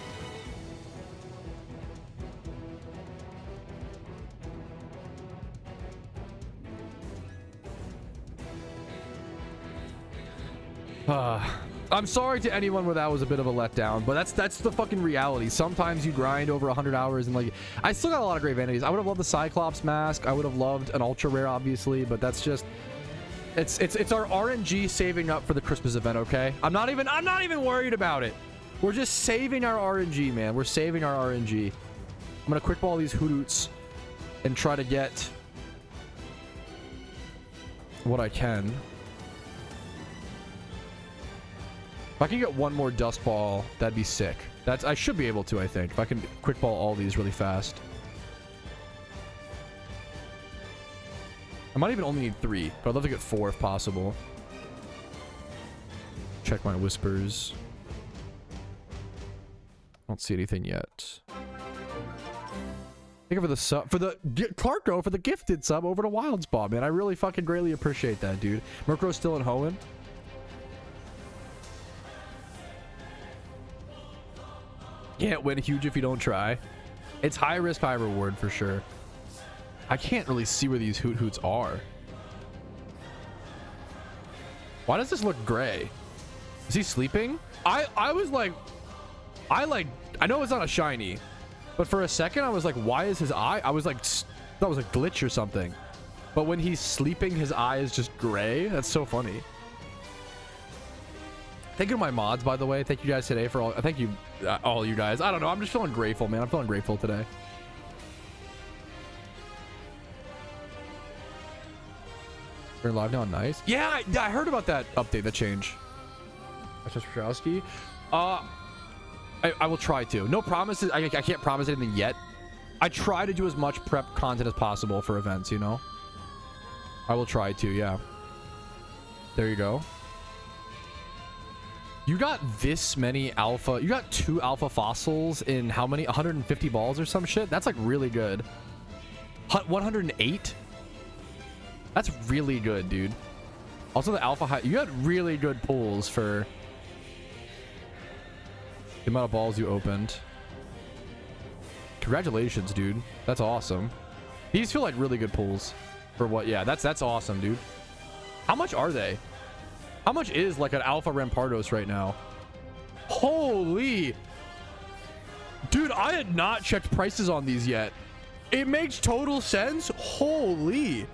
I'm sorry to anyone where that was a bit of a letdown, but that's the fucking reality. Sometimes you grind over 100 hours and like, I still got a lot of great vanities. I would have loved the Cyclops mask. I would have loved an ultra rare, obviously, but that's just, it's our RNG saving up for the Christmas event. Okay, I'm not even worried about it. We're just saving our RNG, man. We're saving our RNG. I'm gonna quick ball these Hoots and try to get what I can. If I can get one more Dust Ball, that'd be sick. I should be able to, I think. If I can quick ball all these really fast. I might even only need 3, but I'd love to get 4 if possible. Check my whispers. I don't see anything yet. Thank you for the sub, for the Clarko, for the gifted sub over to Wild Spot, man. I really fucking greatly appreciate that, dude. Murkro's still in Hoenn. Can't win huge if you don't try. It's high risk, high reward for sure. I can't really see where these Hoots are. Why does this look gray? Is he sleeping? I was like, I know it's not a shiny, but for a second I was like, why is his eye? I was like, that was a glitch or something. But when he's sleeping, his eye is just gray. That's so funny. Thank you to my mods, by the way. Thank you guys today for all. Thank you, all you guys. I don't know. I'm just feeling grateful, man. I'm feeling grateful today. We're live now. Nice. Yeah, I heard about that update, that change. That's just Patrouski. I will try to. No promises. I can't promise anything yet. I try to do as much prep content as possible for events, you know? I will try to, yeah. There you go. You got this many alpha. You got 2 alpha fossils in how many? 150 balls or some shit? That's like really good. 108? That's really good, dude. Also the alpha high. You had really good pulls for the amount of balls you opened. Congratulations, dude. That's awesome. These feel like really good pulls for what? Yeah, that's awesome, dude. How much are they? How much is like an alpha Rampardos right now? Holy dude, I had not checked prices on these yet. It makes total sense. Holy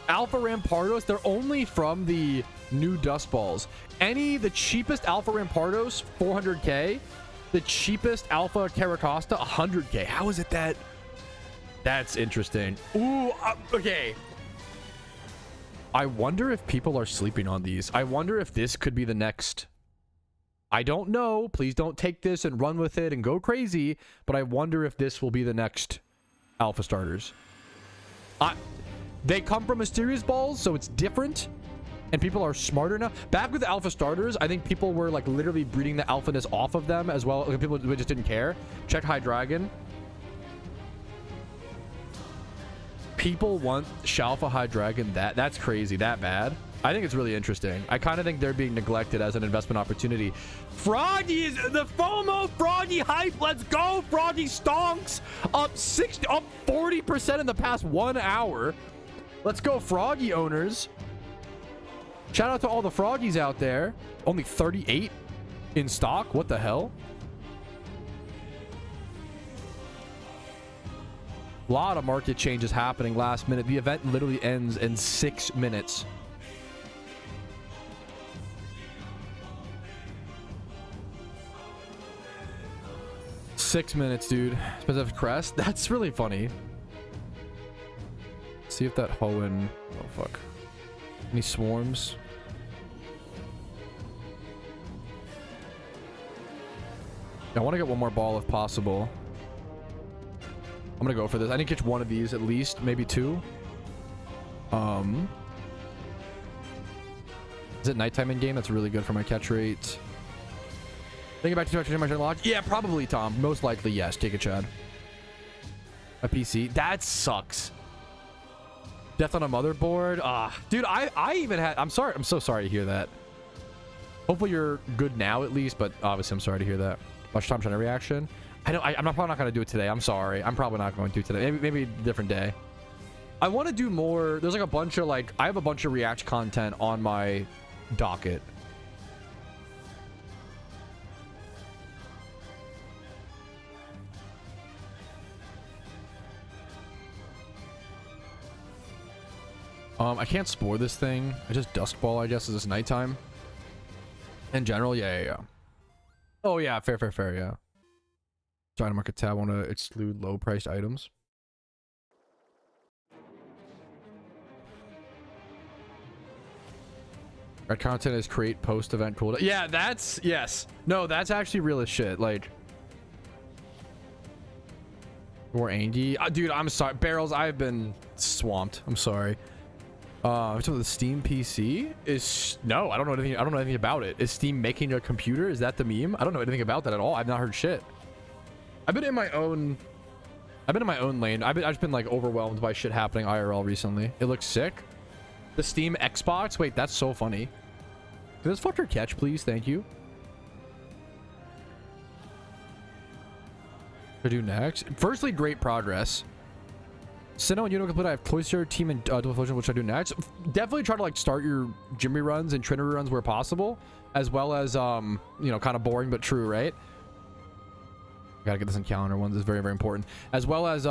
alpha Rampardos, they're only from the new dust balls. The cheapest alpha Rampardos 400k, the cheapest alpha Caracosta 100k. How is it that? That's interesting. Ooh, okay. I wonder if people are sleeping on these. I wonder if this could be the next. I don't know. Please don't take this and run with it and go crazy. But I wonder if this will be the next alpha starters. They come from mysterious balls, so it's different. And people are smarter now. Back with the alpha starters, I think people were like literally breeding the alphaness off of them as well. Like, people just didn't care. Check High Dragon. People want Shalfa High Dragon that's crazy, that bad. I think it's really interesting. I kind of think they're being neglected as an investment opportunity. Froggy is the FOMO Froggy hype. Let's go. Froggy stonks up 40% in the past 1 hour. Let's go, Froggy owners. Shout out to all the Froggies out there. Only 38 in stock. What the hell? A lot of market changes happening last minute. The event literally ends in 6 minutes. Six minutes, dude. Specific crest. That's really funny. See if that Hoenn. Oh fuck. Any swarms? I want to get one more ball if possible. I'm gonna go for this. I need to catch one of these at least, maybe 2. Is it nighttime in game? That's really good for my catch rate. Thinking back to my launch. Yeah, probably, Tom. Most likely, yes. Take a Chad. A PC. That sucks. Death on a motherboard. Dude, I even had. I'm sorry. I'm so sorry to hear that. Hopefully you're good now at least, but obviously I'm sorry to hear that. Much time trying reaction. I'm probably not going to do it today. I'm sorry. I'm probably not going to today. Maybe a different day. I want to do more. There's like a bunch of I have a bunch of React content on my docket. I can't spore this thing. I just Dusk Ball, I guess, is this nighttime. In general, yeah. Oh yeah, fair, yeah. Trying to market tab, want to exclude low priced items. Our content is create post event cooldown. Yeah, that's yes. No, that's actually real as shit. Like more Angie. Dude, I'm sorry. Barrels, I've been swamped. I'm sorry. So the Steam PC is no, I don't know anything about it. Is Steam making a computer? Is that the meme? I don't know anything about that at all. I've not heard shit. I've been in my own I've been in my own lane. I've just been like overwhelmed by shit happening IRL recently. It looks sick. The Steam Xbox. Wait, that's so funny. Can this fucker catch, please? Thank you. To do next. Firstly, great progress. Sinnoh and Uno complete. I have Cloister, Team, and Dual Fusion, which I do next. Definitely try to like start your Jimmy runs and Trinity runs where possible, as well as you know, kind of boring but true, right? Gotta get this in calendar ones. Is very, very important. As well as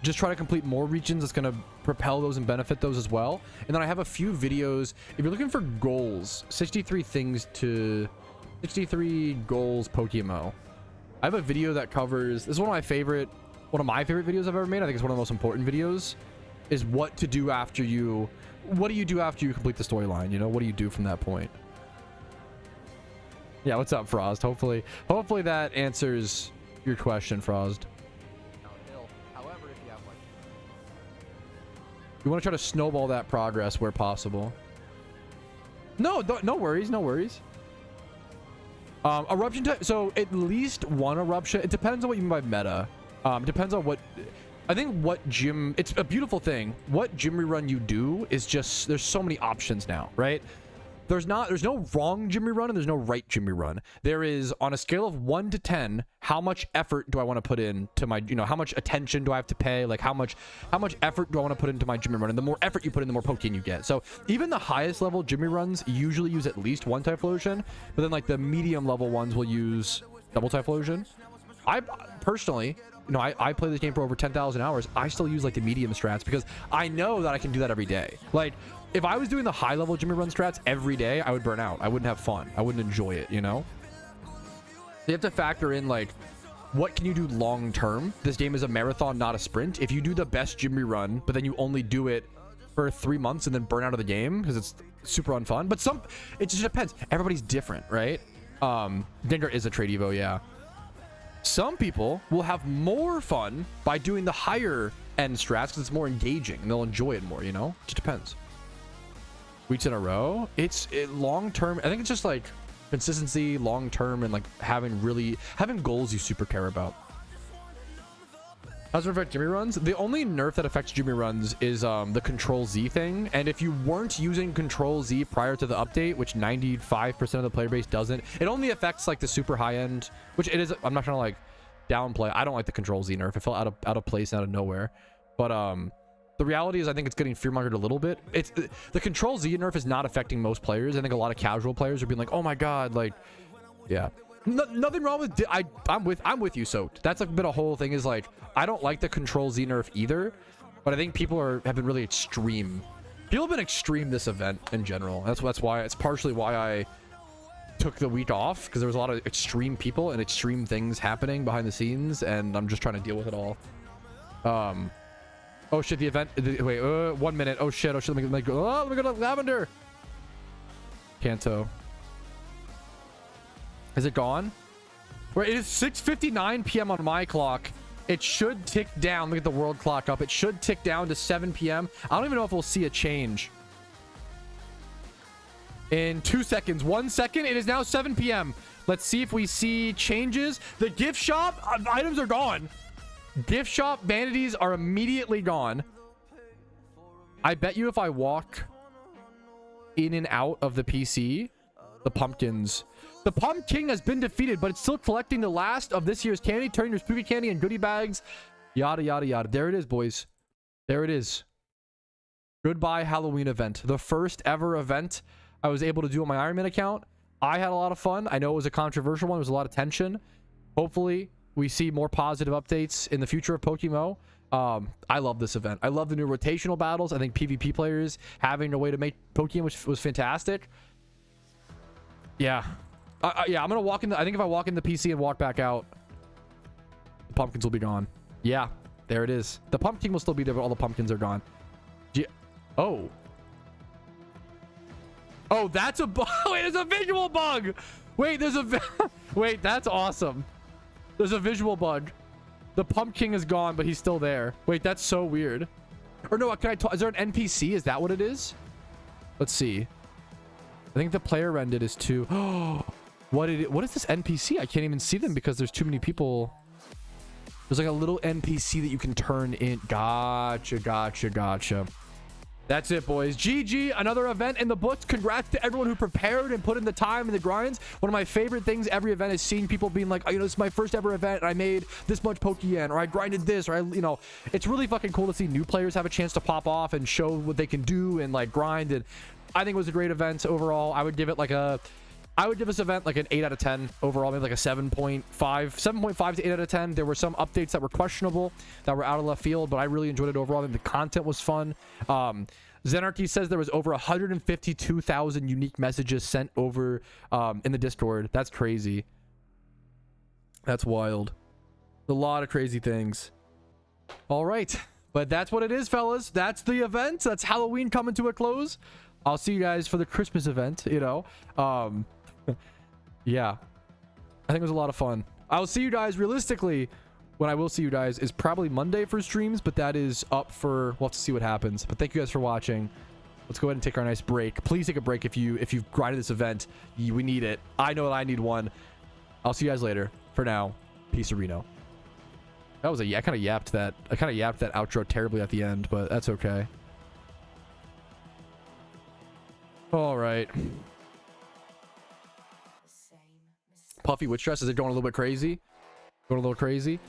just try to complete more regions. That's gonna propel those and benefit those as well. And then I have a few videos. If you're looking for goals, 63 things to 63 goals PokeMMO. I have a video that covers. This is one of my favorite videos I've ever made. I think it's one of the most important videos. Is what to do after you. What do you do after you complete the storyline? You know, what do you do from that point? Yeah, what's up, Frost? Hopefully that answers your question, Frost. However, if you have like, You want to try to snowball that progress where possible. No worries, no worries. Eruption type. So at least one eruption. It depends on what you mean by meta. It depends on what. I think what gym. It's a beautiful thing. What gym rerun you do is just. There's so many options now, right? There's no wrong gym rerun and there's no right gym rerun. There is, on a scale of 1 to 10, how much effort do I want to put in to my, you know, how much attention do I have to pay? Like how much effort do I want to put into my gym rerun? And the more effort you put in, the more Pokeyen you get. So even the highest level gym reruns usually use at least one Typhlosion, but then like the medium level ones will use double Typhlosion. I personally, you know, I play this game for over 10,000 hours. I still use like the medium strats because I know that I can do that every day. Like, if I was doing the high level Jimmy run strats every day, I would burn out. I wouldn't have fun. I wouldn't enjoy it, you know? You have to factor in like, what can you do long term? This game is a marathon, not a sprint. If you do the best Jimmy run, but then you only do it for 3 months and then burn out of the game because it's super unfun. But it just depends. Everybody's different, right? Dengar is a trade evo, yeah. Some people will have more fun by doing the higher end strats because it's more engaging and they'll enjoy it more, you know? It just depends. Weeks in a row, it's long term. I think it's just like consistency, long term, and like having goals you super care about. How does it affect Jimmy runs? The only nerf that affects Jimmy runs is the Control Z thing. And if you weren't using Control Z prior to the update, which 95% of the player base doesn't, it only affects like the super high end, which it is. I'm not trying to like downplay. I don't like the Control Z nerf. It felt out of place, out of nowhere. But the reality is I think it's getting fearmongered a little bit. It's the Control Z nerf is not affecting most players. I think a lot of casual players are being like, oh my god, like, yeah. Nothing wrong with I'm with you, Soaked. That's like been a whole thing is like, I don't like the Control Z nerf either, but I think people have been really extreme. People have been extreme this event in general. That's why it's partially why I took the week off, because there was a lot of extreme people and extreme things happening behind the scenes, and I'm just trying to deal with it all. Oh shit, the event. Wait, 1 minute. Oh shit. Let me go. Oh, let me go to Lavender. Kanto. Is it gone? Wait, it is 6:59 p.m. on my clock. It should tick down. Look at the world clock up. It should tick down to 7 p.m. I don't even know if we'll see a change. In 2 seconds. 1 second. It is now 7 p.m. Let's see if we see changes. The gift shop items are gone. Gift shop vanities are immediately gone. I bet you if I walk in and out of the PC, the pumpkins. The pumpkin has been defeated, but it's still collecting the last of this year's candy. Turn your spooky candy and goodie bags. Yada, yada, yada. There it is, boys. There it is. Goodbye Halloween event. The first ever event I was able to do on my Iron Man account. I had a lot of fun. I know it was a controversial one. There was a lot of tension. Hopefully, we see more positive updates in the future of PokeMMO. I love this event. I love the new rotational battles. I think PvP players having a way to make Pokeyen, which was fantastic. Yeah. Yeah, I'm going to walk in the... I think if I walk in the PC and walk back out, the pumpkins will be gone. Yeah, there it is. The pumpkin will still be there, but all the pumpkins are gone. Oh. Oh, that's a bug. Wait, there's a visual bug. Wait, there's a... Wait, that's awesome. There's a visual bug. The pumpkin is gone, but he's still there. Wait, that's so weird. Or no, can I talk? Is there an NPC? Is that what it is? Let's see. I think the player rendered is 2. Oh, what is this NPC? I can't even see them because there's too many people. There's like a little NPC that you can turn in. Gotcha. That's it, boys. GG, another event in the books. Congrats to everyone who prepared and put in the time and the grinds. One of my favorite things every event is seeing people being like, oh, you know, this is my first ever event and I made this much Pokeyen, or I grinded this, or I, you know, it's really fucking cool to see new players have a chance to pop off and show what they can do and like grind. And I think it was a great event overall. I would give this event like an 8 out of 10 overall, maybe like a 7.5 to 8 out of 10. There were some updates that were questionable, that were out of left field, but I really enjoyed it overall. I think the content was fun. Zenarchy says there was over 152,000 unique messages sent over in the Discord. That's crazy. That's wild. A lot of crazy things. All right, but that's what it is, fellas. That's the event. That's Halloween coming to a close. I'll see you guys for the Christmas event, you know. Yeah, I think it was a lot of fun. I'll see you guys realistically. When I will see you guys is probably Monday for streams, but that is up for, we'll have to see what happens. But thank you guys for watching. Let's go ahead and take our nice break. Please take a break if you've grinded this event. We need it. I know that I need one. I'll see you guys later. For now, peace, Reno. That was I kind of yapped that outro terribly at the end, but that's okay. All right. Puffy Witch Dress, is it going a little bit crazy? Going a little crazy?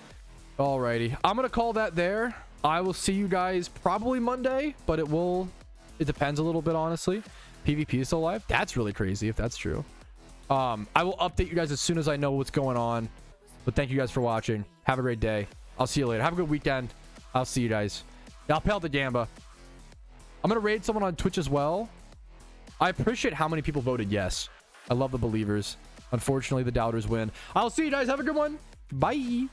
Alrighty. I'm going to call that there. I will see you guys probably Monday, but it depends a little bit, honestly. PvP is still live. That's really crazy if that's true. I will update you guys as soon as I know what's going on. But thank you guys for watching. Have a great day. I'll see you later. Have a good weekend. I'll see you guys. I'll pal the Gamba. I'm going to raid someone on Twitch as well. I appreciate how many people voted yes. I love the believers. Unfortunately, the doubters win. I'll see you guys. Have a good one. Bye.